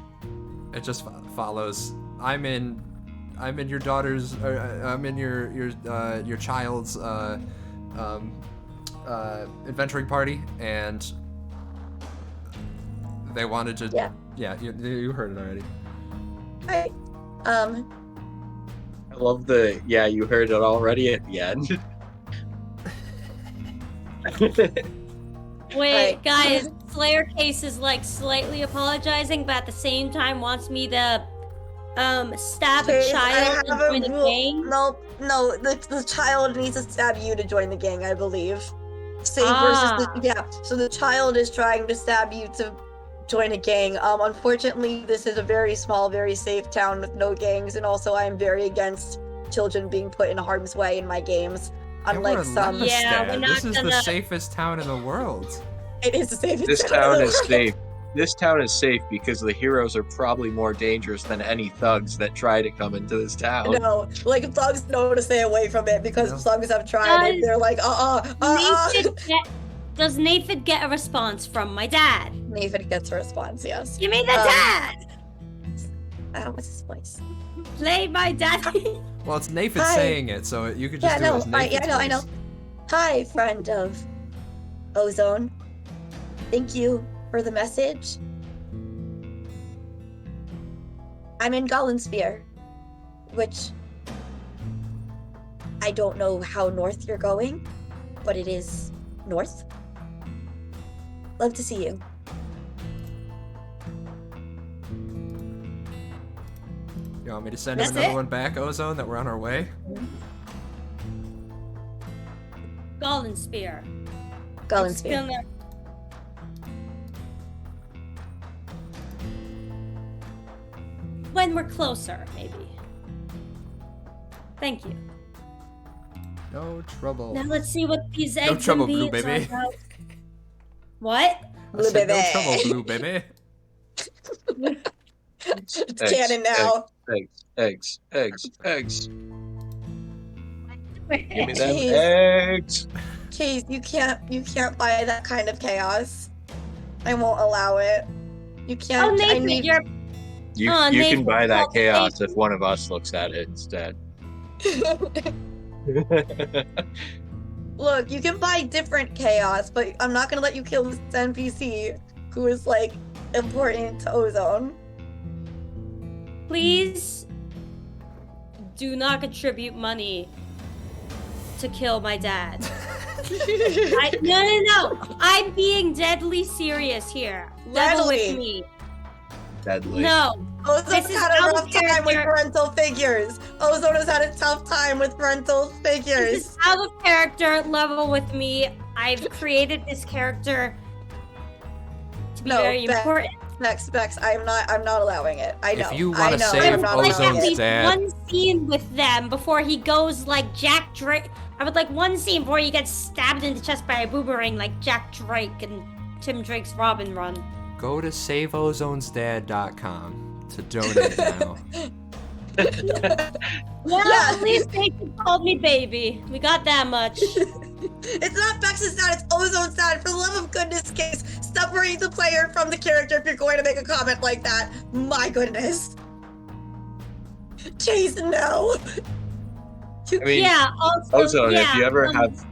It just follows. I'm in your daughter's. I'm in your child's adventuring party, and they wanted to. Yeah. Yeah, you heard it already. Alright. I love the you heard it already at the end. Wait, Right. guys, Slayer Case is like slightly apologizing, but at the same time wants me to stab a Chase, child and join the rule. gang. No, the child needs to stab you to join the gang, I believe. Say Ah. so the child is trying to stab you to join a gang. Unfortunately, this is a very small, very safe town with no gangs, and also I am very against children being put in harm's way in my games. Unlike some, Yeah, we're not this is the gonna- safest town in the world. it is the safest This town town in the is world. safe. This town is safe because the heroes are probably more dangerous than any thugs that try to come into this town. No, like thugs know to stay away from it because No. thugs have tried it. They're like, Does Naephid get a response from my dad? Naephid gets a response, yes. You mean the dad? What's his voice? Play my daddy. Well, it's Naephid Hi. saying it, so you could just Yeah, do no, it as Naephid's I know. voice. Hi, friend of Ozone. Thank you for the message. I'm in Gollensphere, which I don't know how north you're going, but it is north. Love to see you. You want me to send him That's another it? one back, Ozone, that we're on our way? Golden Spear. Gollensphere. When we're closer, maybe. Thank you. No trouble. Now let's see what these No eggs trouble, and Blue beans Baby. are about. What? I said, no Blue trouble, baby. Blue Baby. It's canon now. Eggs. Give me them Jeez. eggs. Case, you can't buy that kind of chaos. I won't allow it. You can't. Oh, I Naephid, need. you're. You Oh, you can Nathan, buy that oh, chaos if one of us looks at it instead. Look, you can buy different chaos, but I'm not gonna let you kill this NPC who is like important to Ozone. Please do not contribute money to kill my dad. No. I'm being deadly serious here. Level with Deadly? me. Deadly. No. Ozone's This is had a out rough of time with character. parental figures. Ozone has had a tough time with parental This figures. is out of character. Level with me. I've created this character to be No, very Bex. important. Bex, I'm not allowing it. I know. If you I wanna know, save I'm not Like allowing at Ozone's it. least dad. one scene with them before he goes like Jack Drake. I would like one scene before he gets stabbed in the chest by a boomerang like Jack Drake and Tim Drake's Robin Run. Go to saveozonesdad.com to donate now. Well, Yeah. at least they called me baby. We got that much. It's not Bex's dad, it's Ozone's dad. For the love of goodness, Case, separate the player from the character if you're going to make a comment like that. My goodness. Chase, no. I mean, Yeah, also, Ozone, yeah, if you ever have,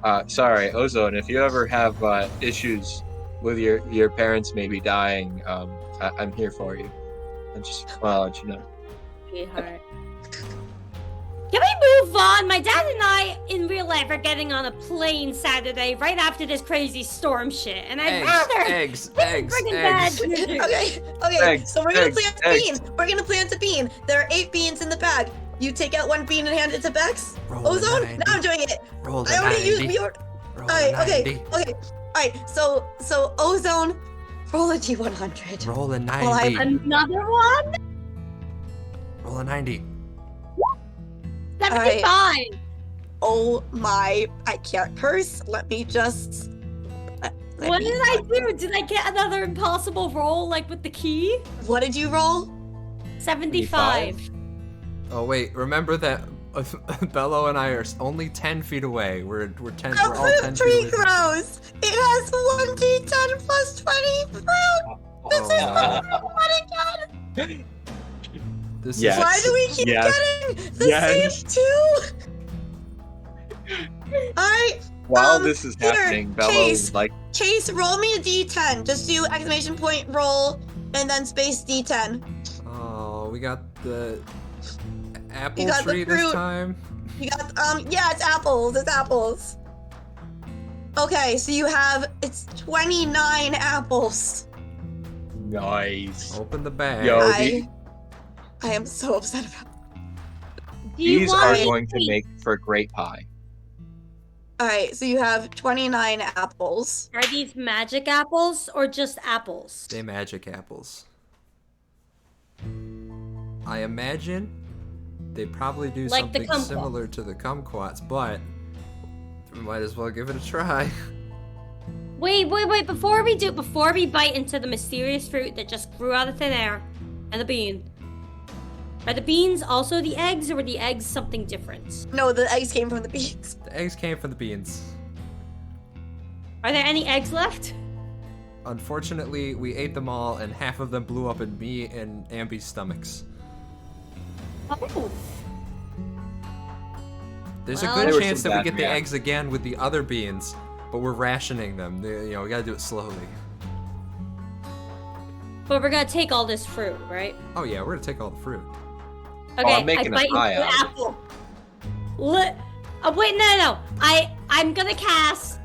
Ozone, if you ever have issues with your parents maybe dying, I'm here for you. I just want to let you know. sweetheart. Can we move on? My dad and I, in real life, are getting on a plane Saturday right after this crazy storm shit, and I'd rather eggs. bring in bed. Okay, Eggs, so we're gonna eggs, plant a eggs. bean. We're gonna plant a bean. There are 8 beans in the bag. You take out 1 bean and hand it to Bex. Roll a Ozone. 90. Now I'm doing it. Roll I a already 90. used. Roll Alright, a 90. okay. Alright, so Ozone, roll a D100. Roll a Well, I- 90. Another one? Roll a 90. 75! Oh my, I can't curse. Let me just. What did I do? Did I get another impossible roll, like with the key? What did you roll? 75. Oh wait, remember that Bellow and I are only 10 feet away. We're 10. A We're all 10 fruit feet tree away. grows. It has 1d10 plus 20 fruit. This is what again? This Yes. Why do we keep Yes. getting the Yes. same 2? Alright, While this is here, happening, Bellow Chase. like Chase, roll me a d10. Just do exclamation point roll and then space d10. Oh, we got the apple You got the tree this fruit. time. You got, yeah, it's apples. It's apples. Okay, so you have, it's 29 apples. nice. Open the bag. Yo, I am so upset about Do you these want are me going to make for great pie. Alright, so you have 29 apples. Are these magic apples or just apples? They magic apples. I imagine they probably do Like the something kumquats. similar to the kumquats, but we might as well give it a try. Wait, before we bite into the mysterious fruit that just grew out of thin air, and the bean. Are the beans also the eggs, or were the eggs something different? No, the eggs came from the beans. The eggs came from the beans. Are there any eggs left? Unfortunately, we ate them all, and half of them blew up in me and Ambi's stomachs. Oh. There's Well- a There good were chance some that we bad get the eggs reactions. again with the other beans, but we're rationing them. You know, we gotta do it slowly. But we're gonna take all this fruit, right? Oh yeah, we're gonna take all the fruit. Okay, I'm making a I bite pie into the out of it. apple. Wait, no. I'm gonna cast.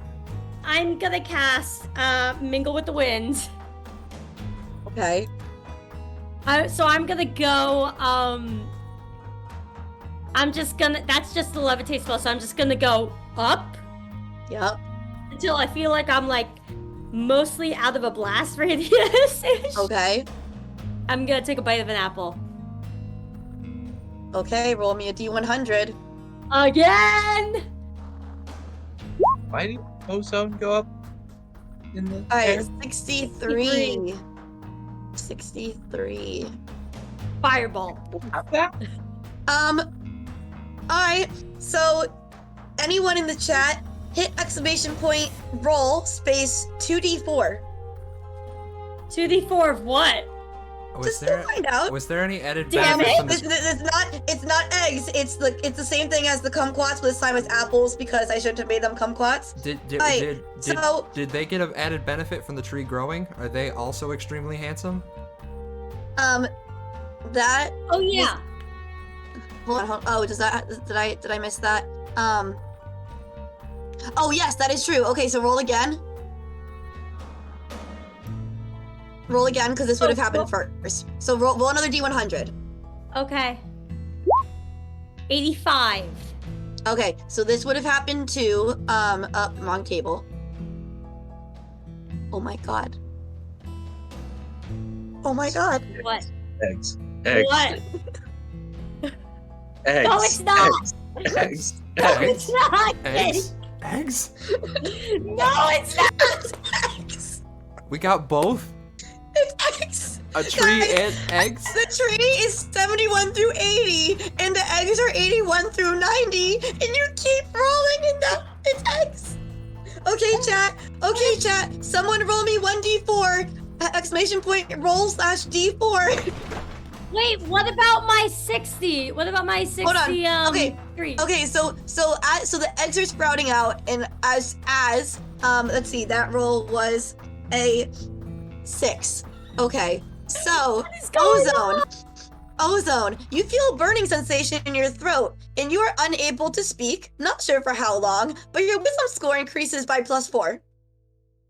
Mingle with the Wind. Okay. So I'm gonna go. That's just the levitate spell. So I'm just gonna go up Yep. until I feel like I'm like mostly out of a blast radius. Okay. I'm gonna take a bite of an apple. Okay, roll me a d100. Again! Why did Ozone go up in the air? Alright, 63. 63. Fireball. Alright, so anyone in the chat, hit exclamation point roll space 2d4. 2d4 of what? Just to find out. Was there any added Damn benefit it. from this? It's not eggs. It's the same thing as the kumquats, but this time it's apples because I shouldn't have made them kumquats. Alright, so Did they get an added benefit from the tree growing? Are they also extremely handsome? that Oh yeah. hold on. Oh, did I miss that? Oh yes, that is true. Okay, so roll again. Roll again because this would have happened first. So roll another d100. Okay. 85. Okay, so this would have happened too. Wrong table. Oh my god. Oh my god. What? Eggs. What? Eggs. No, it's not. Eggs. No, Eggs. it's not. Eggs? Eggs? No, it's not. Eggs. We got both? It's eggs. A tree Guys, and eggs? The tree is 71 through 80, and the eggs are 81 through 90, and you keep rolling, and it's eggs. Okay, chat. Someone roll me 1d4. Exclamation point roll /d4. Wait, what about my 60? What about my 60? Hold on. Okay. 3? Okay, so the eggs are sprouting out, and as let's see, that roll was a 6. Okay, so Ozone, you feel a burning sensation in your throat, and you are unable to speak. Not sure for how long, but your wisdom score increases by +4.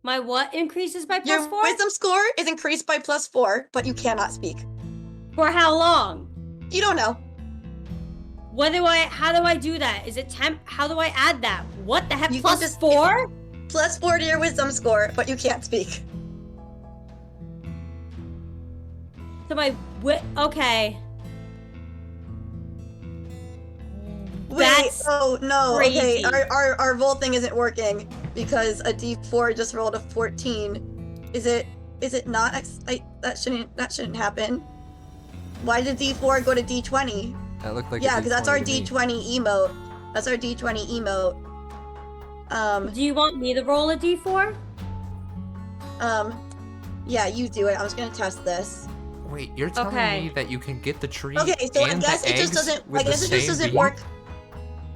My what increases by Your +4? wisdom score is increased by +4, but you cannot speak. For how long? You don't know. How do I do that? Is it temp? How do I add that? What the heck? You can +4? +4 to your wisdom score, but you can't speak. So okay. Wait, That's oh no, crazy. okay, our roll thing isn't working because a D4 just rolled a 14. Is it not? That shouldn't happen. Why did D4 go to D20? That looked like Yeah, a because that's our D20 to me. D20 emote. That's our D20 emote. Do you want me to roll a D4? Yeah, you do it. I'm just gonna test this. Wait, you're telling Okay. me that you can get the tree Okay, so I and guess the it just eggs doesn't. with I guess the it just same doesn't bean? work.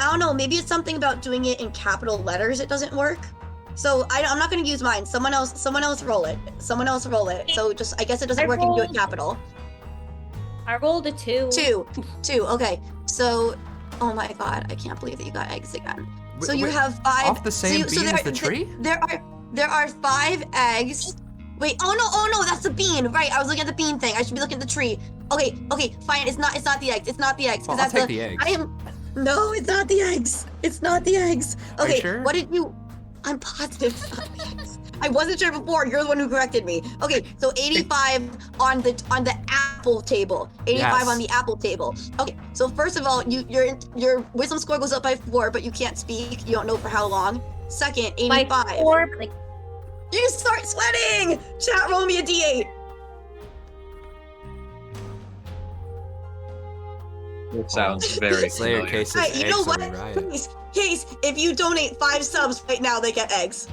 I don't know. Maybe it's something about doing it in capital letters. It doesn't work. So I'm not gonna use mine. Someone else roll it. Someone else roll it. So just I guess it doesn't work if you do it capital. I rolled a 2. 2. Okay. So, oh my god, I can't believe that you got eggs again. So you Wait, have 5. off the same bean as the tree? There are 5 eggs. Wait. Oh no, that's the bean. Right. I was looking at the bean thing. I should be looking at the tree. Okay. Fine. It's not the eggs. It's not the eggs. Well, Because I'll take the eggs. No, it's not the eggs. It's not the eggs. Are you Okay. sure? What did you? I'm positive it's not the eggs. I wasn't sure before. You're the one who corrected me. Okay, so 85 on the apple table. 85 Yes. on the apple table. Okay, so first of all, your wisdom score goes up by 4, but you can't speak. You don't know for how long. Second, 85. By 4, like, You start sweating. Chat, roll me a D8. It sounds very Slayer familiar. cases Alright, you know eggs what? on riot. Case, if you donate 5 subs right now, they get eggs.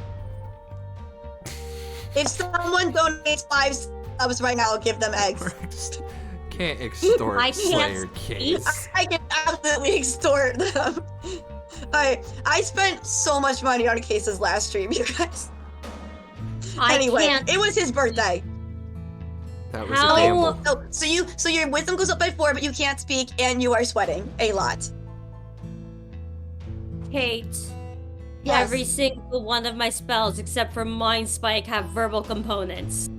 If someone donates 5 subs right now, I'll give them eggs. Can't extort I can't Slayer speak. case. I can absolutely extort them. Alright, I spent so much money on cases last stream, you guys. Anyway, can't. it was his birthday. That was How- a gamble. So your wisdom goes up by 4, but you can't speak, and you are sweating a lot. Kate. Yes. Every single one of my spells, except for Mind Spike, have verbal components.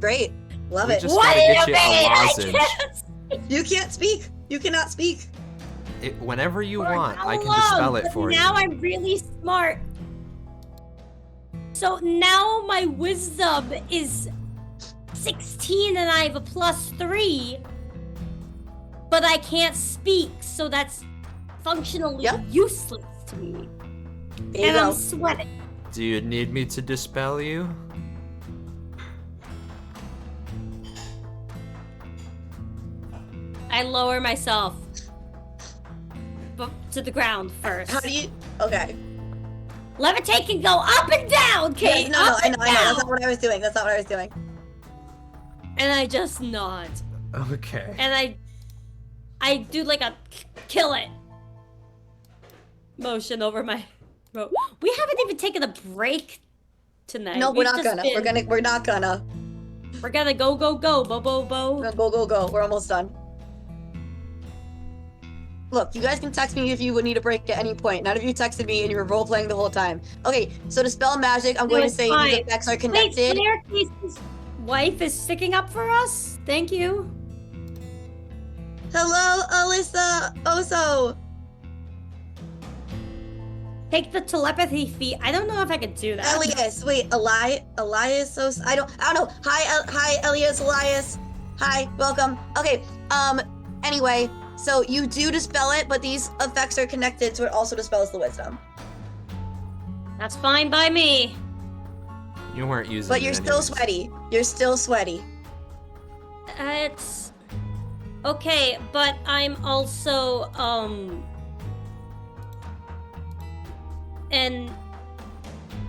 Great. Love We it. just What gotta do get you you a mean? I lozenge. can't You can't speak. You cannot speak. Whenever you For want, how I can long? dispel it But for now you. I'm really smart. So now my wisdom is 16 and I have a +3. But I can't speak, so that's functionally Yep. useless to me. There you And go. I'm sweating. Do you need me to dispel you? I lower myself to the ground first. How do you? Okay. Levitate can go up and down, Kate. Yes, no, up I and know. That's down. not what I was doing. That's not what I was doing. And I just nod. Okay. And I do like a kill it motion over my throat. We haven't even taken a break tonight. No, we're We've not just gonna. been- We're not gonna. We're gonna go, bo, bo, bo. Go. We're almost done. Look, you guys can text me if you would need a break at any point. None of you texted me and you were role playing the whole time. Okay, so to spell magic, I'm going to it's say fine. these effects are Wait, connected. Slayer Case's wife is sticking up for us? Thank you. Hello, Alyssa Oso. Take the telepathy feat. I don't know if I could do that. Elias, wait, Elias Oso. I don't know. Hi, Elias, Elias. Hi, welcome. Okay, anyway, so you do dispel it, but these effects are connected, so it also dispels the wisdom. That's fine by me. You weren't using But it you're still anyways. sweaty. You're still sweaty. It's okay, but I'm also an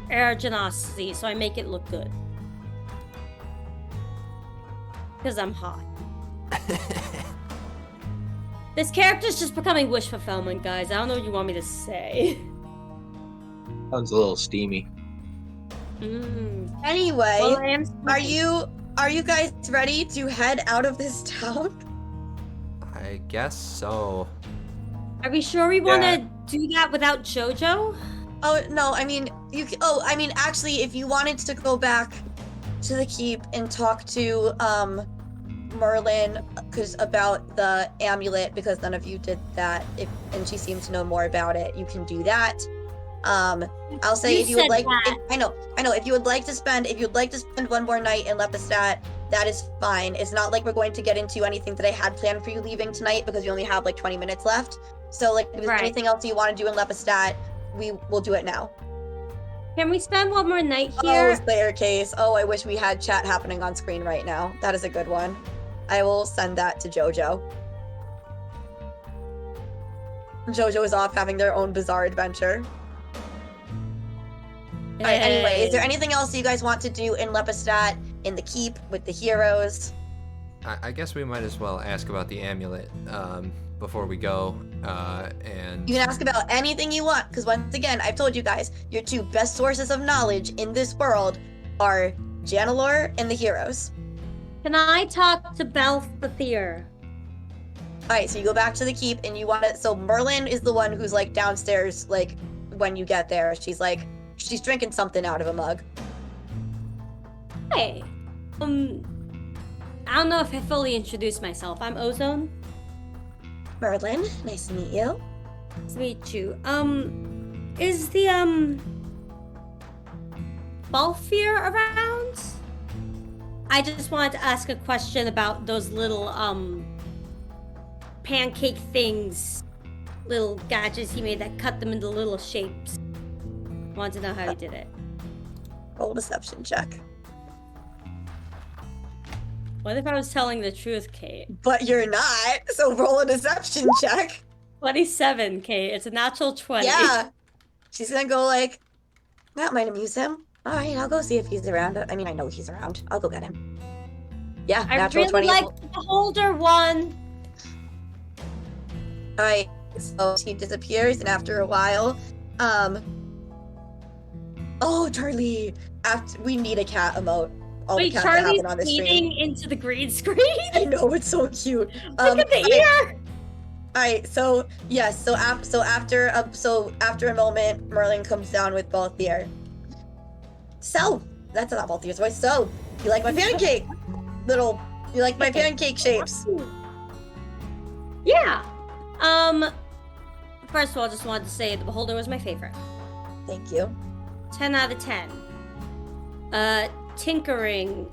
aerogenosity, so I make it look good. Because I'm hot. This character's just becoming wish fulfillment, guys. I don't know what you want me to say. Sounds a little steamy. Anyway, Well, I am are you guys ready to head out of this town? I guess so. Are we sure we want Yeah. to do that without JoJo? Oh no, I mean actually, if you wanted to go back to the keep and talk to Merlin about the amulet, because none of you did that, and she seemed to know more about it, you can do that. I'll say You if you would said like, that. I know, if you would like to spend one more night in Lepidstadt, that is fine. It's not like we're going to get into anything that I had planned for you leaving tonight, because you only have like 20 minutes left. So like, if there's Right. anything else you want to do in Lepidstadt, we will do it now. Can we spend one more night Oh, here? staircase. Oh, I wish we had chat happening on screen right now. That is a good one. I will send that to JoJo. JoJo is off having their own bizarre adventure. Alright, anyway, is there anything else you guys want to do in Lepidstadt, in the keep, with the heroes? I guess we might as well ask about the amulet before we go. And You can ask about anything you want, because once again, I've told you guys, your two best sources of knowledge in this world are Janalore and the heroes. Can I talk to Balthier? Alright, so you go back to the keep and you want to. So Merlin is the one who's like downstairs, like when you get there. She's drinking something out of a mug. Hey. I don't know if I fully introduced myself. I'm Ozone. Merlin, nice to meet you. Nice to meet you. Is the, Balthier around? I just wanted to ask a question about those little, pancake things. Little gadgets he made that cut them into little shapes. Want to know how he did it. Roll a deception check. What if I was telling the truth, Kate? But you're not, so roll a deception check. 27, Kate. It's a natural 20. Yeah. She's gonna go like, that might amuse him. Alright, I'll go see if he's around. I mean, I know he's around. I'll go get him. Yeah, I natural really 20. like the beholder one. Alright, so she disappears, and after a while, oh, Charlie, we need a cat emote. All Wait, the cats that Charlie's happen on the stream. feeding into the green screen. I know, it's so cute. Look at the ear. Alright, so yes, so after a moment, Merlin comes down with Balthier. So, that's not Balthier's voice. So, you like my pancake? You like my pancake shapes? Yeah. First of all, I just wanted to say the beholder was my favorite. Thank you. 10 out of 10. Tinkering.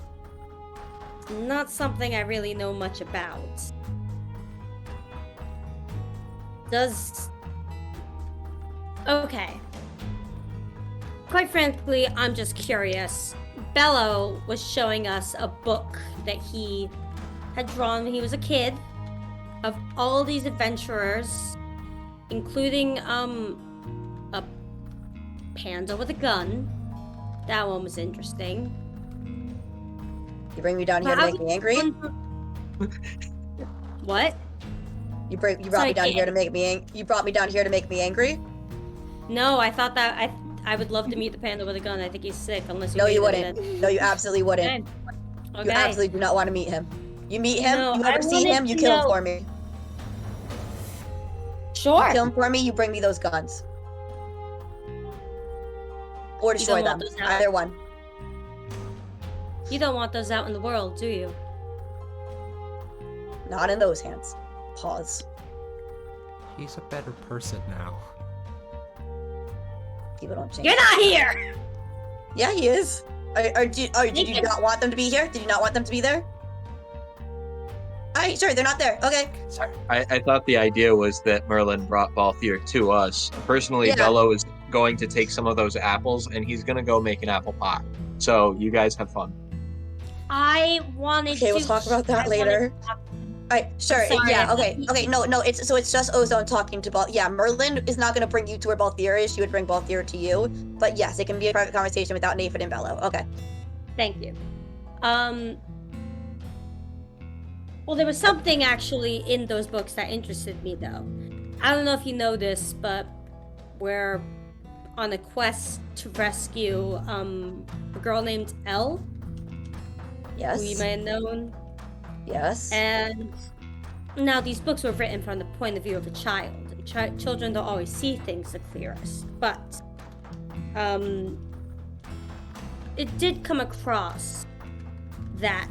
Not something I really know much about. Okay. Quite frankly, I'm just curious. Bellow was showing us a book that he had drawn when he was a kid of all these adventurers, including a panda with a gun. That one was interesting. You bring me down here to make me angry? What? You brought me Sorry, down here Kate. to make me you brought me down here to make me angry? No, I thought that I would love to meet the panda with a gun. I think he's sick, unless you No, you visited wouldn't. him. No, you absolutely wouldn't. Okay. You absolutely do not want to meet him. You meet him, No, you I ever see wanted him, you to kill him know- for me. Sure. You kill him for me, you bring me those guns. Or You destroy don't them. want those out. Either one. You don't want those out in the world, do you? Not in those hands. Pause. he's a better person now. People don't change. You're not here! Yeah, he is. Did you not want them to be here? Did you not want them to be there? Alright, sure, they're not there. Okay. Sorry. I thought the idea was that Merlin brought Balthier to us. Personally, Yeah. Bellow is going to take some of those apples and he's going to go make an apple pie. So you guys have fun. I wanted Okay, to... we'll talk about that I wanted later. to talk- Alright, sure. sorry, Yeah, I okay. thought Okay, no, it's just Ozone talking to Yeah, Merlin is not gonna bring you to where Balthier is, she would bring Balthier to you. But yes, it can be a private conversation without Naephid and Bellow. Okay. Thank you. Well, there was something actually in those books that interested me, though. I don't know if you know this, but we're on a quest to rescue a girl named Elle, Yes. who you may have known. Yes. And now these books were written from the point of view of a child. Children don't always see things the clearest, but it did come across that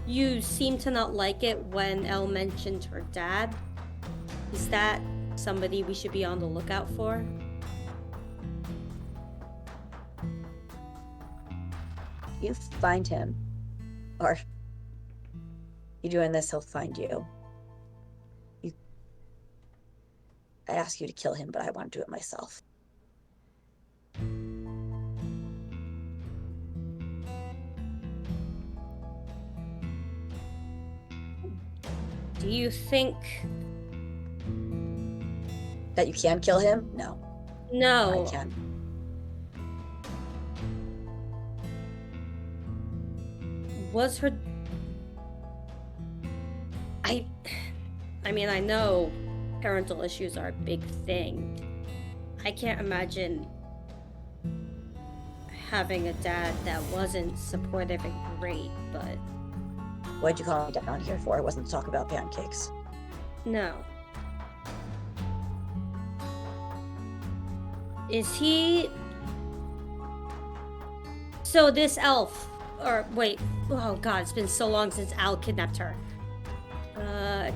you seem to not like it when Elle mentioned her dad. Is that somebody we should be on the lookout for? You find him, or you doing this, he'll find you. I ask you to kill him, but I want to do it myself. Do you think... That you can kill him? No. No. I can. Was her... I mean, I know parental issues are a big thing. I can't imagine having a dad that wasn't supportive and great, but... What'd you call me down here for? It wasn't to talk about pancakes. No. Is he... So this elf... Or, wait. Oh god, it's been so long since Al kidnapped her.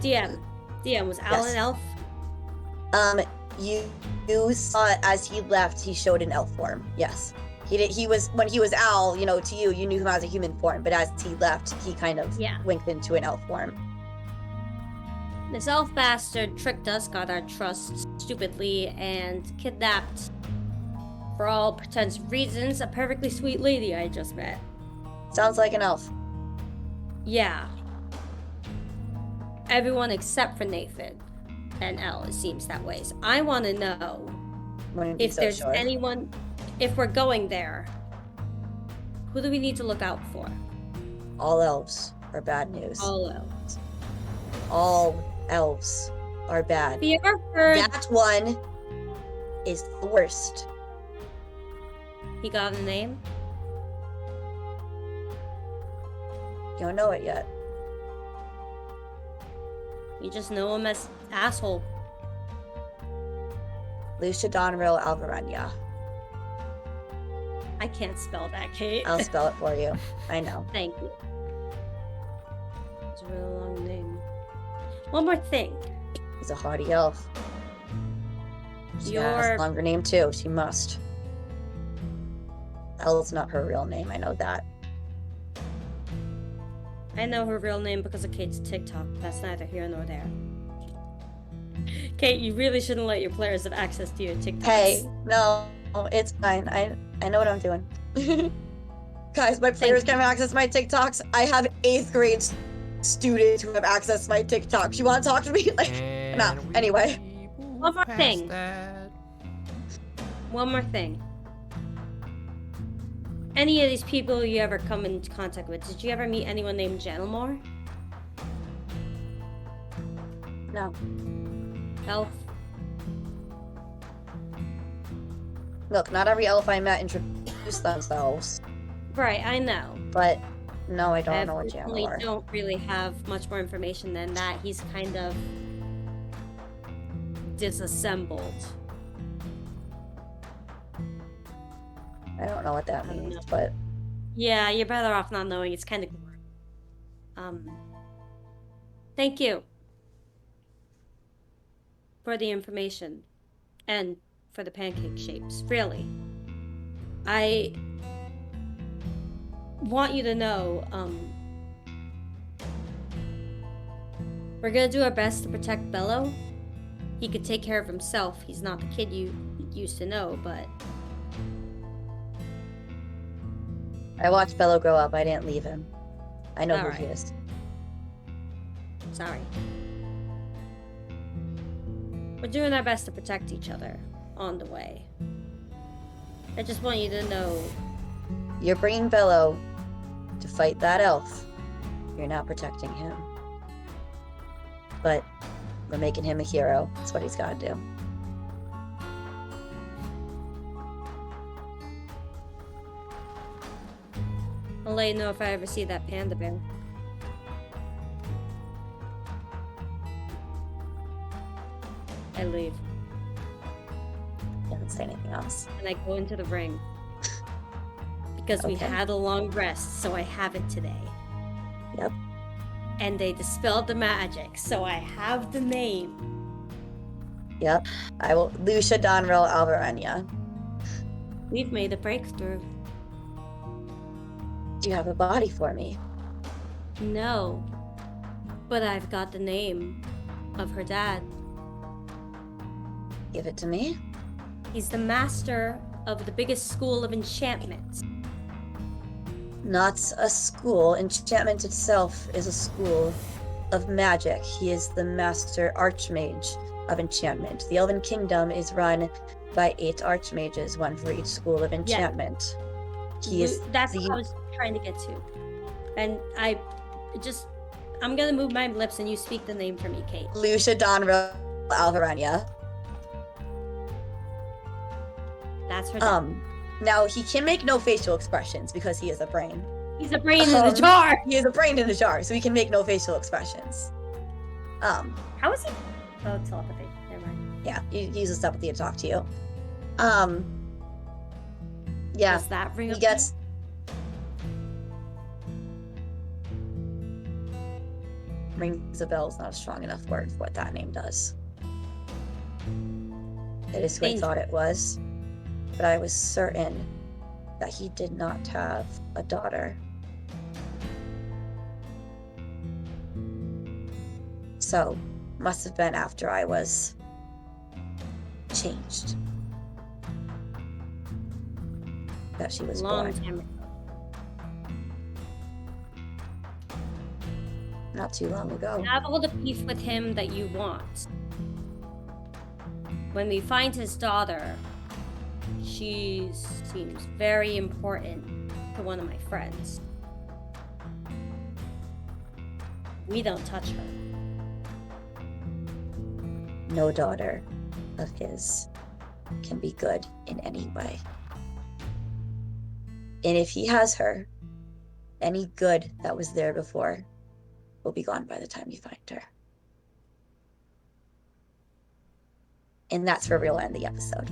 DM, was Al Yes. an elf? You saw it as he left. He showed an elf form. Yes, he did. He was when he was Al. You know, to you, you knew him as a human form. But as he left, he kind of winked into an elf form. This elf bastard tricked us, got our trust stupidly, and kidnapped, for all pretends and reasons, a perfectly sweet lady I just met. Sounds like an elf. Yeah. Everyone except for Naephid and Elle, it seems that way. So I want to know if there's anyone, if we're going there, who do we need to look out for? All elves are bad news. All elves. All elves are bad. Have you ever heard... That one is the worst. He got a name? You don't know it yet. You just know him as asshole. Lucia Donril Alvarania. I can't spell that, Kate. I'll spell it for you. I know. Thank you. It's a really long name. One more thing. He's a haughty elf. She has a longer name too. She must. Elle's not her real name. I know that. I know her real name because of Kate's TikTok. That's neither here nor there. Kate, you really shouldn't let your players have access to your TikToks. Hey, no, it's fine. I know what I'm doing. Guys, my players can have access to my TikToks. I have 8th grade students who have access to my TikToks. You want to talk to me? Like, no. Anyway. One more thing. One more thing. Any of these people you ever come into contact with, did you ever meet anyone named Janelmore? No. Elf? Look, not every elf I met introduced themselves. Right, I know. But no, I don't know what Janelmore. I don't really have much more information than that. He's kind of disassembled. I don't know what that means, but... Yeah, you're better off not knowing. It's kind of... Thank you for the information and for the pancake shapes. Really. I want you to know, we're gonna do our best to protect Bellow. He could take care of himself. He's not the kid you used to know, but... I watched Bellow grow up. I didn't leave him. I know who Alright. he is. Sorry. We're doing our best to protect each other on the way. I just want you to know... You're bringing Bellow to fight that elf. You're not protecting him. but we're making him a hero. That's what he's got to do. I'll let you know if I ever see that panda bear. I leave. Doesn't say anything else. And I go into the ring. Because we Okay. had a long rest, so I have it today. Yep. And they dispelled the magic, so I have the name. Yep. I will. Lucia Donrel Alvarania. We've made a breakthrough. Do you have a body for me? No. But I've got the name of her dad. Give it to me. He's the master of the biggest school of enchantment. Not a school. Enchantment itself is a school of magic. He is the master archmage of enchantment. The Elven Kingdom is run by 8 archmages, one for each school of enchantment. He is That's the what I was trying to get to. And I'm gonna move my lips and you speak the name for me, Kate. Lucia Donrel Alvarania. That's her dad. Now he can make no facial expressions because he is a brain. He's a brain in the jar! He is a brain in a jar, so he can make no facial expressions. How is he? Oh, telepathy. Never mind. Yeah, he uses telepathy to talk to you. Yeah, Does that ring he a gets. Rings a bell is not a strong enough word for what that name does. It is who I Thank thought it was, but I was certain that he did not have a daughter. So, must have been after I was changed that she was long born. time ago. Not too long ago. Have all the beef with him that you want. When we find his daughter, she seems very important to one of my friends. We don't touch her. No daughter of his can be good in any way. And if he has her, any good that was there before will be gone by the time you find her. And that's where we'll end the episode.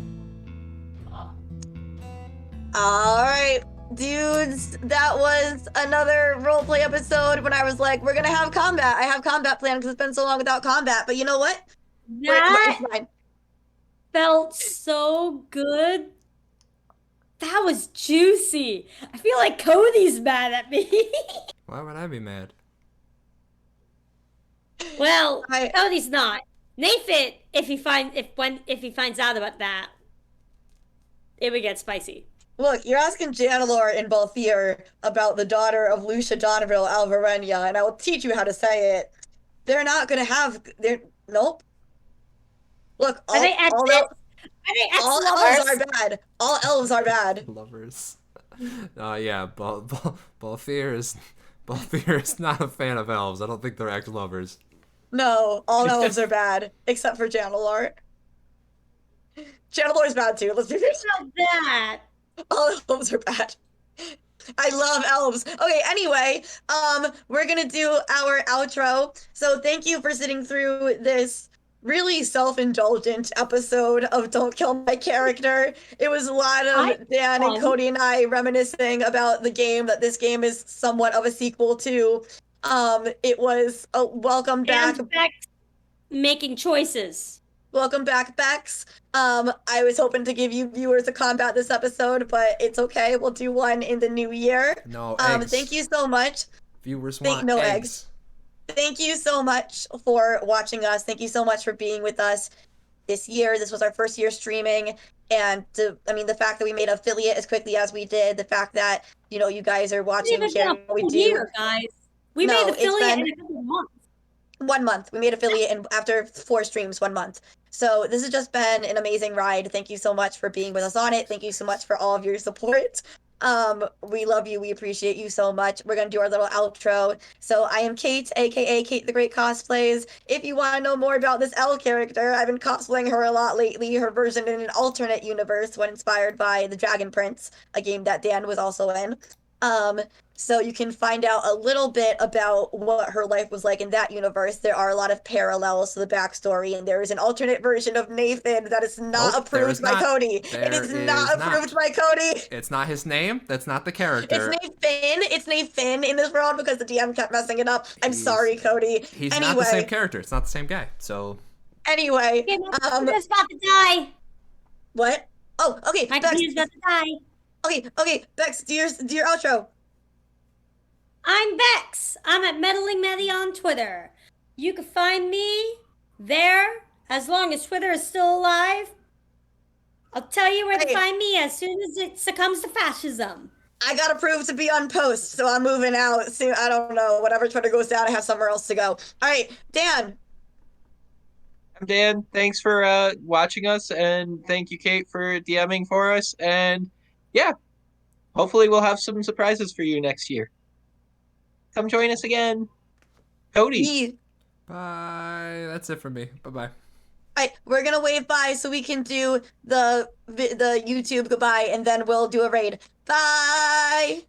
All right, dudes, that was another roleplay episode when I was like, we're gonna have combat. I have combat planned because it's been so long without combat, but you know what? That It's fine. felt so good. That was juicy. I feel like Cody's mad at me. Why would I be mad? Well, I- Cody's not. Naephid, if he finds out about that, it would get spicy. Look, you're asking Janelor and Balthier about the daughter of Lucia Donville Alvarenia, and I will teach you how to say it. They're not gonna have. Nope. Look, Are they exes? Are they all elves are ex-lovers? bad. All elves are bad. Lovers. Yeah, Balthier is not a fan of elves. I don't think they're ex-lovers. No, all elves are bad, except for Janelor. Janelor's bad too. Let's be fair. About that. All elves are bad. I love elves. Okay, anyway, we're gonna do our outro. So thank you for sitting through this really self-indulgent episode of Don't Kill My Character. It was a lot of Dan and Cody and I reminiscing about the game that this game is somewhat of a sequel to. It was a welcome back. And Bex making choices. Welcome back, Bex. I was hoping to give you viewers a combat this episode, but it's okay. We'll do one in the new year. No eggs. Thank you so much. Viewers want no eggs. eggs. Thank you so much for watching us. Thank you so much for being with us this year. This was our first year streaming. And the fact that we made affiliate as quickly as we did, the fact that, you guys are watching, hearing what we do. Year, guys. We No, made it's affiliate been- in a couple of months. 1 month. We made affiliate and after 4 streams, 1 month. So this has just been an amazing ride. Thank you so much for being with us on it. Thank you so much for all of your support. We love you. We appreciate you so much. We're gonna do our little outro. So I am Kate, aka Kate the Great Cosplays. If you want to know more about this Elle character, I've been cosplaying her a lot lately. Her version in an alternate universe, when inspired by the Dragon Prince, a game that Dan was also in. Um, so you can find out a little bit about what her life was like in that universe. There are a lot of parallels to the backstory, and there is an alternate version of Naephid that is not Nope, there approved is by not. Cody. It There is is not approved not. by Cody. It's not his name. That's not the It's character. Nathan. It's Nathan in this world because the DM kept messing it up. I'm He's sorry, Cody. he's not the same Anyway, character. It's not the same guy. So anyway, Okay, my computer's about to die. what? Oh, okay, My Bex. computer's about to die. Okay, Bex. Do your outro. I'm Bex. I'm at Meddling Meddy on Twitter. You can find me there as long as Twitter is still alive. I'll tell you where to Hey. find me as soon as it succumbs to fascism. I got approved to be on post, so I'm moving out soon. I don't know. Whatever Twitter goes down, I have somewhere else to go. All right, Dan. I'm Dan. Thanks for watching us, and thank you, Kate, for DMing for us. And yeah, hopefully we'll have some surprises for you next year. Come join us again. Cody. Yee. bye. That's it for me. Bye bye. All right, we're gonna wave bye so we can do the YouTube goodbye, and then we'll do a raid. Bye.